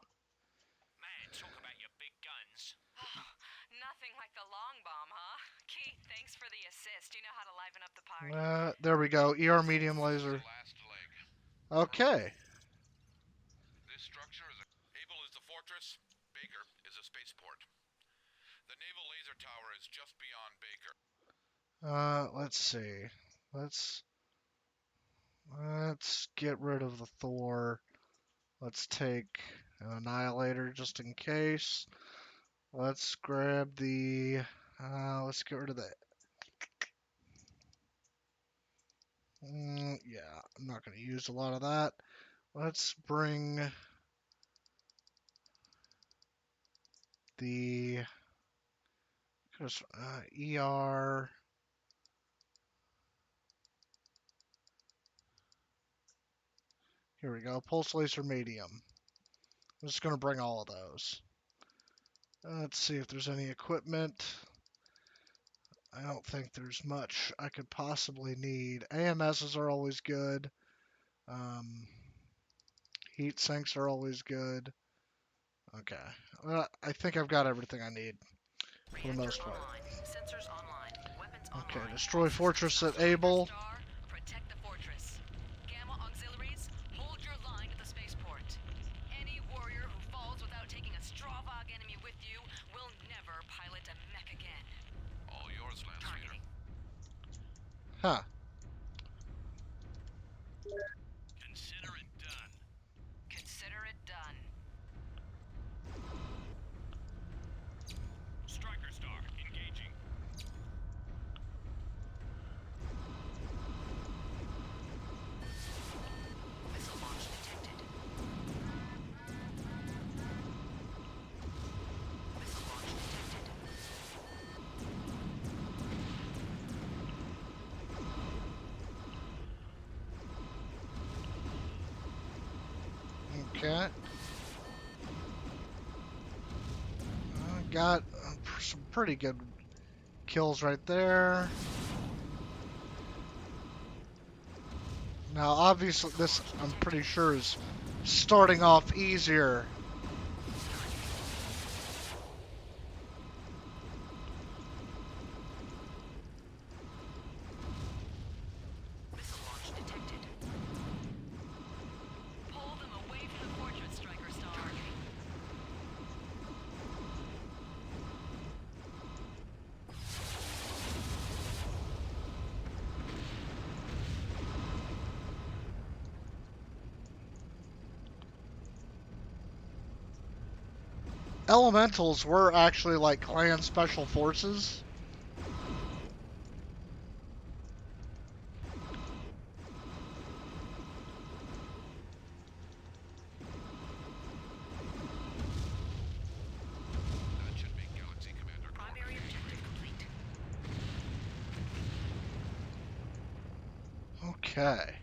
Man, talk about your big guns. Nothing like the long bomb, huh? Keith, thanks for the assist. You know how to liven up the party. There we go. ER medium laser. Last leg. Okay. This structure is Able is the fortress. Baker is a spaceport. The naval laser tower is just beyond Baker. Let's see. Let's get rid of the Thor. Let's take an annihilator just in case. Let's grab the. Let's get rid of that. Yeah, I'm not going to use a lot of that. Let's bring the ER. Here we go. Pulse laser medium. I'm just going to bring all of those. Let's see if there's any equipment. I don't think there's much I could possibly need. AMSs are always good. Heat sinks are always good. Okay. I think I've got everything I need for the most part. Online. Sensors online. Weapons Okay, online. destroy fortress at Striker Able. Star, protect the fortress. Gamma auxiliaries, hold your line to the spaceport. Any warrior who falls without taking a Stravog enemy with you will never pilot a mech again. All yours, Lance Leader. Targeting. Huh. Consider it done. Consider it done. Striker Star, engaging. Missile launch detected. Missile launch detected. Okay. got some pretty good kills right there. Now, obviously, this, I'm pretty sure, is starting off easier. Missile launch detected. Pull them away from the fortress, Striker Star. Elementals were actually like clan special forces. That should be Galaxy Commander Primary objective complete. Okay.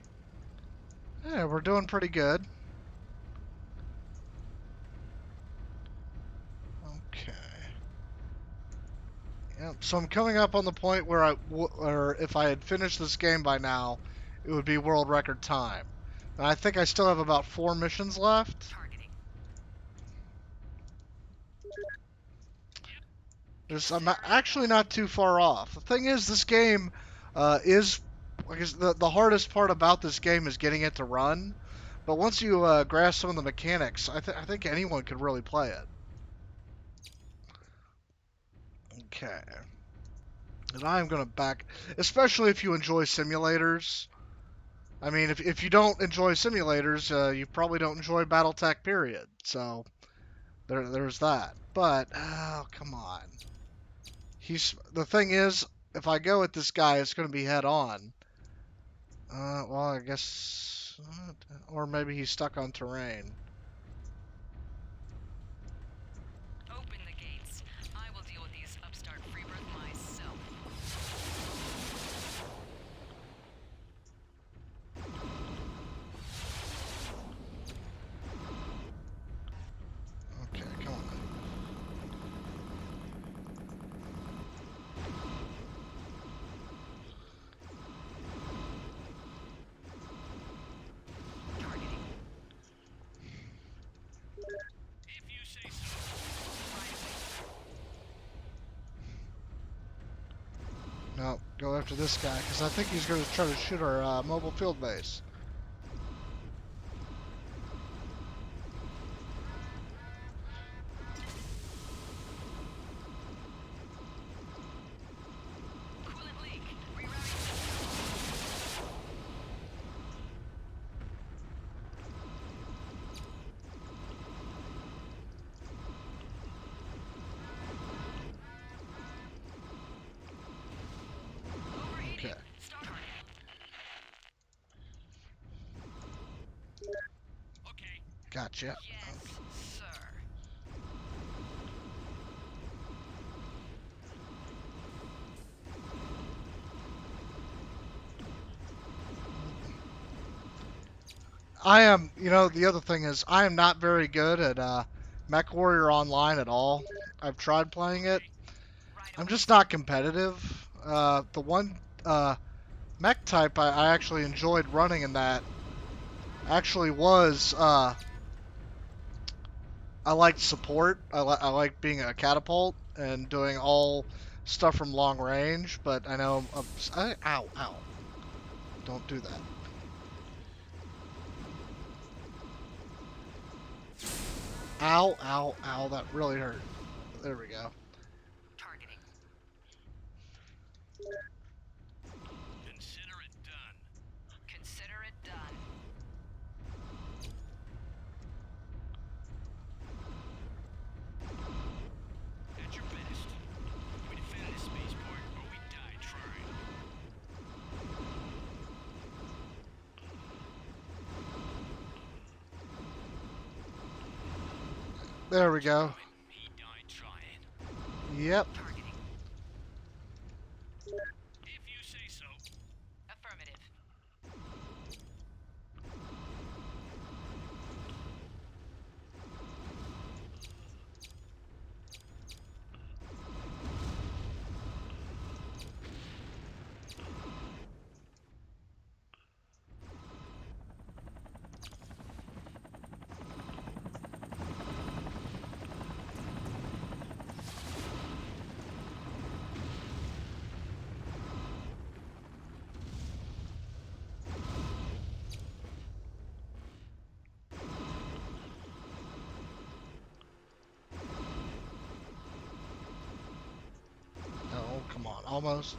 Yeah, we're doing pretty good. Okay. Yep. So I'm coming up on the point where or if I had finished this game by now, it would be world record time. And I think I still have about 4 missions left. Targeting. I'm actually not too far off. The thing is, this game is, I guess, the hardest part about this game is getting it to run. But once you grasp some of the mechanics, I think anyone could really play it. Okay. And I'm going to back, especially if you enjoy simulators. I mean, if you don't enjoy simulators, you probably don't enjoy BattleTech, period. So there's that. But, oh, come on. The thing is, if I go at this guy, it's going to be head on. Well, I guess, or maybe he's stuck on terrain. Open the gates. I will deal with these upstart freebirds myself. Okay, come on. Targeting. If you say so. No, go after this guy, because I think he's going to try to shoot our mobile field base. Coolant leak. Rerouting. Overheating. Okay. Start targeting. Okay. Gotcha. Yes, sir. I am, the other thing is, I am not very good at MechWarrior Online at all. I've tried playing it. Right I'm away. just not competitive. The one mech type I actually enjoyed running in that actually was, I liked support. I like being a catapult and doing all stuff from long range, but I know, ow, ow. Don't do that. Ow, ow, ow, that really hurt. There we go. Targeting. Consider it done. Consider it done. At your best. We defend this spaceport or we die trying. There we go. He died trying. Yep. Targeting. If you say so. Affirmative. Almost.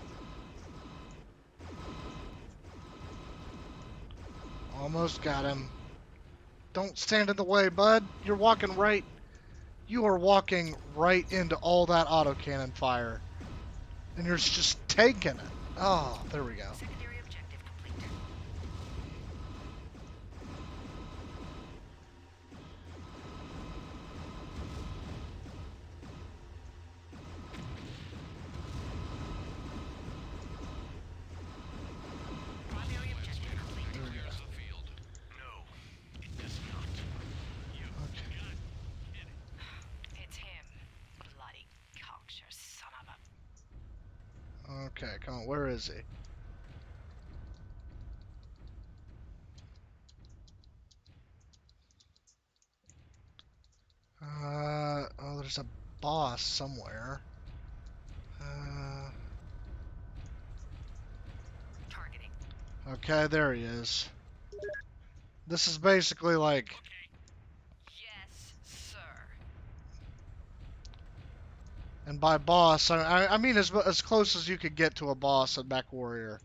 Almost got him. Don't stand in the way, bud. You're walking right. You are walking right into all that autocannon fire. And you're just taking it. Oh, there we go. Secondary objective complete. Primary objective complete. There we go. Clears the field. No, it does not. You Okay. got It's him. Bloody cocksure son of a... Okay, come on. Where is he? Oh, there's a boss somewhere. Targeting. Okay, there he is. This is basically like, okay. Yes, sir. and by boss, I mean as close as you could get to a boss in MechWarrior.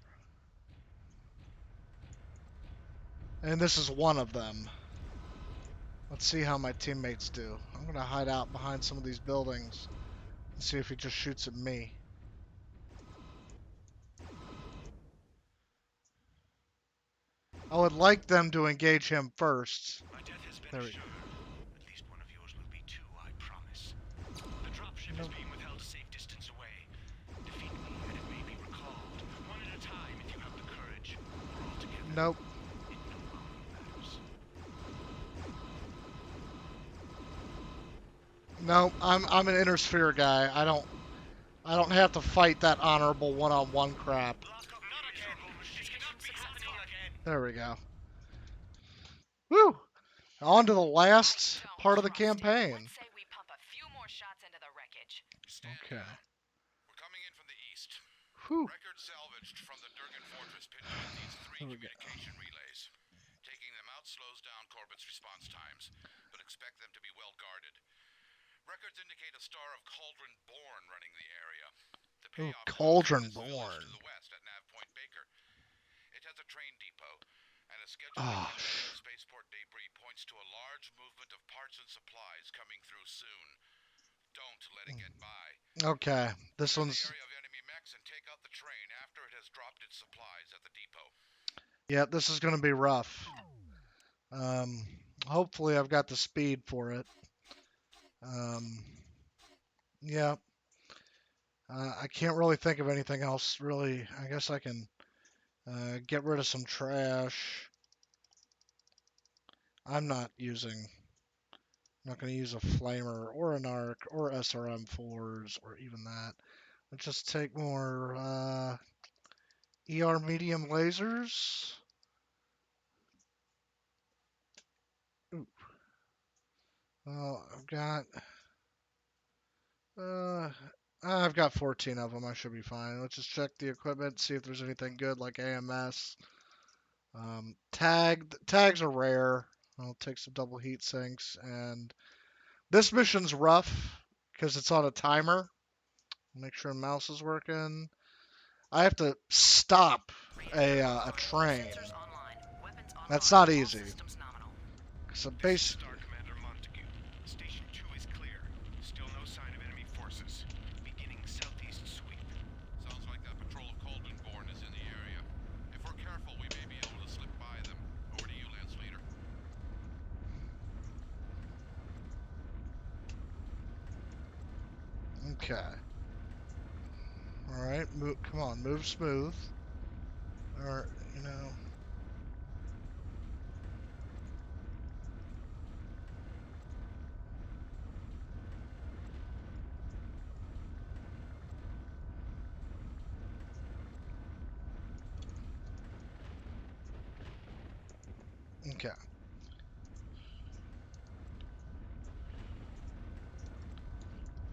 And this is one of them. Let's see how my teammates do. I'm gonna hide out behind some of these buildings and see if he just shoots at me. I would like them to engage him first. My death has been There we assured. At least one of yours will be too, I promise. The dropship is Nope. being withheld a safe distance away. Defeat me, and it may be recalled. One at a time, if you have the courage. Or all together. Nope. It no longer matters. No, I'm an inner sphere guy. I don't have to fight that honorable one-on-one crap. Not again. This cannot be happening again. There we go. Woo! On to the last part of the campaign. Let's say we pump a few more shots into the wreckage. Stand Okay. down. We're coming in from the east. Whew. Record salvaged from the Durgan Fortress pitted with these three There we go. communication relays. Taking them out slows down Corbett's response times, but expect them to be well guarded. Records indicate a star of Cauldron Born running the area. The Ooh, payoff Cauldron is the village Born. to the west at Nav Point Baker. It has a train depot, and a scheduled Oh, accumulation of spaceport debris points to a large movement of parts and supplies coming through soon. Don't let it get by. Okay. This Clear one's the area of enemy mechs and take out the train after it has dropped its supplies at the depot. yeah, this is gonna be rough. Hopefully I've got the speed for it. Yeah. I can't really think of anything else, really. I guess I can get rid of some trash. I'm not going to use a flamer or an arc or SRM4s or even that. Let's just take more ER medium lasers. Ooh. Well, I've got 14 of them. I should be fine. Let's just check the equipment, see if there's anything good like AMS. Tags are rare. I'll take some double heat sinks. And this mission's rough because it's on a timer. Make sure the mouse is working. I have to stop a train. Sensors online. Weapons online. That's not All easy. systems nominal. So This is basically, Star Commander Montague. Station 2 is clear. Still no sign of enemy forces. Beginning southeast sweep. Sounds like that patrol of Cauldron Born is in the area. If we're careful, we may be able to slip by them. Over to you, Lance Leader. okay. All right, come on, move smooth. Or, you know. Okay.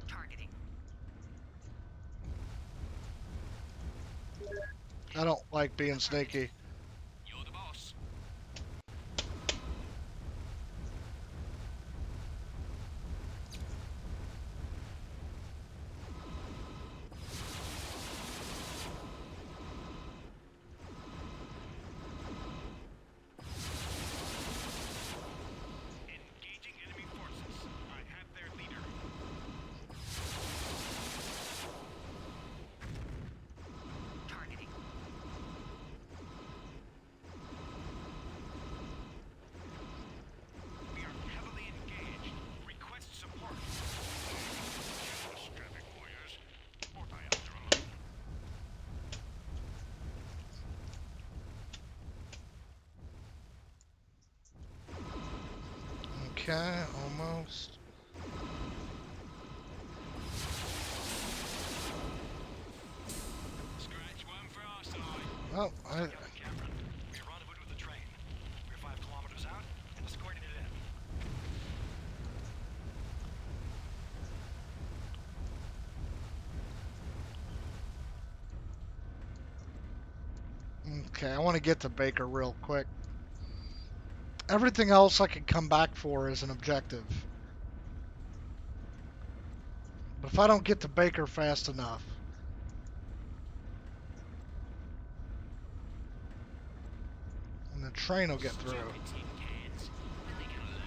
Targeting. I don't like being sneaky. You're the boss. Okay, almost. Scratch one for our side. Oh, I... Captain Cameron, we rendezvoused with the train. We're 5 kilometers out and escorting it in. Okay, I want to get to Baker real quick. Everything else I can come back for as an objective. But if I don't get to Baker fast enough, and the train will get through. Stupid tin cans. When they gonna learn?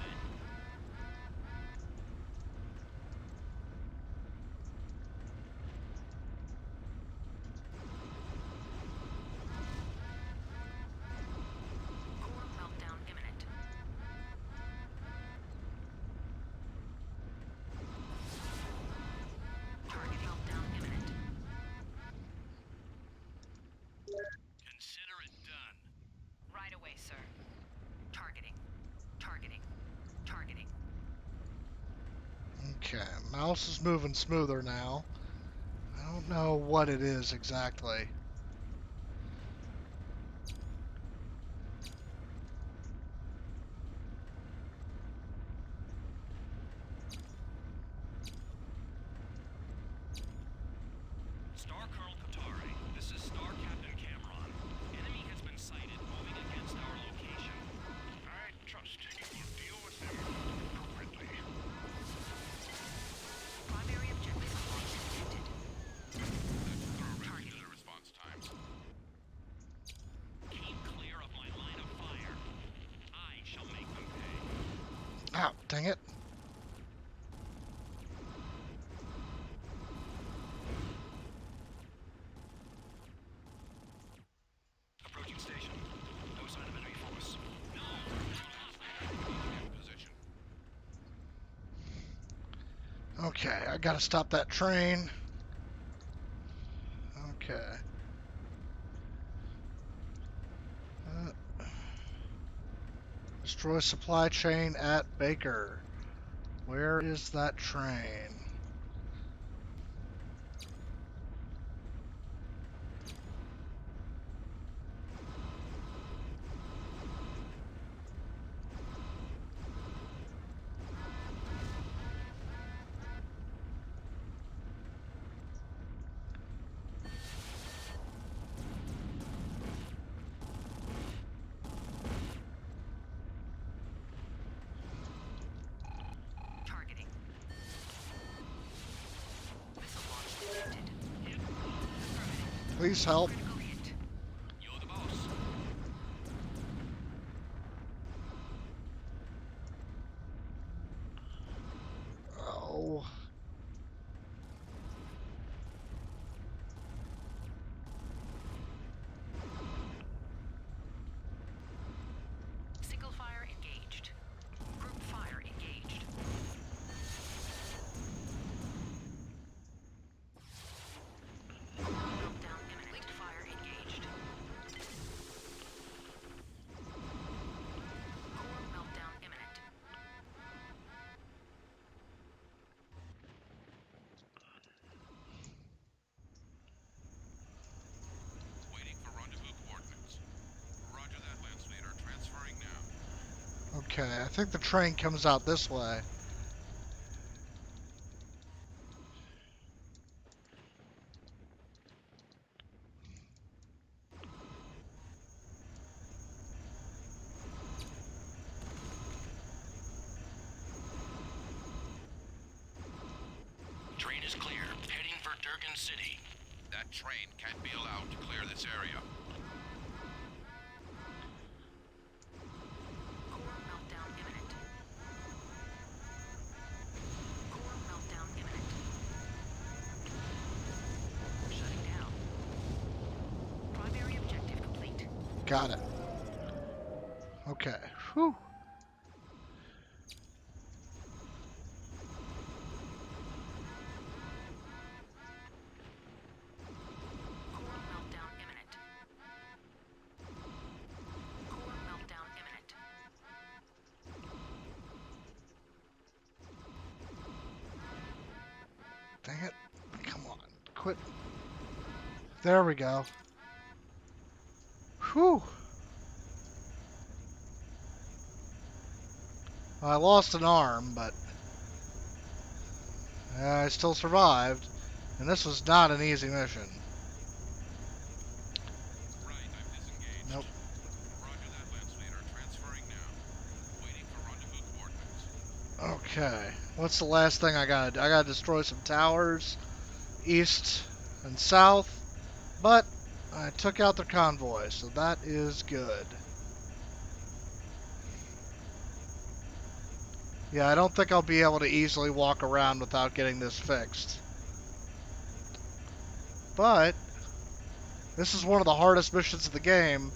Core meltdown imminent. Target meltdown imminent. Consider it done. Right away, sir. Targeting. Targeting. Targeting. Okay, mouse is moving smoother now. I don't know what it is exactly. Star Colonel Katari, this is Star Captain Cameron. Enemy has been sighted moving against our location. I trust you will deal with them appropriately. Primary objective detected. Target the response times. Keep clear of my line of fire. I shall make them pay. Ah, dang it. Approaching station. No sign of enemy force. No! In position. Okay, I gotta stop that train. Okay. Destroy supply chain at Baker. Where is that train? Targeting. Missile launch detected. Please help. Critical hit. You're the boss. Oh. Single fire engaged. Group fire engaged. Meltdown imminent. Linked fire engaged. Core meltdown imminent. Waiting for rendezvous coordinates. Roger that, Lance Leader. Transferring now. Okay, I think the train comes out this way. Train is clear. Heading for Durgan City. That train can't be allowed to clear this area. Core meltdown imminent. Core meltdown imminent. Shutting down. Primary objective complete. Got it. Okay. Whew. Core meltdown imminent. Core meltdown imminent. Dang it. Come on. Quit. There we go. Whew. I lost an arm, but I still survived. And this was not an easy mission. Right, I've disengaged. Nope. Roger that, Lance Leader. Transferring now. Waiting for rendezvous coordinates. Okay. What's the last thing I gotta do? I gotta destroy some towers, east and south. But I took out their convoy, so that is good. Yeah, I don't think I'll be able to easily walk around without getting this fixed. But this is one of the hardest missions of the game,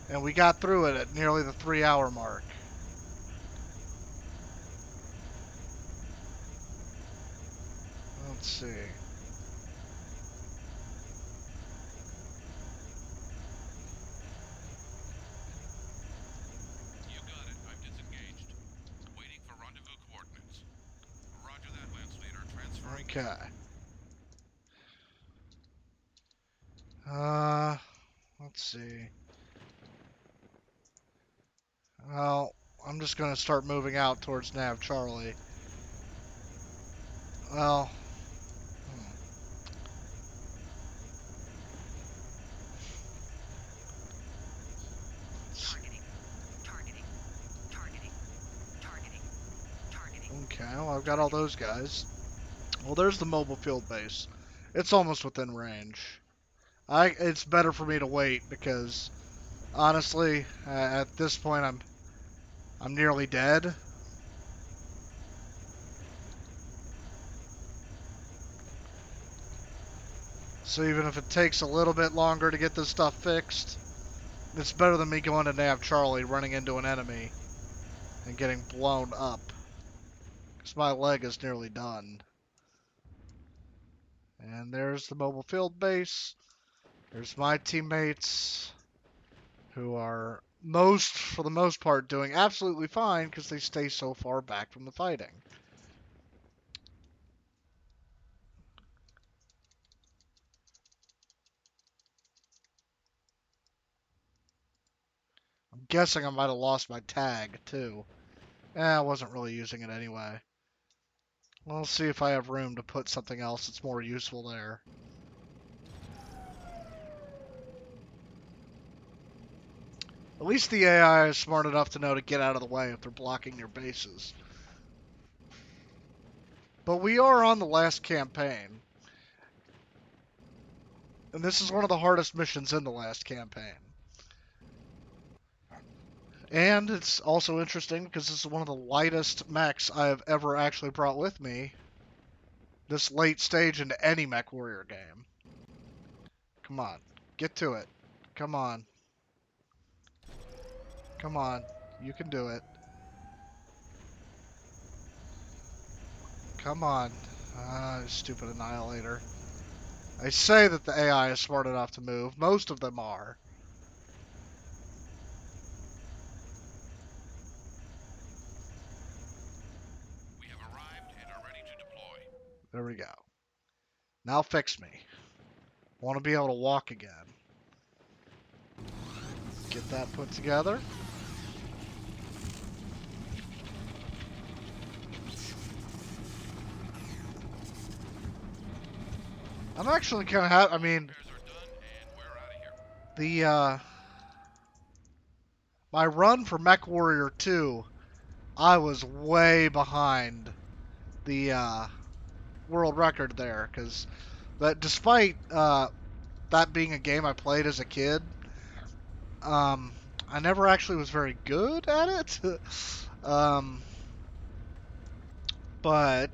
and we got through it at nearly the 3-hour mark. Let's see. You got it. I've disengaged. Waiting for rendezvous coordinates. Roger that, Lance Leader. Transferring. Okay. Let's see. Well, I'm just gonna start moving out towards Nav Charlie. Well, Targeting. Targeting. Targeting. Targeting. Targeting. okay, well, I've got all those guys. Well, there's the mobile field base. It's almost within range. It's better for me to wait because honestly, at this point, I'm nearly dead. So even if it takes a little bit longer to get this stuff fixed, it's better than me going to Nav Charlie, running into an enemy, and getting blown up. Because my leg is nearly done. And there's the mobile field base. There's my teammates, who are for the most part, doing absolutely fine because they stay so far back from the fighting. I'm guessing I might have lost my tag, too. I wasn't really using it anyway. We'll see if I have room to put something else that's more useful there. At least the AI is smart enough to know to get out of the way if they're blocking your bases. But we are on the last campaign. And this is one of the hardest missions in the last campaign. And it's also interesting because this is one of the lightest mechs I have ever actually brought with me this late stage into any MechWarrior game. Come on. Get to it. Come on. Come on. You can do it. Come on. Ah, stupid Annihilator. I say that the AI is smart enough to move. Most of them are. We have arrived and are ready to deploy. There we go. Now fix me. Want to be able to walk again. Get that put together. I'm actually kind of happy. I mean, Repairs are done and we're out of here. my run for MechWarrior 2, I was way behind the world record there, because despite that being a game I played as a kid, I never actually was very good at it. But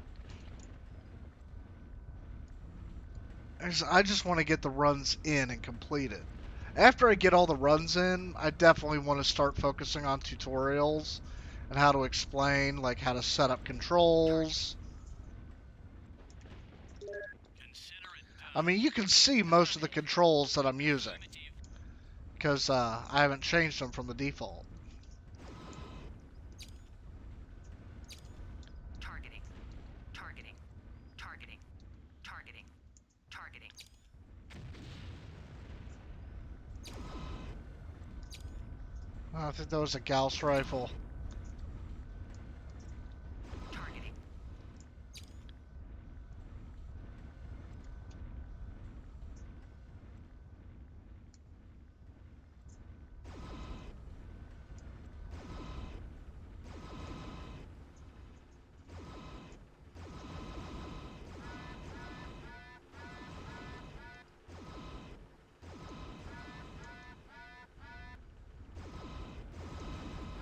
I just want to get the runs in and complete it. After I get all the runs in, I definitely want to start focusing on tutorials and how to explain, like how to set up controls. Consider it I done. mean, you can see most of the controls that I'm using Affirmative. because I haven't changed them from the default. Targeting. Targeting. Targeting. Targeting. Oh, I think that was a Gauss rifle. Targeting.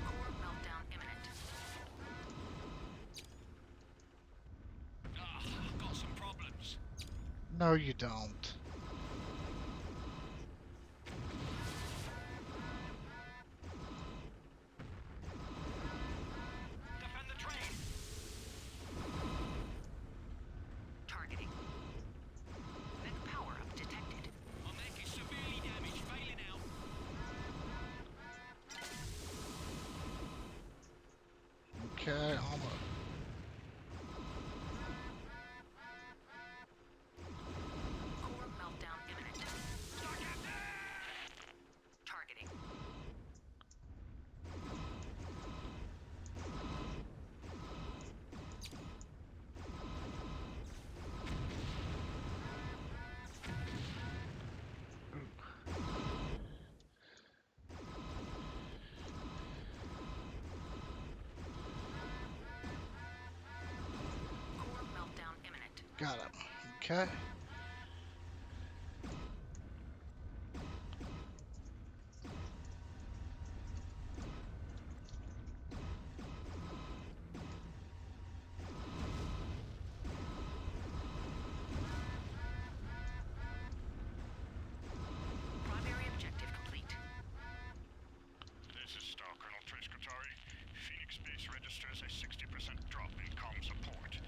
Core meltdown imminent. I've got some problems. No, you don't. Defend the train. Targeting. Mech power-up detected. My mech is severely damaged, failing out. Okay, almost. Core meltdown imminent. Targeting. Core meltdown imminent. Got him. Okay. Primary objective complete. This is Star Colonel Triscotari. Phoenix Base registers a 60% drop in comm support.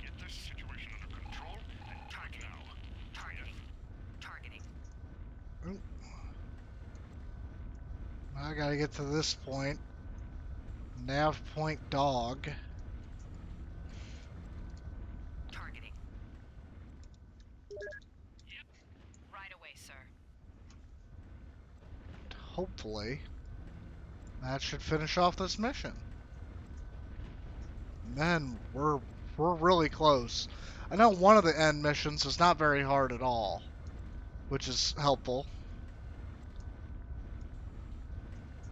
Get this situation under control and target now. Targeting. Targeting. I gotta get to this point. Nav point dog. Targeting. Right away, sir. Hopefully, that should finish off this mission. Man, we're really close. I know one of the end missions is not very hard at all, which is helpful.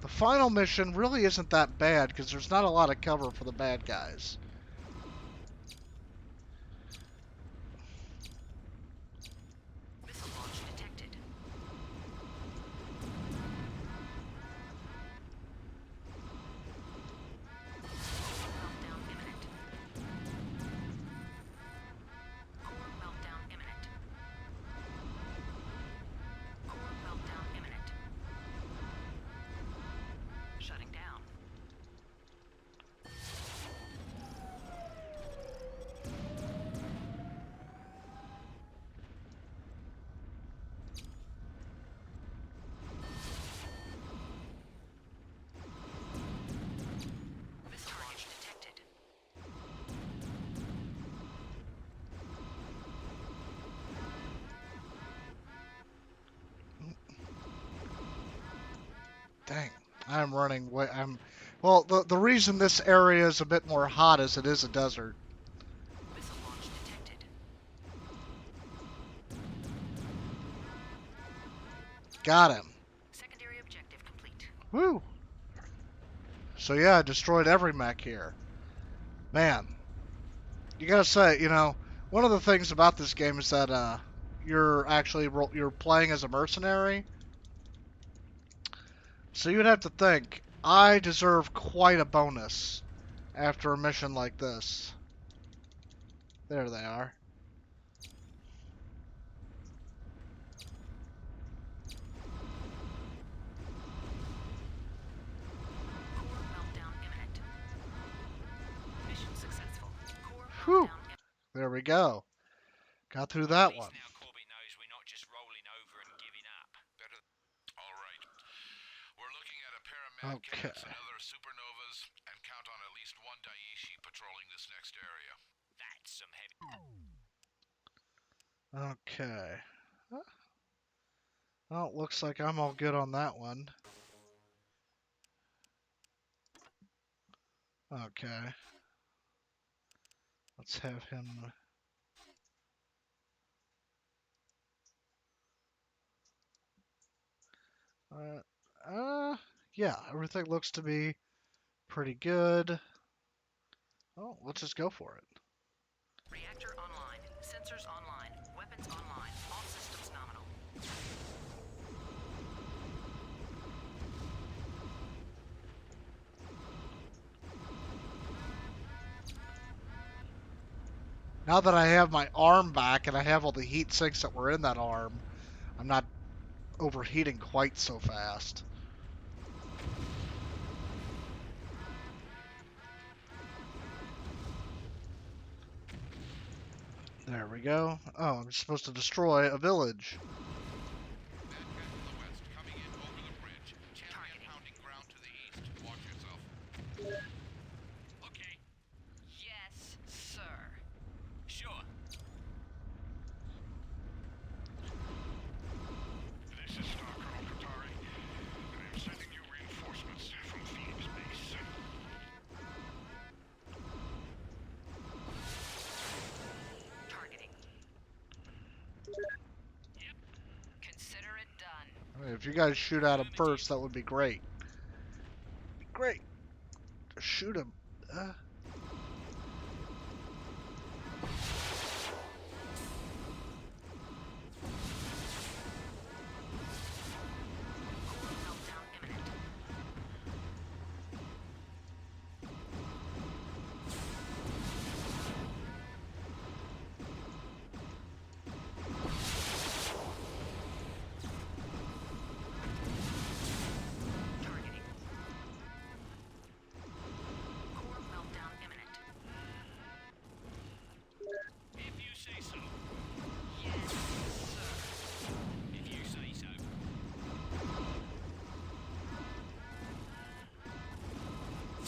The final mission really isn't that bad because there's not a lot of cover for the bad guys. Missile launch detected. Meltdown imminent. Core meltdown imminent. Core meltdown imminent. Shutting down. Missile launch detected. Dang, I'm running way. Well, the reason this area is a bit more hot is it is a desert. Missile launch detected. Got him. Secondary objective complete. Woo. So yeah, I destroyed every mech here. Man, you gotta say, one of the things about this game is that you're playing as a mercenary. So you'd have to think, I deserve quite a bonus after a mission like this. There they are. Core meltdown imminent. Mission successful. Core Whew. meltdown imminent. There we go. Got through that At one. least now Corbett knows we're not just rolling over and giving up. All right. We're looking at a pair of mad Okay. cats and other supernovas, and count on at least one Daiichi patrolling this next area. That's some heavy. Okay. Well, it looks like I'm all good on that one. Okay. Let's have him. Yeah, everything looks to be pretty good. Oh, let's just go for it. Reactor online. Sensors online. Weapons online. All systems nominal. Now that I have my arm back and I have all the heat sinks that were in that arm, I'm not overheating quite so fast. There we go. Oh, I'm supposed to destroy a village. Bad guy to the west, coming in over the bridge. Champion pounding ground to the east. Watch yourself. Okay, Yes, sir. sure. This is Star Colonel Katari. I am sending you reinforcements from Phoenix Base. Targeting. Consider it done. I mean, if you guys shoot at him first, that would be great. Great. Shoot him. Meltdown imminent. Targeting. Core meltdown imminent. If you say so. Yes, sir. If you say so.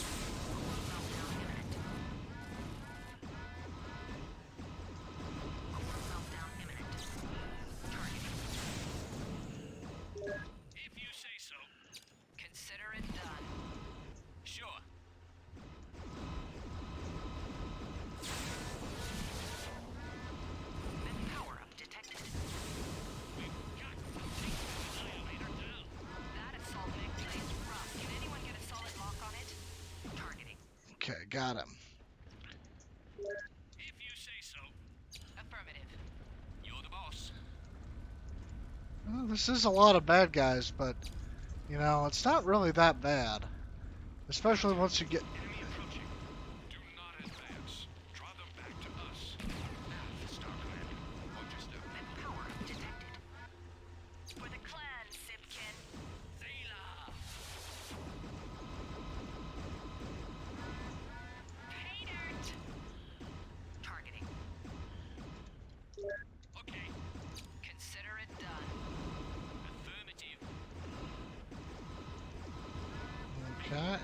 Meltdown imminent. Core meltdown imminent. Targeting. If you say so. Consider it done. Sure. Mech power up detected. We've got to take the annihilator down. That assault mech plays rough. Can anyone get a solid lock on it? Targeting. Okay, got him. If you say so. Affirmative. You're the boss. Well, this is a lot of bad guys, but, you know, it's not really that bad. Especially once you get... Enemy approaching. Do not advance. Draw them back to us. Nav, Star Commander. Watch your step. Mech power up detected. For the clan, Sipkin. Zayla. Pay dirt. Targeting. Okay. Consider it done. Affirmative. Okay.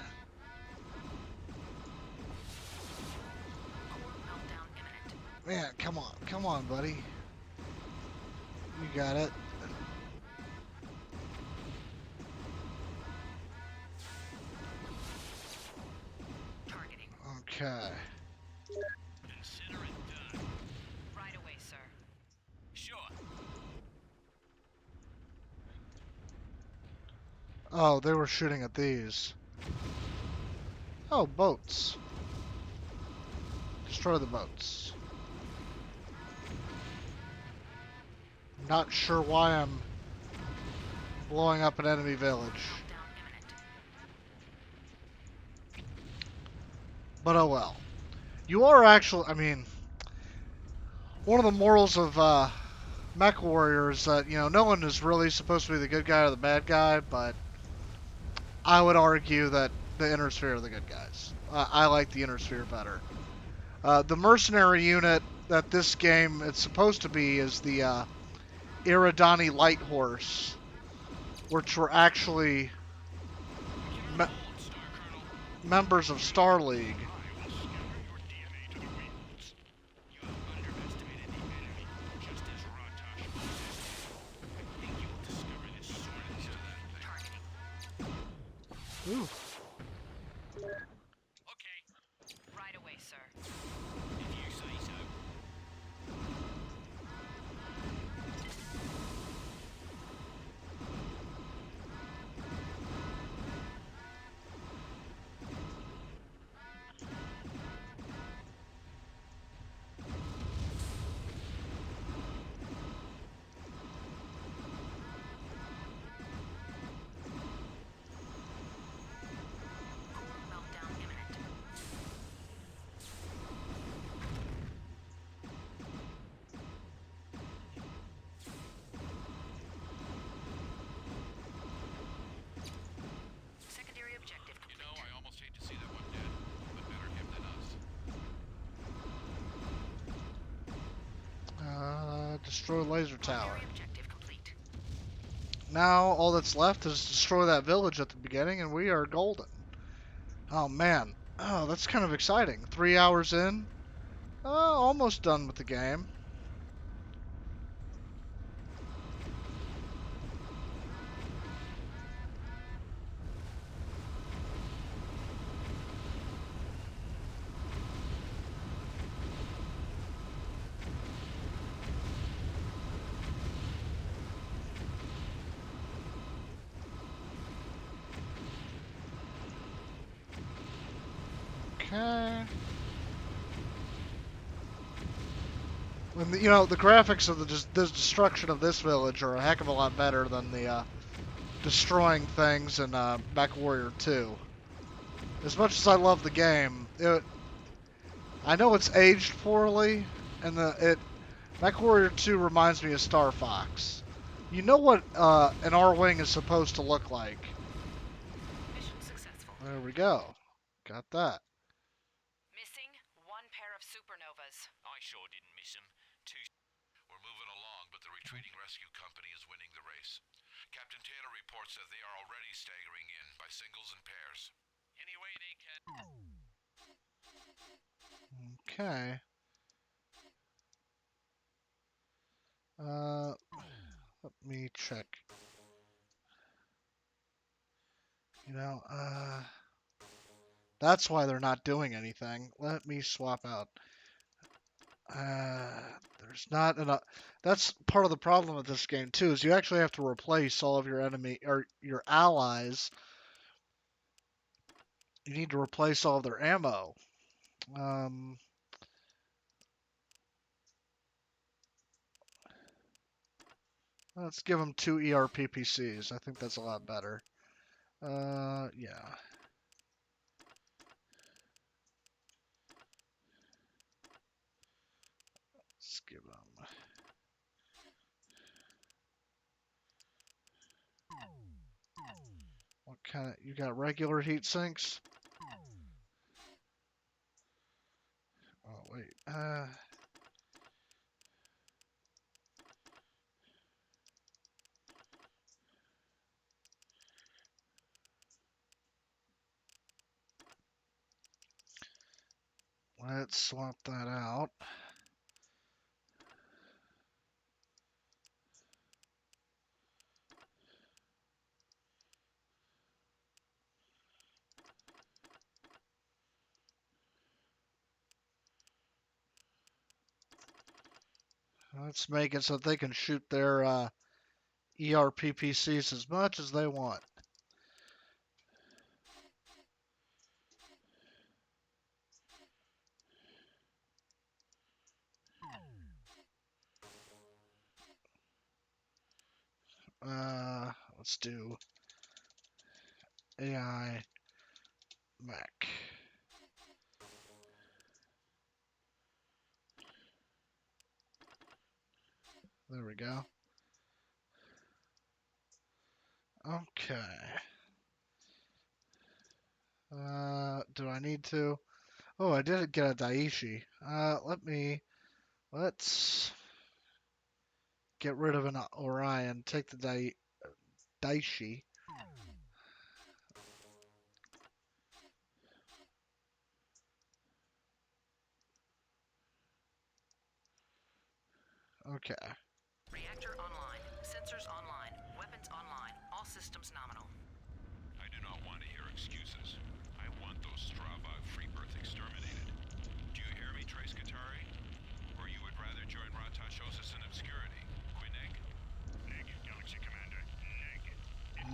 Core meltdown imminent. Man, come on, buddy. You got it. Targeting. Okay. Consider it done. Right away, sir. Sure. Oh, they were shooting at these. Oh, boats. Destroy the boats. Not sure why I'm blowing up an enemy village. Meltdown imminent. But oh well. You are actually, I mean, one of the morals of MechWarrior is that, you know, no one is really supposed to be the good guy or the bad guy, but I would argue that the Inner Sphere are the good guys. I like the Inner Sphere better. The mercenary unit that this game is supposed to be is the Iridani Light Horse, which were actually me- Star Colonel. members of Star League. I will scatter your DNA to the winds. You have underestimated the enemy, just as Ooh. Okay, Right away, sir. if you say so. Core meltdown imminent. Secondary objective You complete. know, I almost hate to see that one dead, but better him than us. Destroy laser tower. Primary objective complete. Now all that's left is destroy that village at the beginning, and we are golden. Oh man, oh that's kind of exciting. 3 hours in, almost done with the game. Okay. When the graphics of the destruction of this village are a heck of a lot better than the destroying things in MechWarrior 2. As much as I love the game, I know it's aged poorly, and MechWarrior 2 reminds me of Star Fox. You know what an R-wing is supposed to look like. Mission successful. There we go. Got that. Missing one pair of supernovas. I sure didn't miss him. We're moving along, but the retreating rescue company is winning the race. Captain Taylor reports that they are already staggering in by singles and pairs. Any way they can. Okay. Let me check. That's why they're not doing anything. Let me swap out. There's not enough. That's part of the problem with this game too. Is you actually have to replace all of your enemy or your allies. You need to replace all of their ammo. Let's give them 2 ERPPCs. I think that's a lot better. Yeah. Let's give them. What kind of? You got regular heat sinks? Oh wait. Let's swap that out. Let's make it so they can shoot their ERPPCs as much as they want. Let's do AI Mech. There we go. Okay. Do I need to? Oh, I did get a Daishi. Let's get rid of an Orion. Take the Daishi. Okay. Reactor online. Sensors online. Weapons online. All systems nominal. I do not want to hear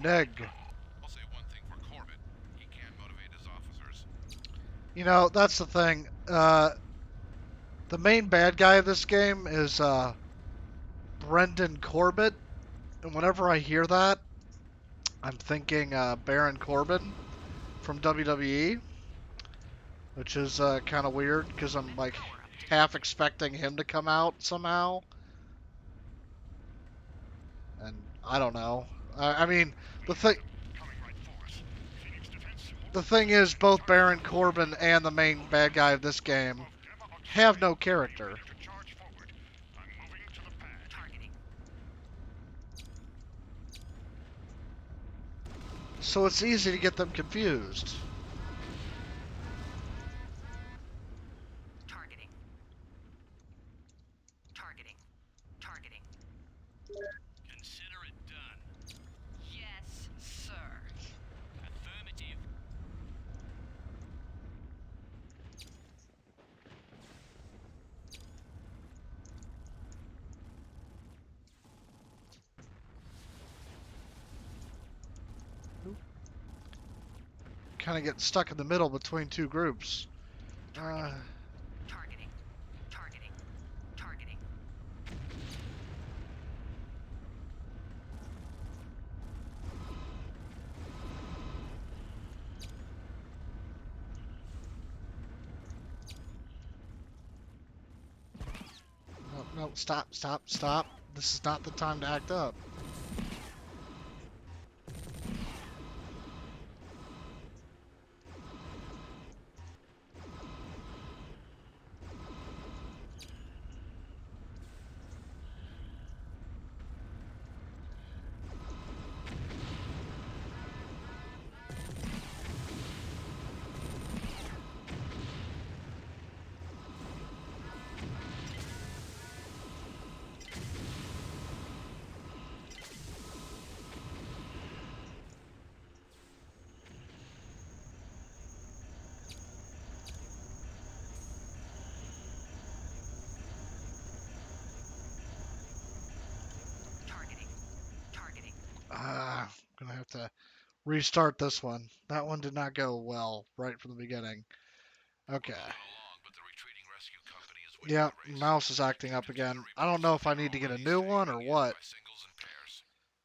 Neg. I'll say one thing for Corbett. He can motivate his officers. You know, that's the thing. The main bad guy of this game is Brendan Corbett. And whenever I hear that, I'm thinking Baron Corbin from WWE, which is kind of weird because I'm like half expecting him to come out somehow. And I don't know. I mean, the thing Coming right for us. Phoenix defense. the thing is, both Baron Corbin and the main bad guy of this game have no character. Ready to charge forward. I'm moving to the pad. Targeting. So it's easy to get them confused. Targeting. Targeting. Targeting. Consider it done. Yes, sir. Affirmative. Kind of get stuck in the middle between two groups. Targeting. Targeting. Targeting. No, stop, stop, stop. This is not the time to act up. Targeting. Targeting. I'm gonna have to restart this one. That one did not go well right from the beginning. Okay. Along, but the retreating rescue company is winning Yeah, the race. mouse is acting up again. I don't know if I need to get a new one or what, By singles and pairs.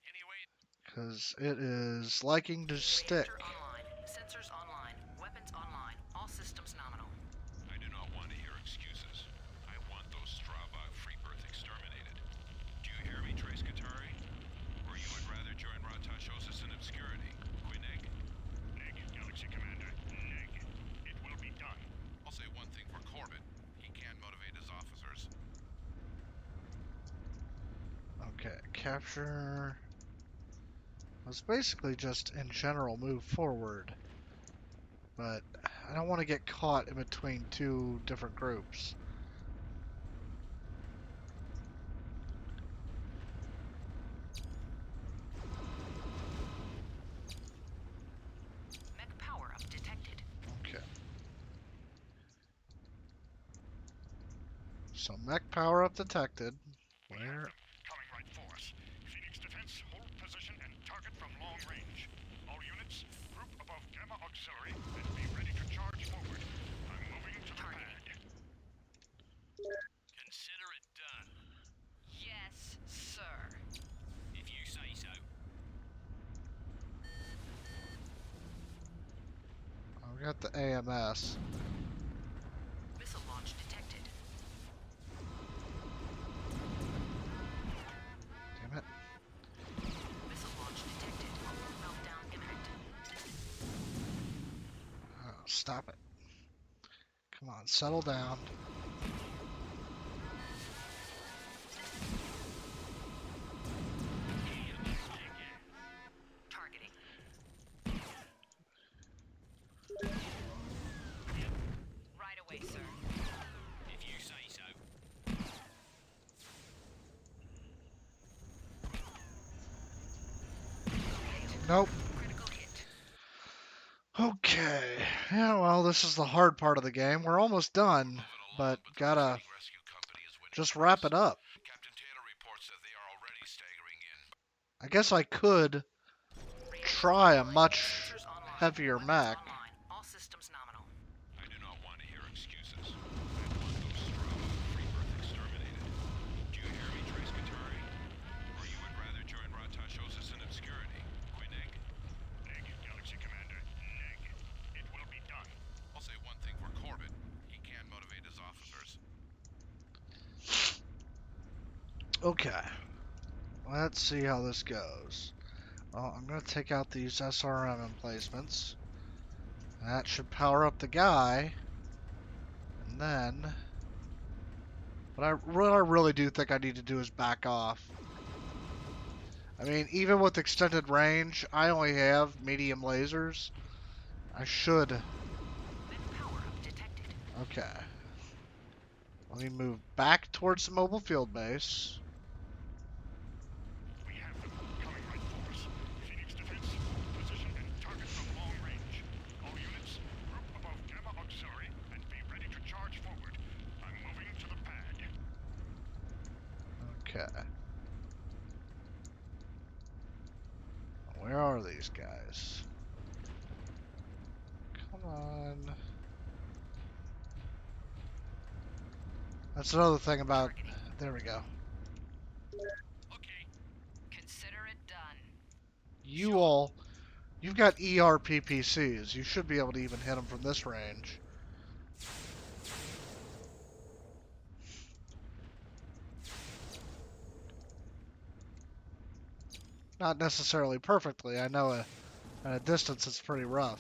Anyway, because it is liking to stick. Reactor online. Sensors online. Weapons online. All systems nominal. I do not want to hear excuses. I want those Strava free birth exterminated. Do you hear me, Trace Katari? Or you would rather join Ratashosis in obscurity? Quineg? Neg, Galaxy Commander. Neg. It will be done. I'll say one thing for Corbett. He can motivate his officers. Okay, capture. It's basically just in general move forward, but I don't want to get caught in between two different groups. Mech power-up detected. Okay. So mech power up detected. Where? Coming right for us. Phoenix defense, hold position and target from long range. All units, group above Gamma Auxiliary and be ready to charge forward. I'm moving to the pad. Consider it done. Yes, sir. If you say so. We got the AMS. Missile launch detected. Damn it. Missile launch detected. Meltdown imminent. Oh, stop it. Come on, settle down. Targeting. Right away, sir. If you say so. Nope. Critical hit. Okay. Yeah, well, this is the hard part of the game. We're almost done, but gotta Rescue company is winning. just wrap it up. Captain Taylor reports that they are already staggering in. I guess I could try a much Sensors online. heavier Weapons mech. online. All systems nominal. I do not want to hear excuses. I want those Strava free birth exterminated. Do you hear me, Trace Katari? Or you would rather join Ratashosis in obscurity? Quineg? Neg, Galaxy Commander. Neg. It will be done. I'll say one thing for Corbett. He can motivate his officers. Okay. Let's see how this goes. Well, I'm going to take out these SRM emplacements. That should power up the guy. And then... what I really do think I need to do is back off. I mean, even with extended range, I only have medium lasers. I should... Power-up detected. okay. Let me move back towards the mobile field base. We have them coming right for us. Phoenix defense, position and target from long range. All units, group above Gamma Auxiliary and be ready to charge forward. I'm moving to the pad. Okay. Where are these guys? Come on. That's another thing about... there we go. Okay. Consider it done. You all... you've got ERPPCs. You should be able to even hit them from this range. Not necessarily perfectly. I know at a distance it's pretty rough.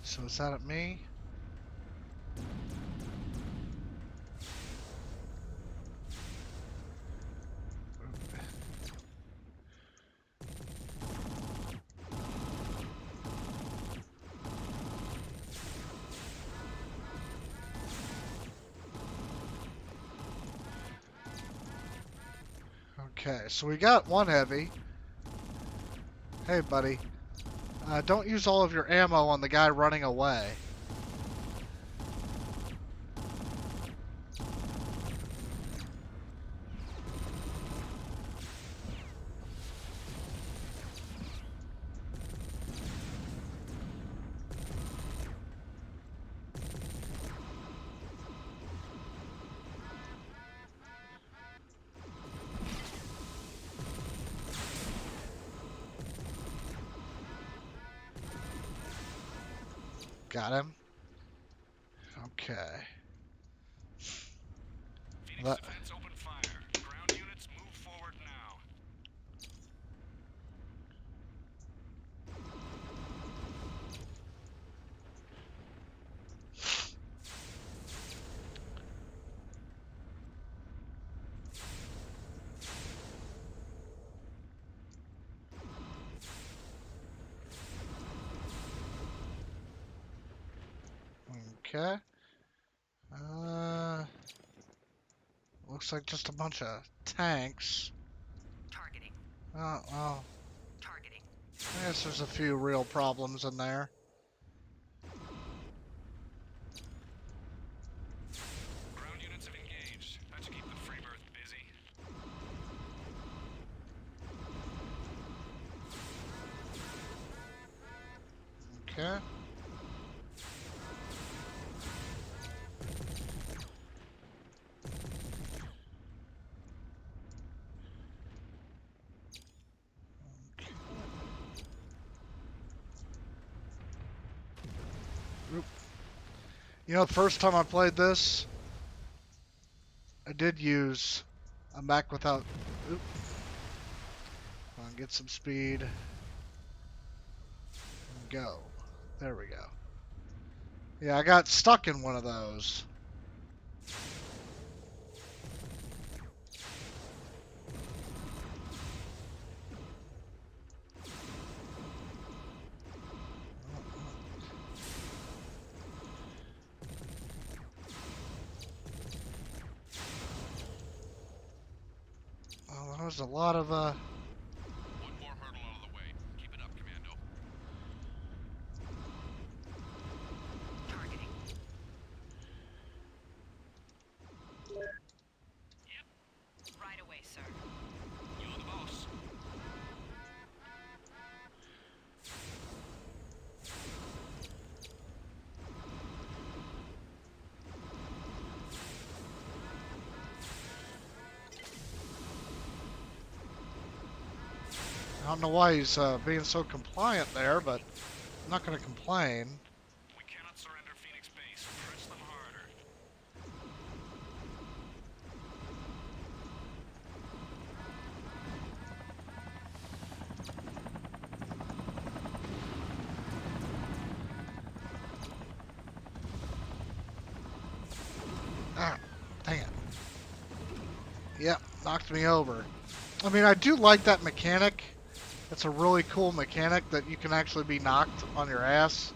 So is that at me? Okay, so we got one heavy. Hey, buddy. Don't use all of your ammo on the guy running away. Got him. Okay. Phoenix Let- defense, open fire. Ground units, move forward now. Okay. Looks like just a bunch of tanks. Targeting. Oh, well, Targeting. I guess there's a few real problems in there. Ground units have engaged. That should keep the free berth busy. Okay. Oop. You know, the first time I played this, I did use a mech without... oop. Come on, get some speed. And go. There we go. Yeah, I got stuck in one of those. Well, there was a lot of, One more hurdle out of the way. Keep it up, Commando. Targeting. I don't know why he's being so compliant there, but I'm not going to complain. We cannot surrender Phoenix Base. Press them harder. Ah, dang it. Yep, knocked me over. I mean, I do like that mechanic. It's a really cool mechanic that you can actually be knocked on your ass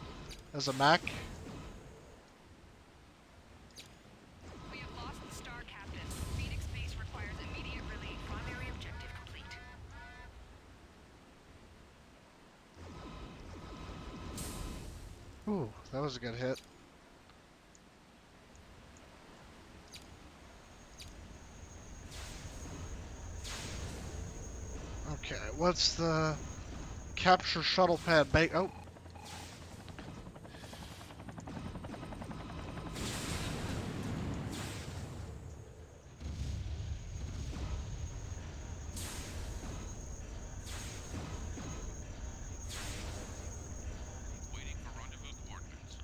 as a mech. We have lost the Star Captain. Phoenix Base requires immediate relief. Primary objective complete. Ooh, that was a good hit. Okay, what's the capture shuttle pad bait? Oh. Waiting for rendezvous coordinates.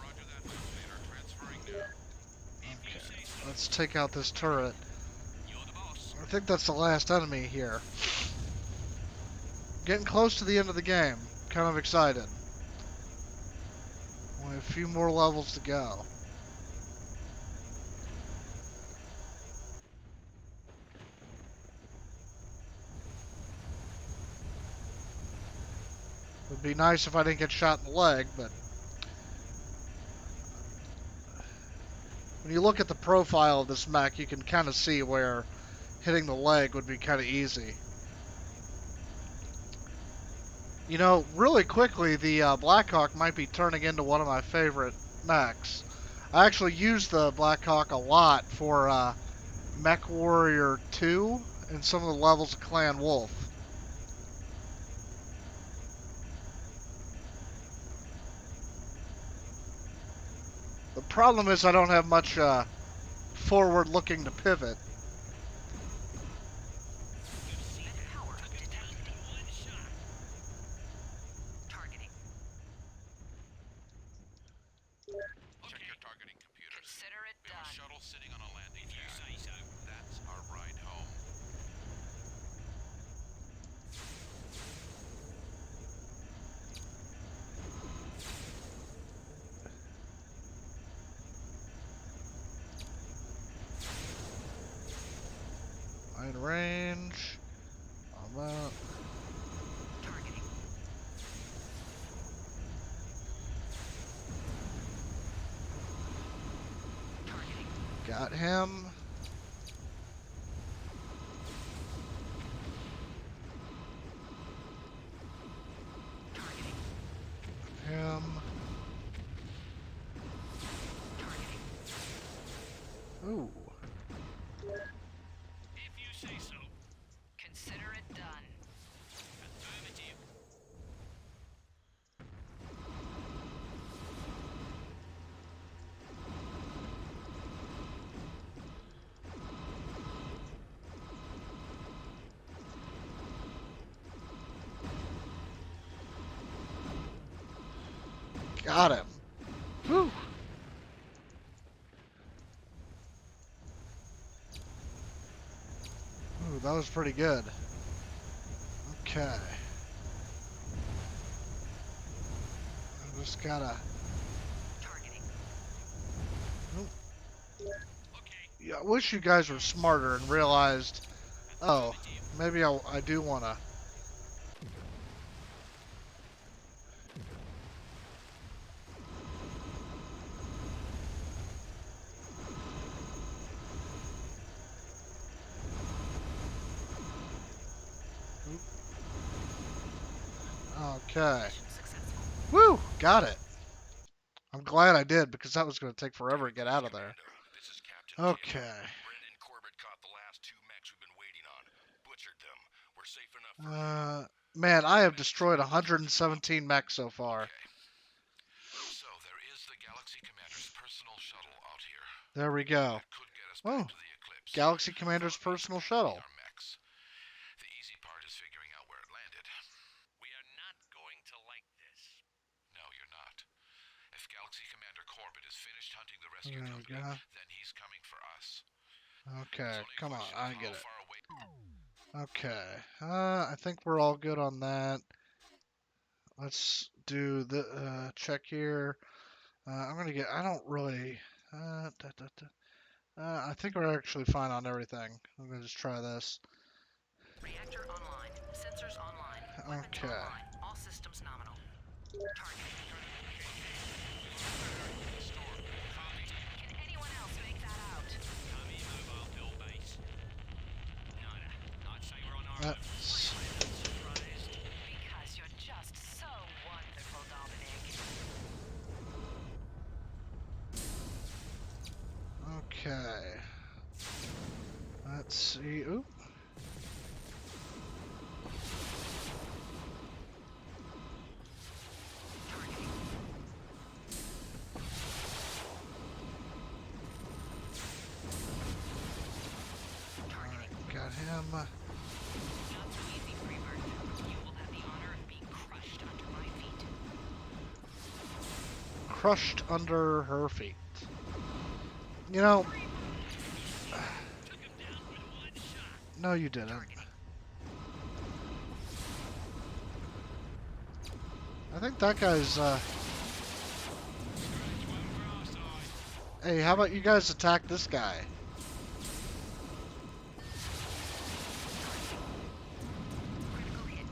Roger that, Navigator. Transferring now. Okay, let's take out this turret. You're the boss. I think that's the last enemy here. Getting close to the end of the game. Kind of excited. Only a few more levels to go. It'd be nice if I didn't get shot in the leg, but when you look at the profile of this mech, you can kind of see where hitting the leg would be kind of easy. You know, really quickly, the Blackhawk might be turning into one of my favorite mechs. I actually use the Blackhawk a lot for MechWarrior 2 and some of the levels of Clan Wolf. The problem is I don't have much forward looking to pivot. Power detected. Targeting. Check your targeting computers. Consider it We have a done. shuttle sitting on a landing pad. If you say so. That's our ride home. In range. I'm out. Targeting. Targeting. Got him. Targeting. Him. Targeting. Ooh. If you say so. Consider it done. Affirmative. Got him. Whew. Ooh, that was pretty good. Okay. I just gotta. Targeting. Yeah, I wish you guys were smarter and realized. Oh, maybe I do wanna. Okay. Mission successful. Woo! Got it. I'm glad I did because that was going to take forever to get out of there. This is Captain Okay. Brendan Corbett caught the last two mechs we've been waiting on. Butchered them. We're safe enough for Man, I have destroyed 117 mechs so far. So there is the Galaxy Commander's personal shuttle out here. There we go. That could get us Oh, back to the Eclipse. Galaxy Commander's personal shuttle. Our mechs. The easy part is figuring out where it landed. orbit is finished hunting the rescue There we company, go. then he's coming for us. Okay, It's only a come on, question I of get how it. far away. Okay, I think we're all good on that. Let's do the check here. I'm gonna get. I don't really. I think we're actually fine on everything. I'm gonna just try this. Reactor online. Sensors online. Weapons Okay. online. All systems nominal. Target. Can anyone else make that out? Come in, mobile Bill base. Nada. I'd say we're on our own. That's Surprised. Because you're just so wonderful, Dominic. okay. Let's see. Oop. Targeting. Targeting. Alright, got him. Not so easy, Freebird. You will have the honor of being crushed under my feet. Crushed under her feet. You know. Took him down with one shot. No, you didn't. Targeting. I think that guy's. Scratch one for our side. Hey, how about you guys attack this guy? Critical hit.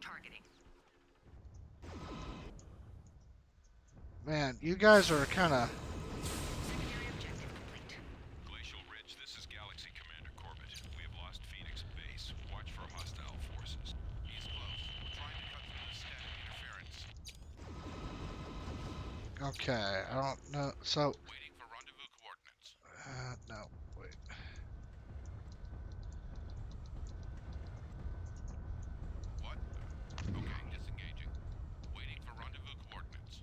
Targeting. Man, you guys are kind of. Secondary objective complete. Glacial Ridge, this is Galaxy Commander Corbett. We have lost Phoenix Base. Watch for hostile forces. He's close. We're trying to cut through the static interference. Okay, I don't know. So. Waiting for rendezvous coordinates. No, wait. What? Okay, disengaging. Waiting for rendezvous coordinates.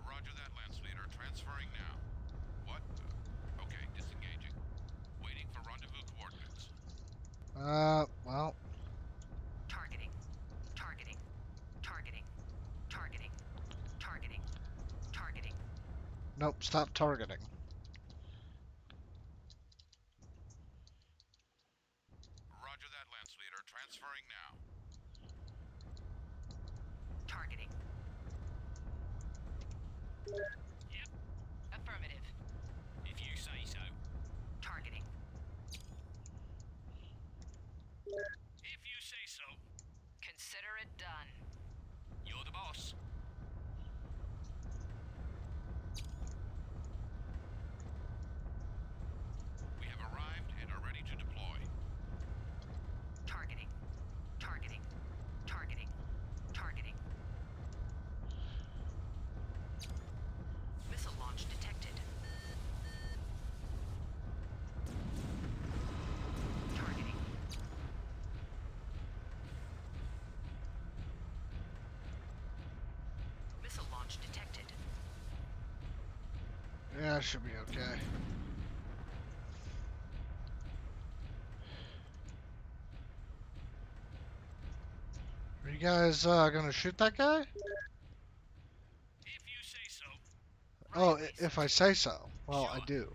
Roger that, Lance Leader. Transferring now. What? Okay, disengaging. Waiting for rendezvous coordinates. Well. Targeting. Targeting. Targeting. Targeting. Targeting. Targeting. Nope, stop targeting. Roger that, Lance Leader. Transferring now. Targeting. Yep. Affirmative. If you say so. Targeting. If you say so. Consider it done. You're the boss. We have arrived and are ready to deploy. Targeting. Targeting. Targeting. Targeting. Missile launch detected. Targeting. Missile launch detected. Yeah, should be okay. Are you guys gonna shoot that guy? If you say so. Oh, if I say so. Well, I Sure. do.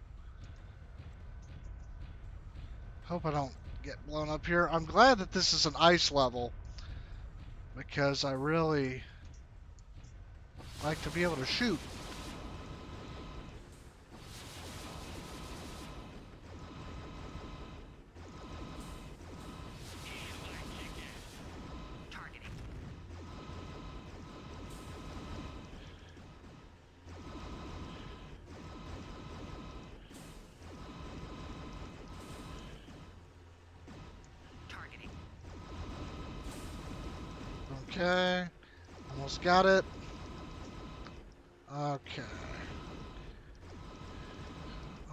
Hope I don't get blown up here. I'm glad that this is an ice level because I really like to be able to shoot. Targeting. Targeting. Okay. Almost got it. Okay.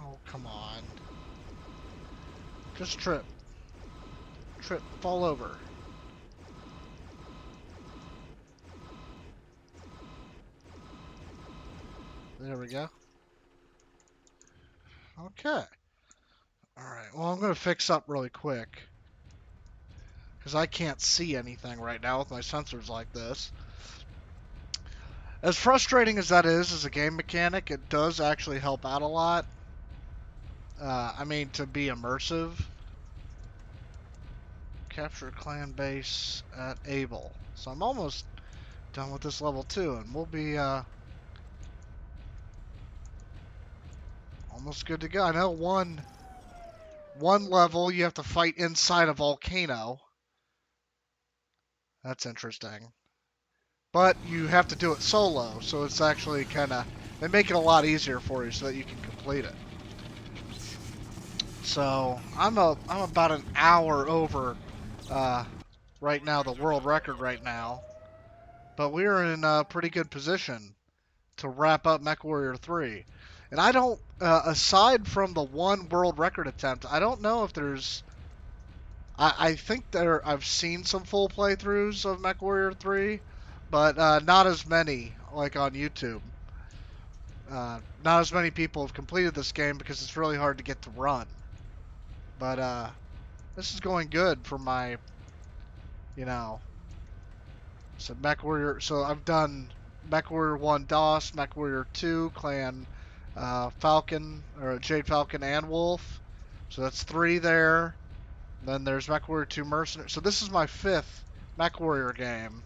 Oh, come on. Just trip. Trip. Fall over. There we go. Okay. Alright, well, I'm going to fix up really quick. because I can't see anything right now with my sensors like this. As frustrating as that is as a game mechanic, it does actually help out a lot. I mean, to be immersive. Capture clan base at Able. So I'm almost done with this level 2, and we'll be almost good to go. I know one level you have to fight inside a volcano. That's interesting. But you have to do it solo, so it's actually kind of, they make it a lot easier for you so that you can complete it. So I'm about an hour over right now, the world record right now, but we're in a pretty good position to wrap up MechWarrior 3. And I don't, aside from the one world record attempt, I don't know if there's, I think I've seen some full playthroughs of MechWarrior 3, but not as many like on YouTube. Not as many people have completed this game because it's really hard to get to run. But this is going good for my, you know, so MechWarrior. So I've done MechWarrior 1 DOS, MechWarrior 2 Clan Falcon, or Jade Falcon and Wolf. So that's 3 there. Then there's MechWarrior 2 Mercenaries. So this is my 5th MechWarrior game.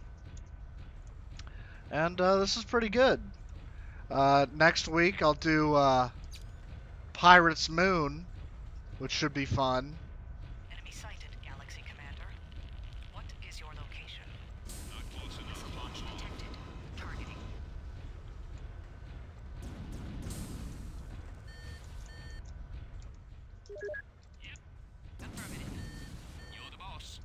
And this is pretty good. Next week I'll do Pirate's Moon, which should be fun. Enemy sighted, Galaxy Commander. What is your location? Not close enough. Missile launch detected. Targeting. Affirmative. You're the boss.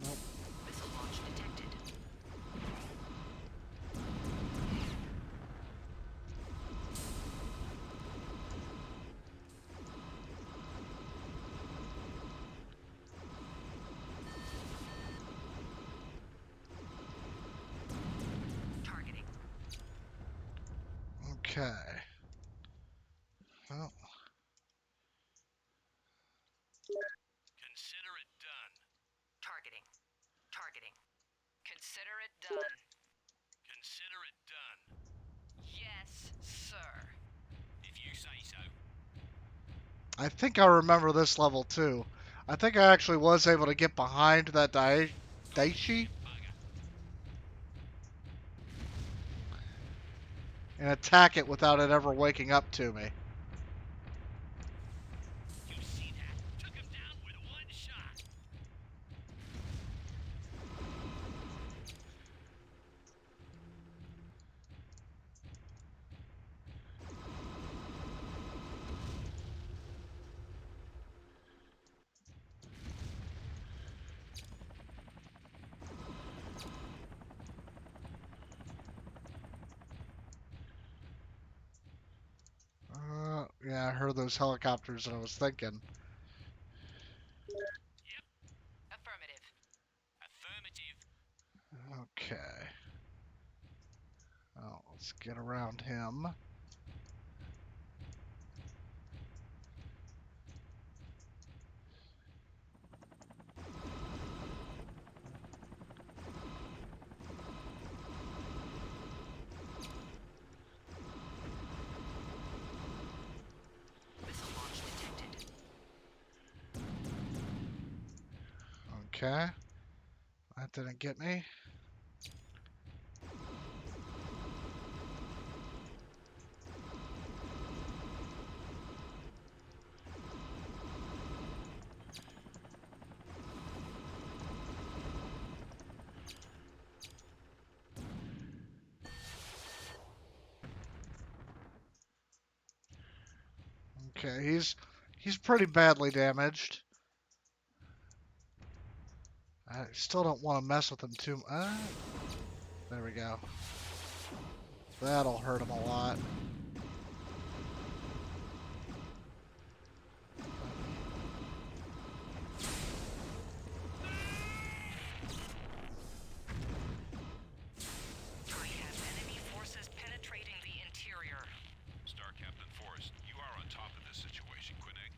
Nope. Missile launch detected. Targeting. Okay. Well, Consider it done. Targeting. Targeting. Consider it done. Consider it done. Yes, sir. If you say so. I think I remember this level too. I think I actually was able to get behind that Daishi and attack it without it ever waking up to me. You see that? Took him down with one shot. Yeah, I heard those helicopters and I was thinking. Affirmative. Affirmative. Okay. Oh, let's get around him. Missile launch detected. Okay. That didn't get me. Okay, he's pretty badly damaged. I still don't want to mess with him too much. There we go. That'll hurt him a lot. I have enemy forces penetrating the interior. Star Captain Forrest, you are on top of this situation, Quinnig.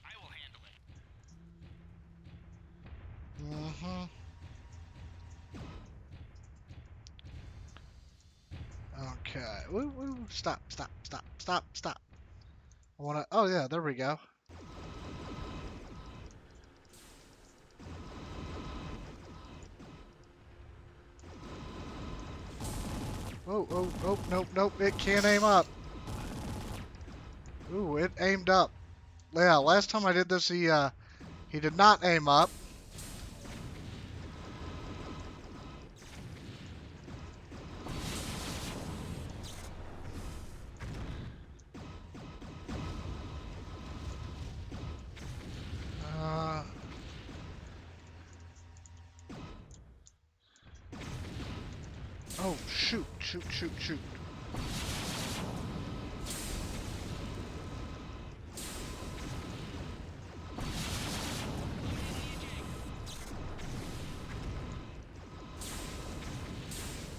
I will handle Mm-hmm. Okay. Woo, woo. Stop, stop, stop, stop, stop. I wanna. Oh yeah, there we go. Oh, oh, oh, nope, nope. It can't aim up. Ooh, it aimed up. Yeah, last time I did this, he did not aim up. Uh, oh, shoot, shoot, shoot, shoot.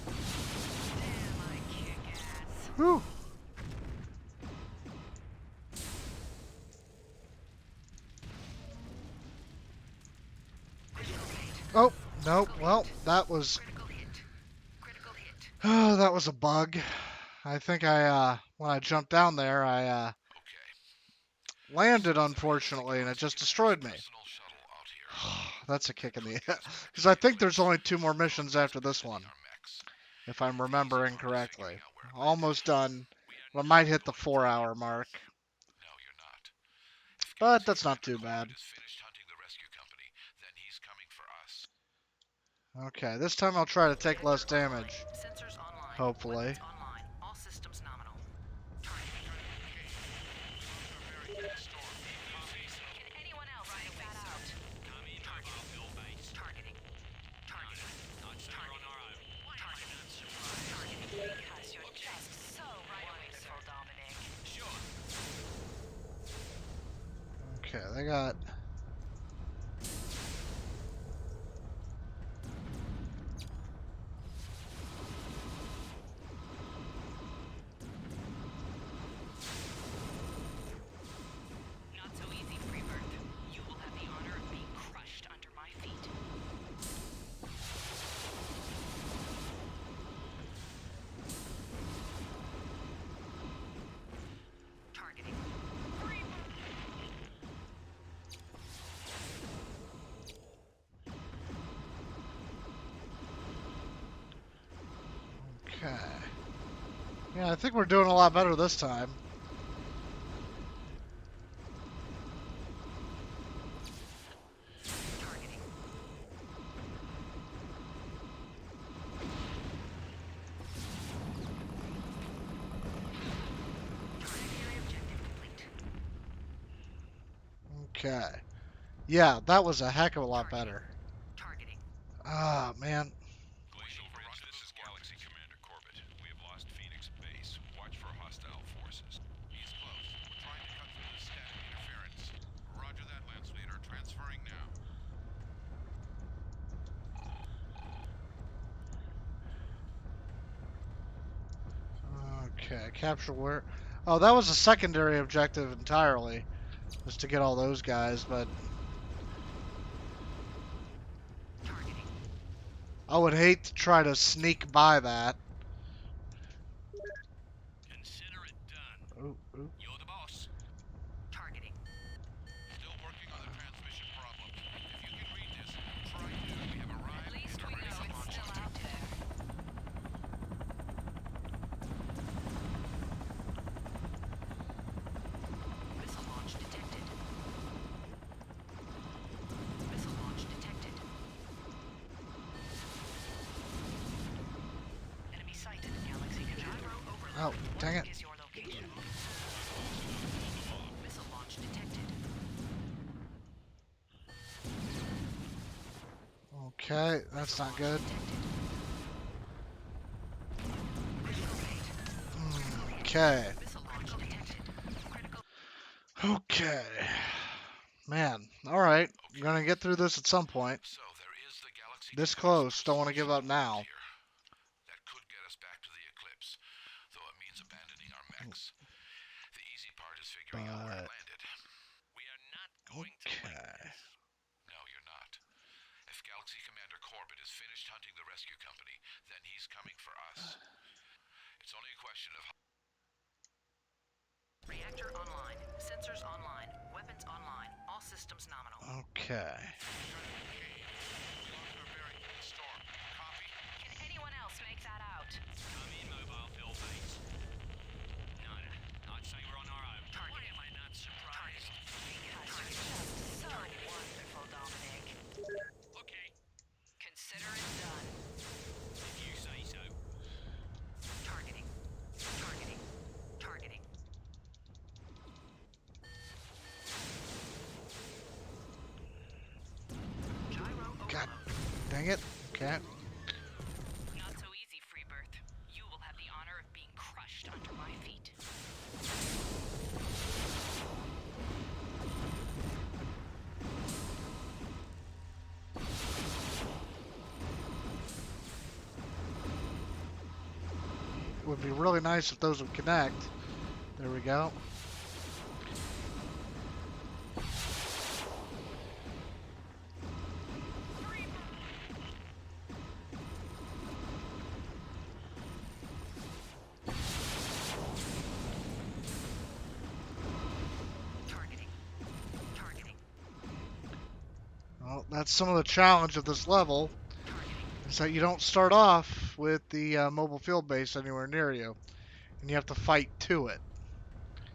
Damn, I kick ass. Whew. Critical hit. Oh, nope. Well, that was. Critical hit. Critical hit. Oh, that was a bug. I think when I jumped down there, I Okay. landed, Sounds like it's the unfortunately, and it Galaxy just Commander's destroyed me. personal shuttle out here. That's a kick in the We'll ass. take some Because I think eclipse there's only sequences 2 more while missions he's after this one, abandoning our mechs. if I'm The easy remembering part is correctly. figuring out where it landed. Almost done. We are I not might hit the going to 4-hour take mark, No, you're not. If but Galaxy that's not Commander too bad. Corbett is finished hunting the rescue company, then he's coming for us. Okay, this time I'll try to take Detector less online. damage. Sensors online. Hopefully. Weapons online. All systems nominal. Can anyone else make that out? Targeting. Targeting. Targeting. Because you're just so wonderful, Dominic. Okay, they got. Not so easy, Freebird. You will have the honor of being crushed under my feet. Targeting. Okay. Yeah, I think we're doing a lot better this time. Targeting. Secondary objective complete. Okay. Yeah, that was a heck of a lot better. Targeting. Ah, man. Glacial Ridge, this is Galaxy Commander Corbett. We have lost Phoenix Base. Watch for hostile forces. He's close. We're trying to cut through the static interference. Roger that, Lance Leader. Transferring now. Okay, capture where? Oh, that was a secondary objective entirely, was to get all those guys, but Targeting. I would hate to try to sneak by that. Consider it done. Ooh, ooh. You're the boss. Targeting. Still working on the transmission problem. If you can read this, try to. We have arrived. At least we know it's still out there. Missile launch detected. Missile launch detected. Enemy sighted. Galaxy Gyro overload. Oh, dang it. What is your location? Missile launch detected. Okay, that's not good. Okay. Missile launch detected. Critical. Okay. Man, alright. I'm gonna get through this at some point. So there is the Galaxy This Commander's close, don't want to personal give up shuttle out now. here. That could get us back to the eclipse, though it means abandoning our mechs. The easy part is figuring out where it But- landed. We are not going to win Okay. this. No, you're not. If Galaxy Commander Corbett is finished hunting the rescue company, then he's coming for us. It's only a question of Reactor online. Sensors online. Weapons online. All systems nominal. Okay. we lost our bearing from the storm. Copy. Can anyone else make that out? Come in, mobile field base. No, I'd say we're on our own. Why am I not surprised? Because you're just so wonderful, Dominic. Okay, Consider it done. if you say so. Targeting. Targeting. Targeting. Gyro God overload. dang it. Okay. Not so easy, Freebirth. You will have the honor of being crushed under my feet. It would be really nice if those would connect. There we go. Targeting. Targeting. Well, that's some of the challenge of this level, is that you don't start off with the mobile field base anywhere near you, and you have to fight to it.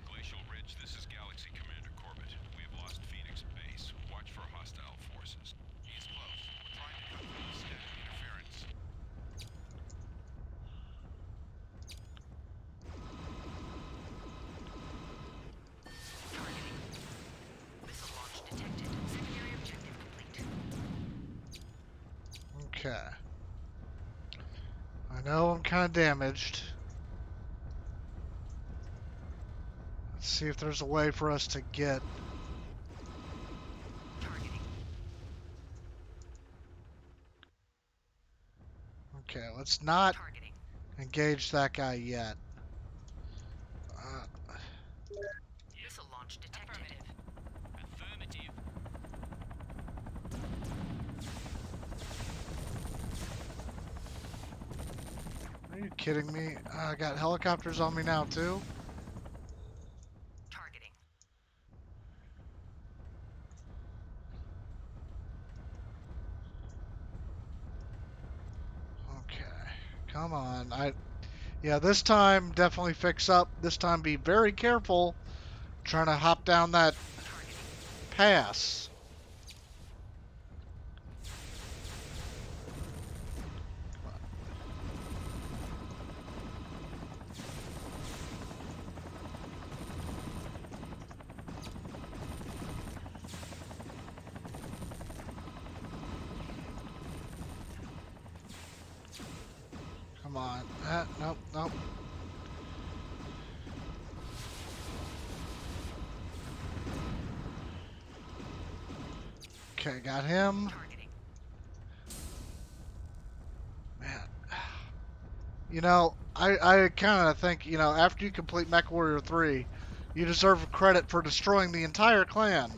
Glacial Ridge, this is Galaxy Commander Corbett. We have lost Phoenix Base. Watch for hostile forces. He's close. We're trying to cut through the static interference. Targeting. Missile launch detected. Secondary objective complete. Okay. I know I'm kind of damaged. Let's see if there's a way for us to get... Targeting. Okay, let's not Targeting. engage that guy yet. Missile launch detected. Affirmative. Are you kidding me? I got helicopters on me now, too? Targeting. Okay. Come on. Yeah, this time definitely fix up. This time be very careful trying to hop down that Targeting. pass. Come on. Nope, nope. Okay, got him. Targeting. Man. You know, I kind of think, you know, after you complete MechWarrior 3, you deserve credit for destroying the entire clan.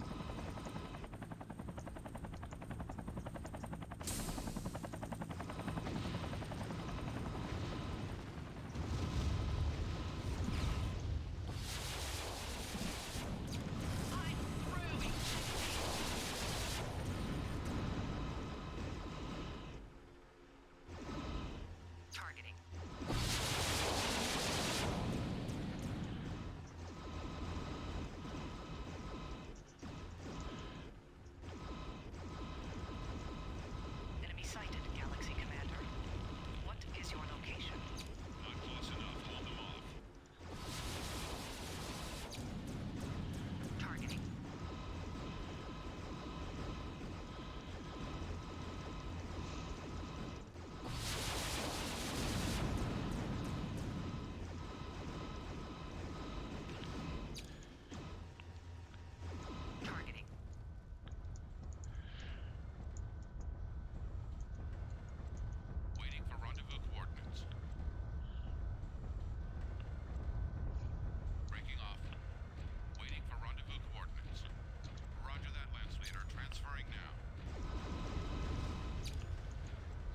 Targeting.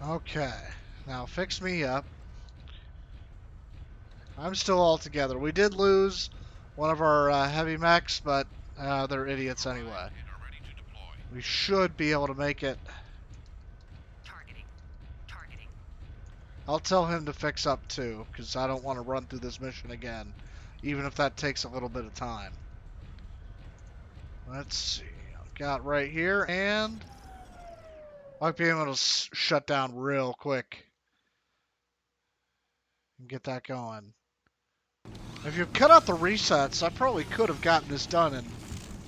Okay. Now fix me up. I'm still all together. We did lose one of our heavy mechs, but they're idiots anyway. And are ready to deploy. We should be able to make it. Targeting. Targeting. I'll tell him to fix up too, because I don't want to run through this mission again, even if that takes a little bit of time. Let's see. I've got right here, and I'll be able to shut down real quick and get that going. If you cut out the resets, I probably could have gotten this done in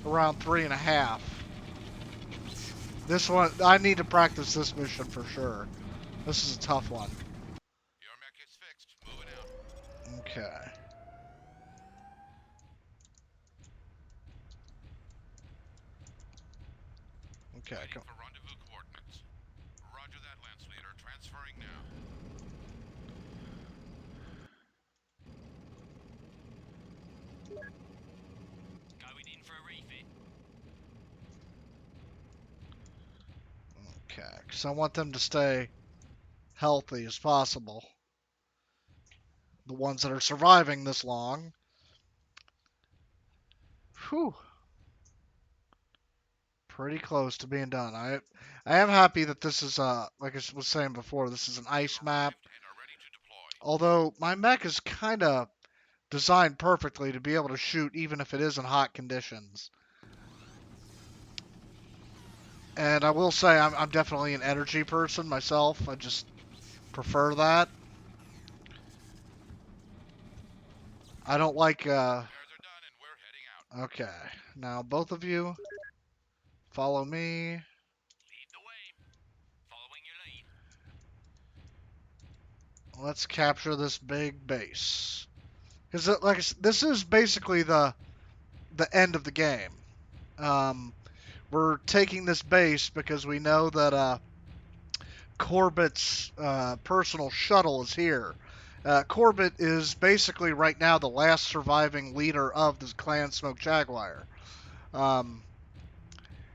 around 3.5. This one, I need to practice this mission for sure. This is a tough one. Your mech is fixed. Moving out. Okay. Okay, Waiting come. for rendezvous coordinates. Roger that, Lance Leader. Transferring now. Going in for a refit. Okay, because I want them to stay healthy as possible. The ones that are surviving this long. Whew. Pretty close to being done. I am happy that this is like I was saying before, this is an ice map. And are ready to deploy. Although my mech is kind of designed perfectly to be able to shoot even if it is in hot conditions. And I will say I'm definitely an energy person myself. I just prefer that. I don't like Repairs are done and we're heading out. okay. Now both of you follow me. Lead the way. Following your lead. Let's capture this big base. Cuz like this is basically the end of the game. We're taking this base because we know that Corbett's personal shuttle is here. Corbett is basically right now the last surviving leader of the clan Smoke Jaguar.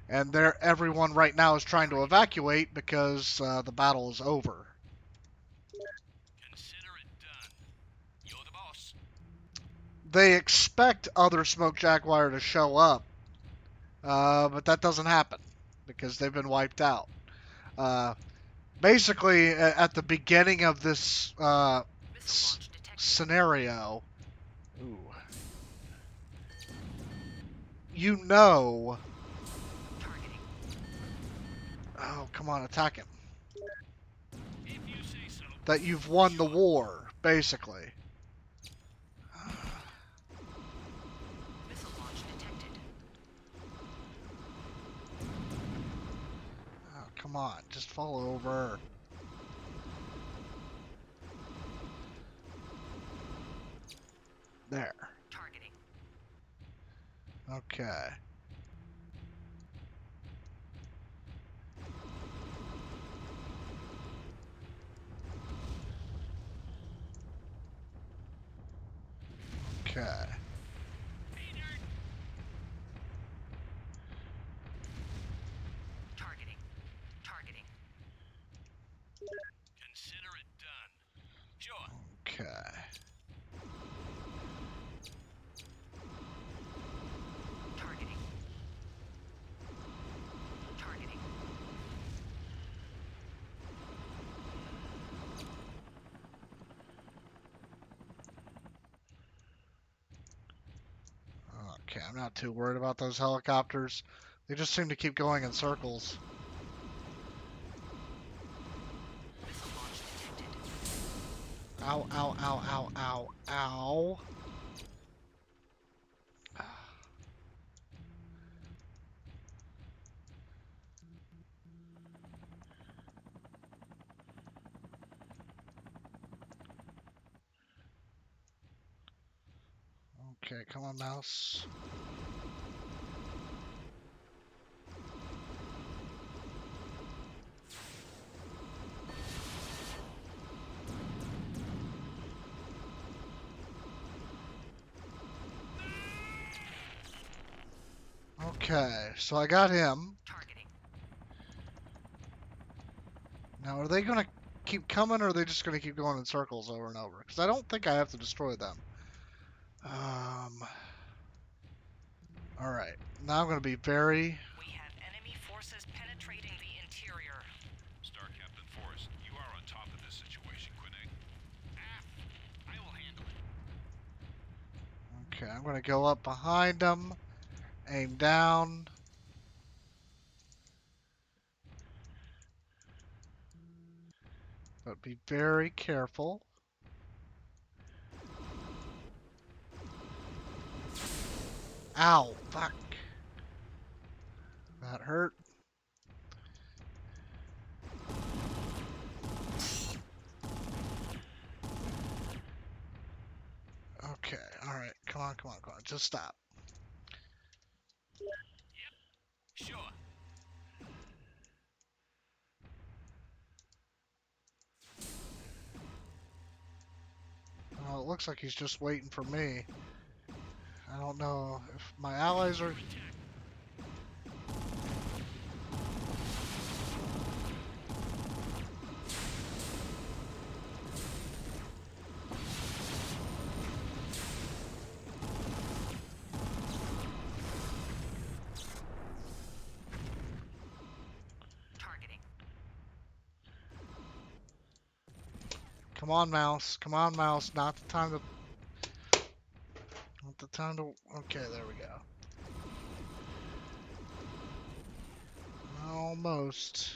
And everyone right now is trying to evacuate because the battle is over. Consider it done. You're the boss. They expect other Smoke Jaguar to show up, but that doesn't happen because they've been wiped out. Basically, at the beginning of this Missile launch detected. scenario, ooh, you know, Targeting. oh, come on, attack him, If you say so. that you've won the war, basically. Missile launch detected. Oh, come on, just fall over. There. Targeting. Okay. Okay. Targeting. Targeting. Consider it done. Sure. Okay. Targeting. Targeting. Okay, I'm not too worried about those helicopters. They just seem to keep going in circles. Missile launch detected. Ow, ow, ow, ow, ow, ow. Okay, come on, mouse. Okay, so I got him. Targeting. Now, are they going to keep coming, or are they just going to keep going in circles over and over? Because I don't think I have to destroy them. All right. Now I'm going to be very... We have enemy forces penetrating the interior. Star Captain Forrest, you are on top of this situation, Quinay. I will handle it. Okay, I'm going to go up behind them, aim down. But be very careful. Ow, fuck. That hurt. Okay, alright. Come on. Just stop. Sure. Well, it looks like he's just waiting for me. I don't know if my allies are... Targeting. Come on, mouse. Come on, mouse. Not the time to... Not the time to... Okay, there we go. Almost.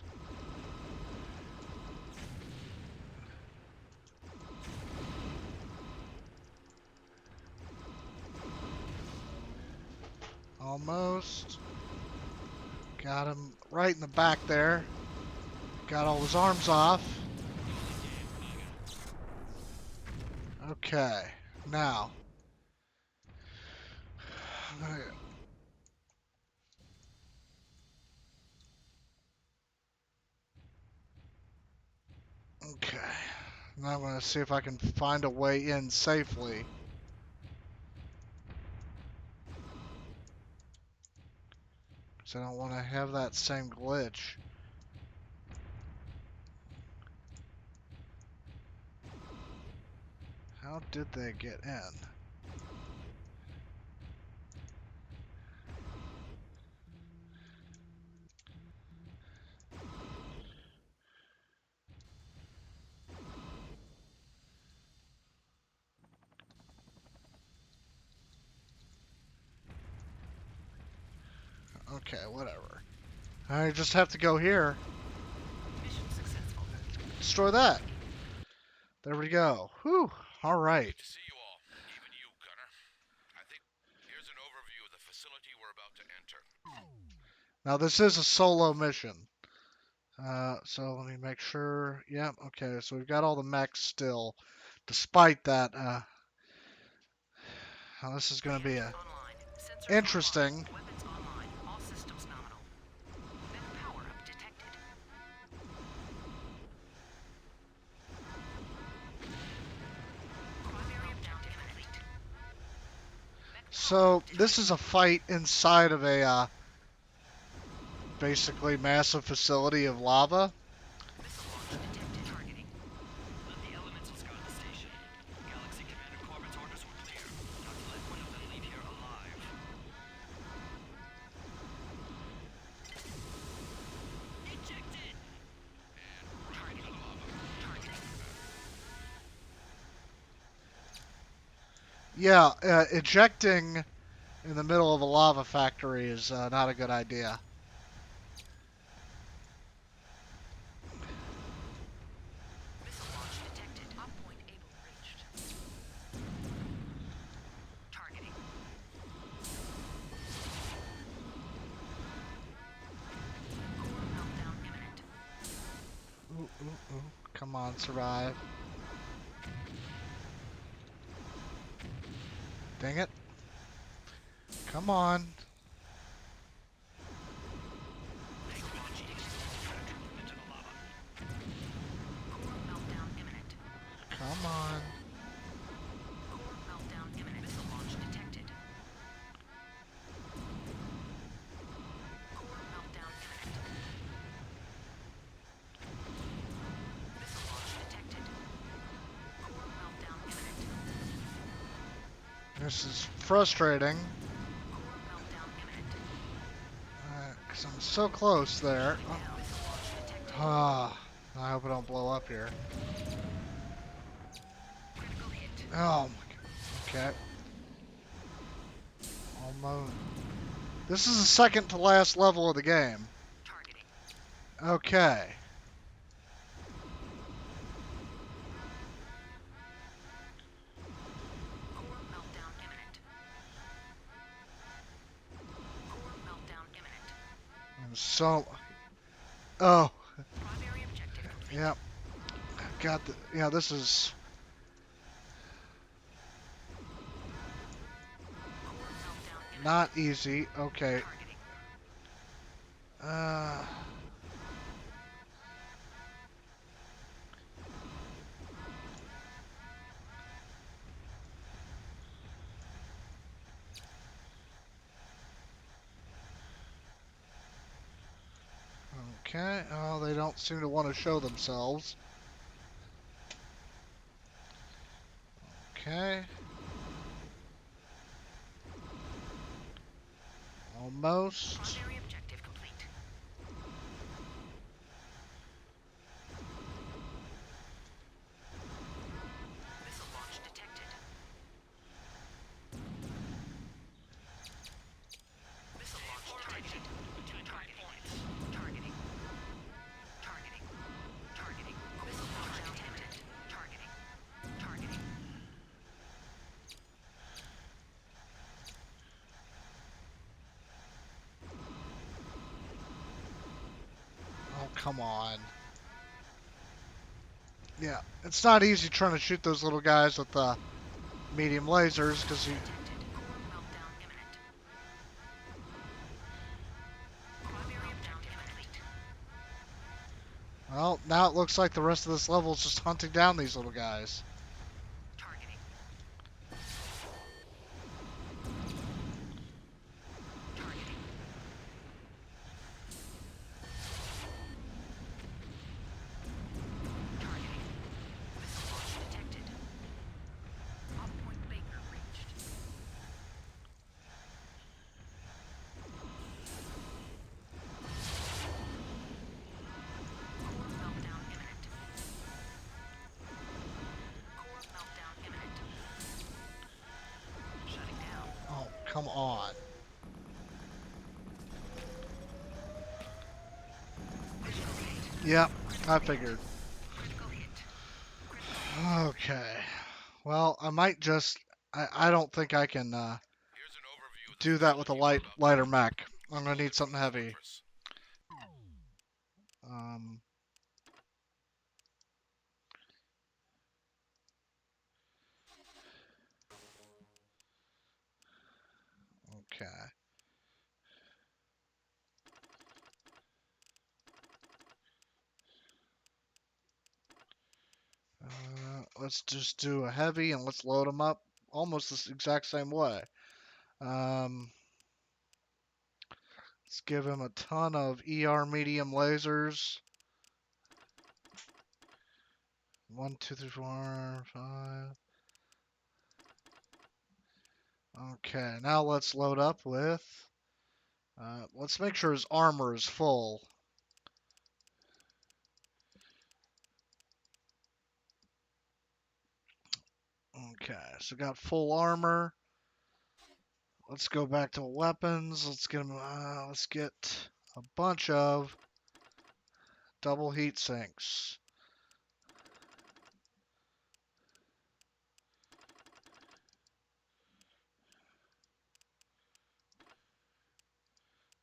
Almost. Got him right in the back there. Got all his arms off. Okay, now. Okay. Now I'm going to see if I can find a way in safely. Because I don't want to have that same glitch. How did they get in? Okay, whatever. I just have to go here. Mission successful. Destroy that. There we go. Whew. All right. Good to see you all, even you, Gunner. I think here's an overview of the facility we're about to enter. Now this is a solo mission. So let me make sure. Yep. Okay. So we've got all the mechs still, despite that. This is going to be a Online. Sensors interesting. online. Weapons online. All systems nominal. Mech power up detected. Primary objective complete. So this is a fight inside of a basically massive facility of lava. Missile launch detected. Targeting. Let the elemental scout the station. Galaxy Commander Corbin's orders were clear. Not to let one of them leave here alive. Ejected! Targeting. Targeting. Yeah, ejecting in the middle of a lava factory is not a good idea. Missile launch detected. Op point able reached. Targeting. Core meltdown imminent. Ooh. Come on, survive. Dang it. Come on. Into the lava. Core meltdown imminent. Come on. Core meltdown imminent. Missile launch detected. Core meltdown imminent. This is frustrating. Core meltdown imminent. Because I'm so close there. Shutting down. Missile launch detected. Ah, I hope it don't blow up here. Critical hit. Oh my god. Okay. Almost. This is the second to last level of the game. Targeting. Okay. Core meltdown imminent. Core meltdown imminent. I'm so. Oh. Primary objective complete. Yep. Got the. Yeah, this is. Core meltdown imminent. Not easy. Okay. Targeting. Uh. Okay. Oh, they don't seem to want to show themselves. Okay. Almost. Primary objective complete. Missile launch detected. Missile launch detected. Targeting. Targeting. Targeting. Missile launch detected. Targeting. Targeting. Oh, come on. Yeah, it's not easy trying to shoot those little guys with the medium lasers because you. Detected. Core meltdown imminent. Primary objective complete. Well, now it looks like the rest of this level is just hunting down these little guys. Targeting. Targeting. Targeting. Missile launch detected. Op point Baker reached. Core meltdown imminent. Core meltdown imminent. Shutting down. Oh, come on. Critical hit. Yep, I figured. Critical hit. Critical hit. Okay. Well, I might just. I don't think I can Here's an overview of the do that with a facility built up lighter by mech. I'm gonna building need something from the heavy. fortress. Um. Okay. Let's just do a heavy and let's load them up almost the exact same way. Um, let's give him a ton of ER medium lasers. 1, 2, 3, 4, 5. Okay, now let's load up with. Let's make sure his armor is full. Okay, so got full armor. Let's go back to weapons. Let's get him. Let's get a bunch of double heat sinks.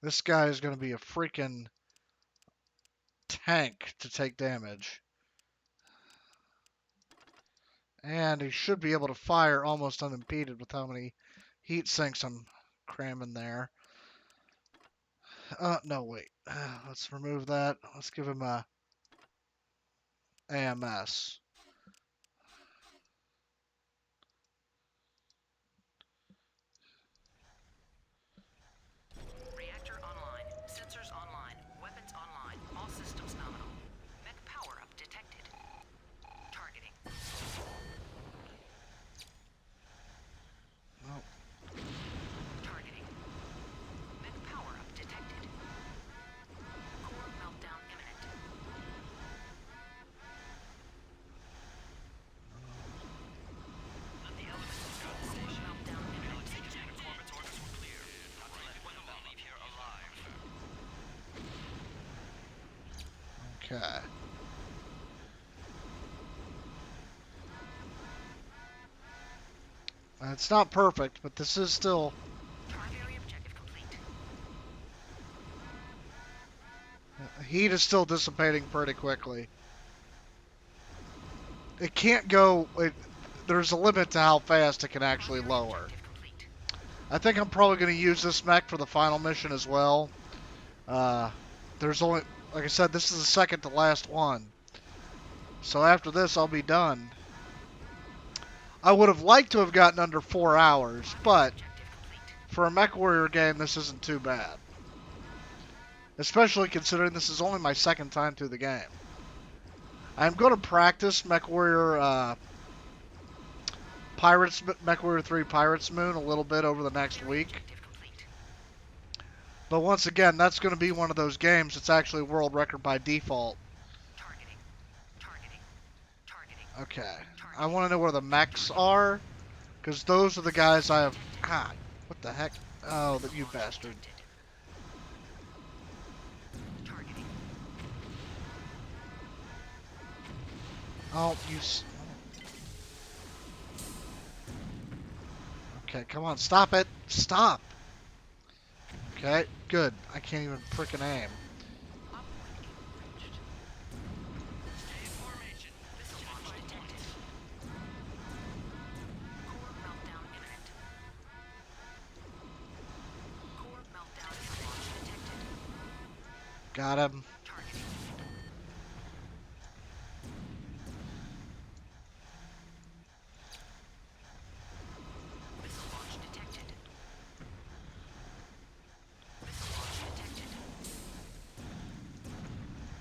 This guy is going to be a freaking tank to take damage. And he should be able to fire almost unimpeded with how many heat sinks I'm cramming there. No, wait. Let's remove that. Let's give him a AMS. Reactor online. Sensors online. Weapons online. All systems nominal. Mech power-up detected. Targeting. Oh, Okay. It's not perfect, but this is still... Primary objective complete. Heat is still dissipating pretty quickly. It can't go... there's a limit to how fast it can actually lower. I think I'm probably going to use this mech for the final mission as well. There's only... Like I said, this is the second to last one. So after this, I'll be done. I would have liked to have gotten under 4 hours, but for a MechWarrior game, this isn't too bad. Especially considering this is only my second time through the game. I'm going to practice MechWarrior MechWarrior 3 Pirates Moon a little bit over the next week. But once again, that's going to be one of those games that's actually world record by default. Okay. I want to know where the mechs are, because those are the guys I have... Ah, what the heck? Oh, you bastard. Oh, you... Okay, come on, stop it! Stop! Okay, good. I can't even frickin' aim. Got him.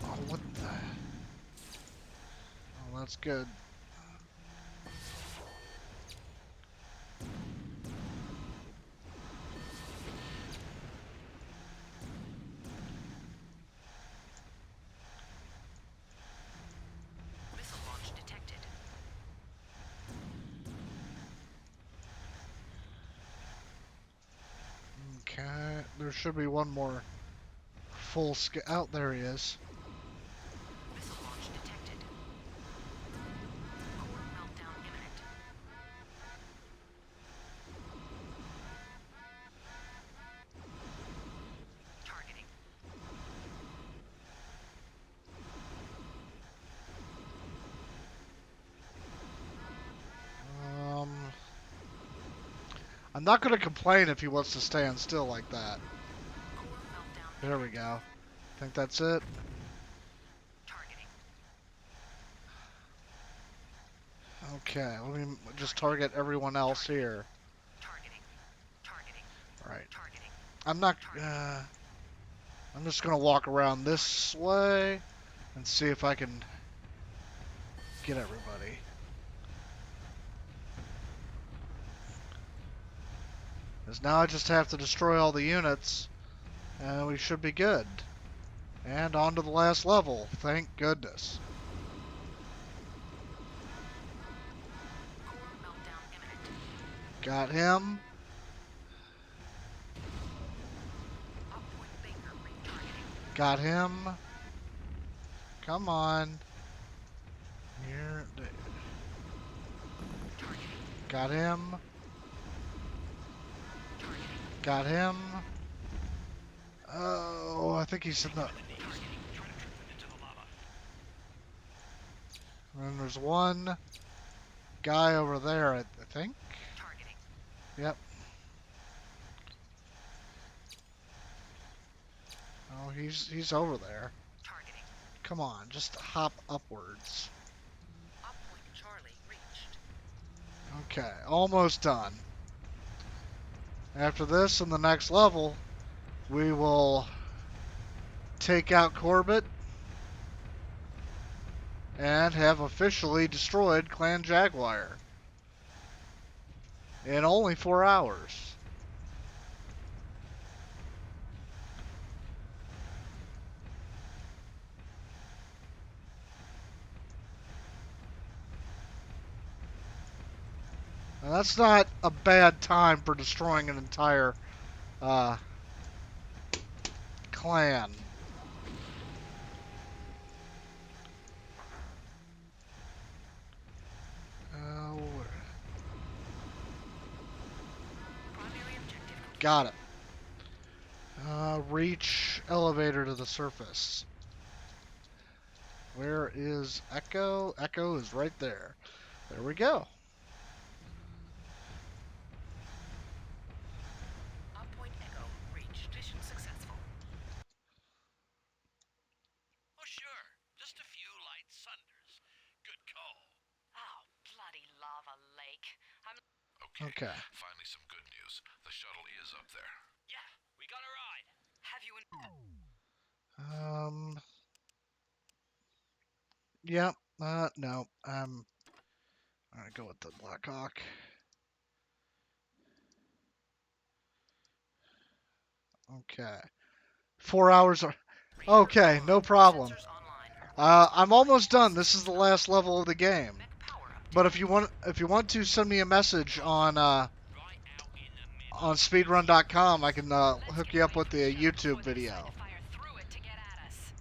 Oh, what the... Oh, that's good. Okay, there should be one more full scale. Oh, there he is. I'm not going to complain if he wants to stand still like that. There we go. I think that's it. Okay, let me just target everyone else here. Right. I'm not... I'm just going to walk around this way and see if I can get everybody. Because now I just have to destroy all the units, and we should be good. And on to the last level, thank goodness. Got him. Got him. Come on. Here. Got him. Got him. Oh, I think he's in the... And then there's one guy over there, I think. Yep. Oh, he's over there. Come on, just hop upwards. Okay, almost done. After this, in the next level, we will take out Corbett and have officially destroyed Clan Jaguar in only 4 hours. Now, that's not a bad time for destroying an entire clan. Got it. Reach elevator to the surface. Where is Echo? Echo is right there. There we go. Point Echo reached. Mission successful. Oh, sure. Just a few light sunders. Good call. Oh, bloody lava lake. I'm Okay. Finally some good news. The shuttle is up there. Yeah, we got a ride. have you in Yeah. No. I'm gonna go with the Black Hawk. Okay. 4 hours. Okay, no problem. sensors online. I'm almost done. This is the last level of the game. Mech power up. But if you want to send me a message on Right out in the middle. on speedrun.com, I can Let's hook get you up away with from the shuttle YouTube before they decide video. to fire through it to get at us.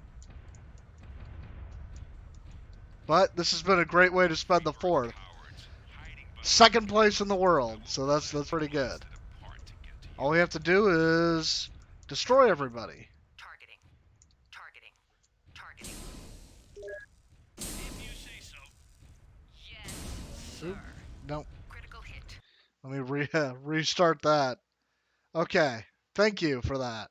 But this has been a great way to spend the 4th. Cowards hiding behind 2nd place in the world, so that's pretty good. blasted apart to get to you. All we have to do is destroy everybody. Targeting. Targeting. Targeting. If you say so. Yes, Oop, sir. no, Critical hit. let me restart that. Okay, thank you for that.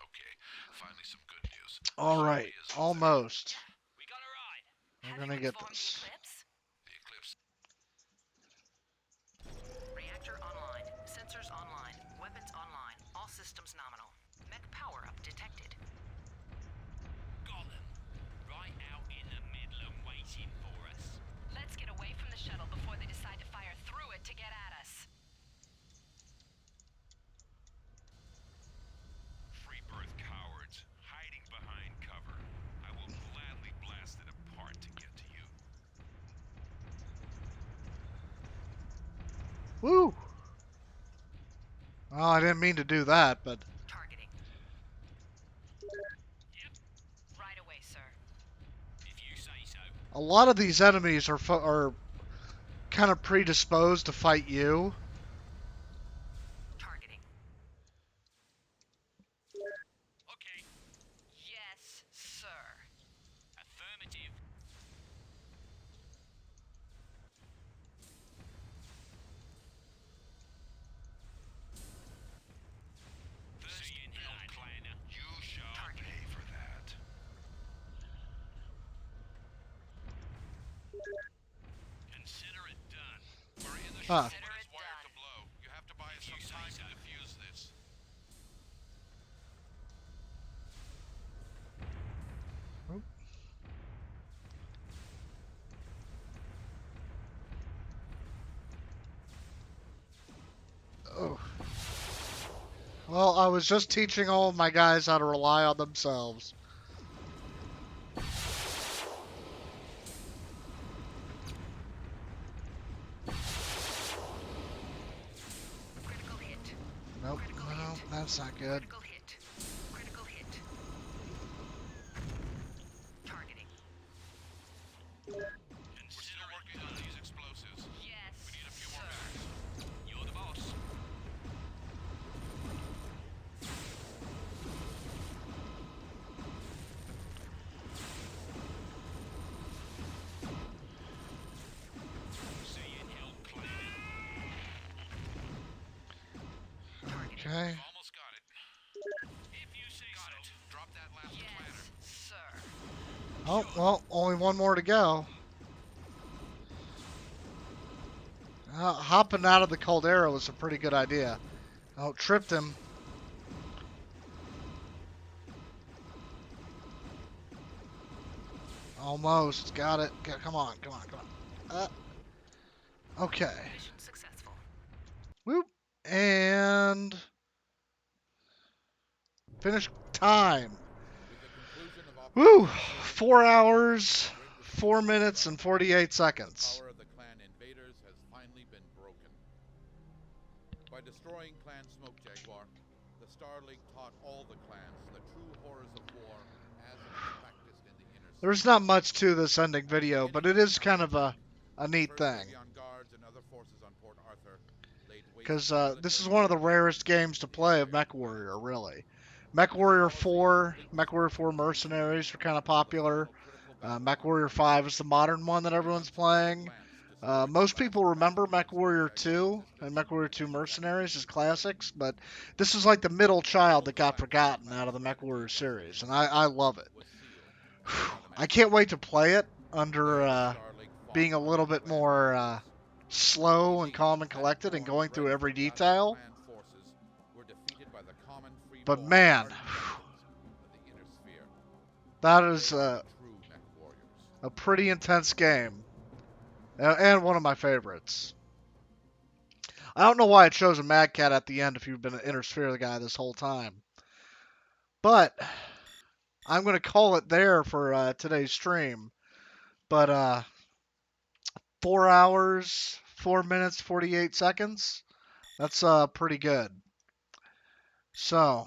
Okay, finally some good news. The All shuttle right, is up there. almost. We got a ride. We're Have gonna you get informed this. the Eclipse? The eclipse. Reactor online. Sensors online. Weapons online. All systems nominal. Mech power up detected. Got them. Right out in the middle and waiting for us. Let's get away from the shuttle before they decide to fire through it to get at us. Free birth cowards hiding behind cover. I will gladly blast it apart to get to you. Woo! Oh, I didn't mean to do that, but Targeting. Right away, sir. If you say so. a lot of these enemies are kind of predisposed to fight you. Targeting. Okay. Yes, sir. Affirmative. First blood planner. You shall pay for that. Consider it done. We're in the Huh. shuttle, Consider but it's it wired done. to blow. You have to buy us If you some say time so. to defuse this. Oh. Well, I was just teaching all of my guys how to rely on themselves. Critical hit. Nope, Critical no, hit. that's not good. Critical hit. Critical hit. Targeting. We're still working on these explosives. Yes, We need a few more sir. minutes. You're the boss. Saying help planner. Targeting. Okay. Almost got it. If you say Got so. it. Drop that last Yes, planner. sir. Oh, well, only one more to go. Hopping out of the caldera was a pretty good idea. Oh, tripped him. Almost. Got it. Come on, come on, come on. Okay. Mission successful. Whoop. And finish time. Woo! 4 hours, 4 minutes, and 48 seconds. Power of the clan invaders has finally been broken. By destroying Clan Smoke Jaguar, the Star League taught all the clans the true horrors of war as it is practiced in the inner city. There's not much to this ending video, but it is kind of a neat First thing. Legion guards and other forces on Port Arthur laid waste because this is one of the rarest games to play of MechWarrior, really. MechWarrior 4, MechWarrior 4 Mercenaries are kind of popular. MechWarrior 5 is the modern one that everyone's playing. Most people remember MechWarrior 2 and MechWarrior 2 Mercenaries as classics, but this is like the middle child that got forgotten out of the MechWarrior series, and I love it. I can't wait to play it under being a little bit more slow and calm and collected and going through every detail. But man, that is a pretty intense game, and one of my favorites. I don't know why it shows a Mad Cat at the end if you've been an Intersphere guy this whole time. But I'm going to call it there for today's stream. But 4 hours, 4 minutes, 48 seconds. That's pretty good. So,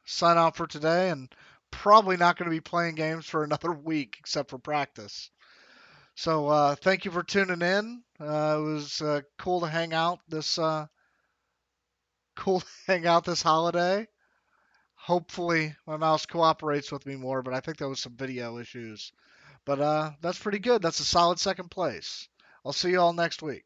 sign out for today, and probably not going to be playing games for another week except for practice. So, thank you for tuning in. It was cool to hang out this holiday. Hopefully, my mouse cooperates with me more, but I think there was some video issues. But that's pretty good. That's a solid second place. I'll see you all next week.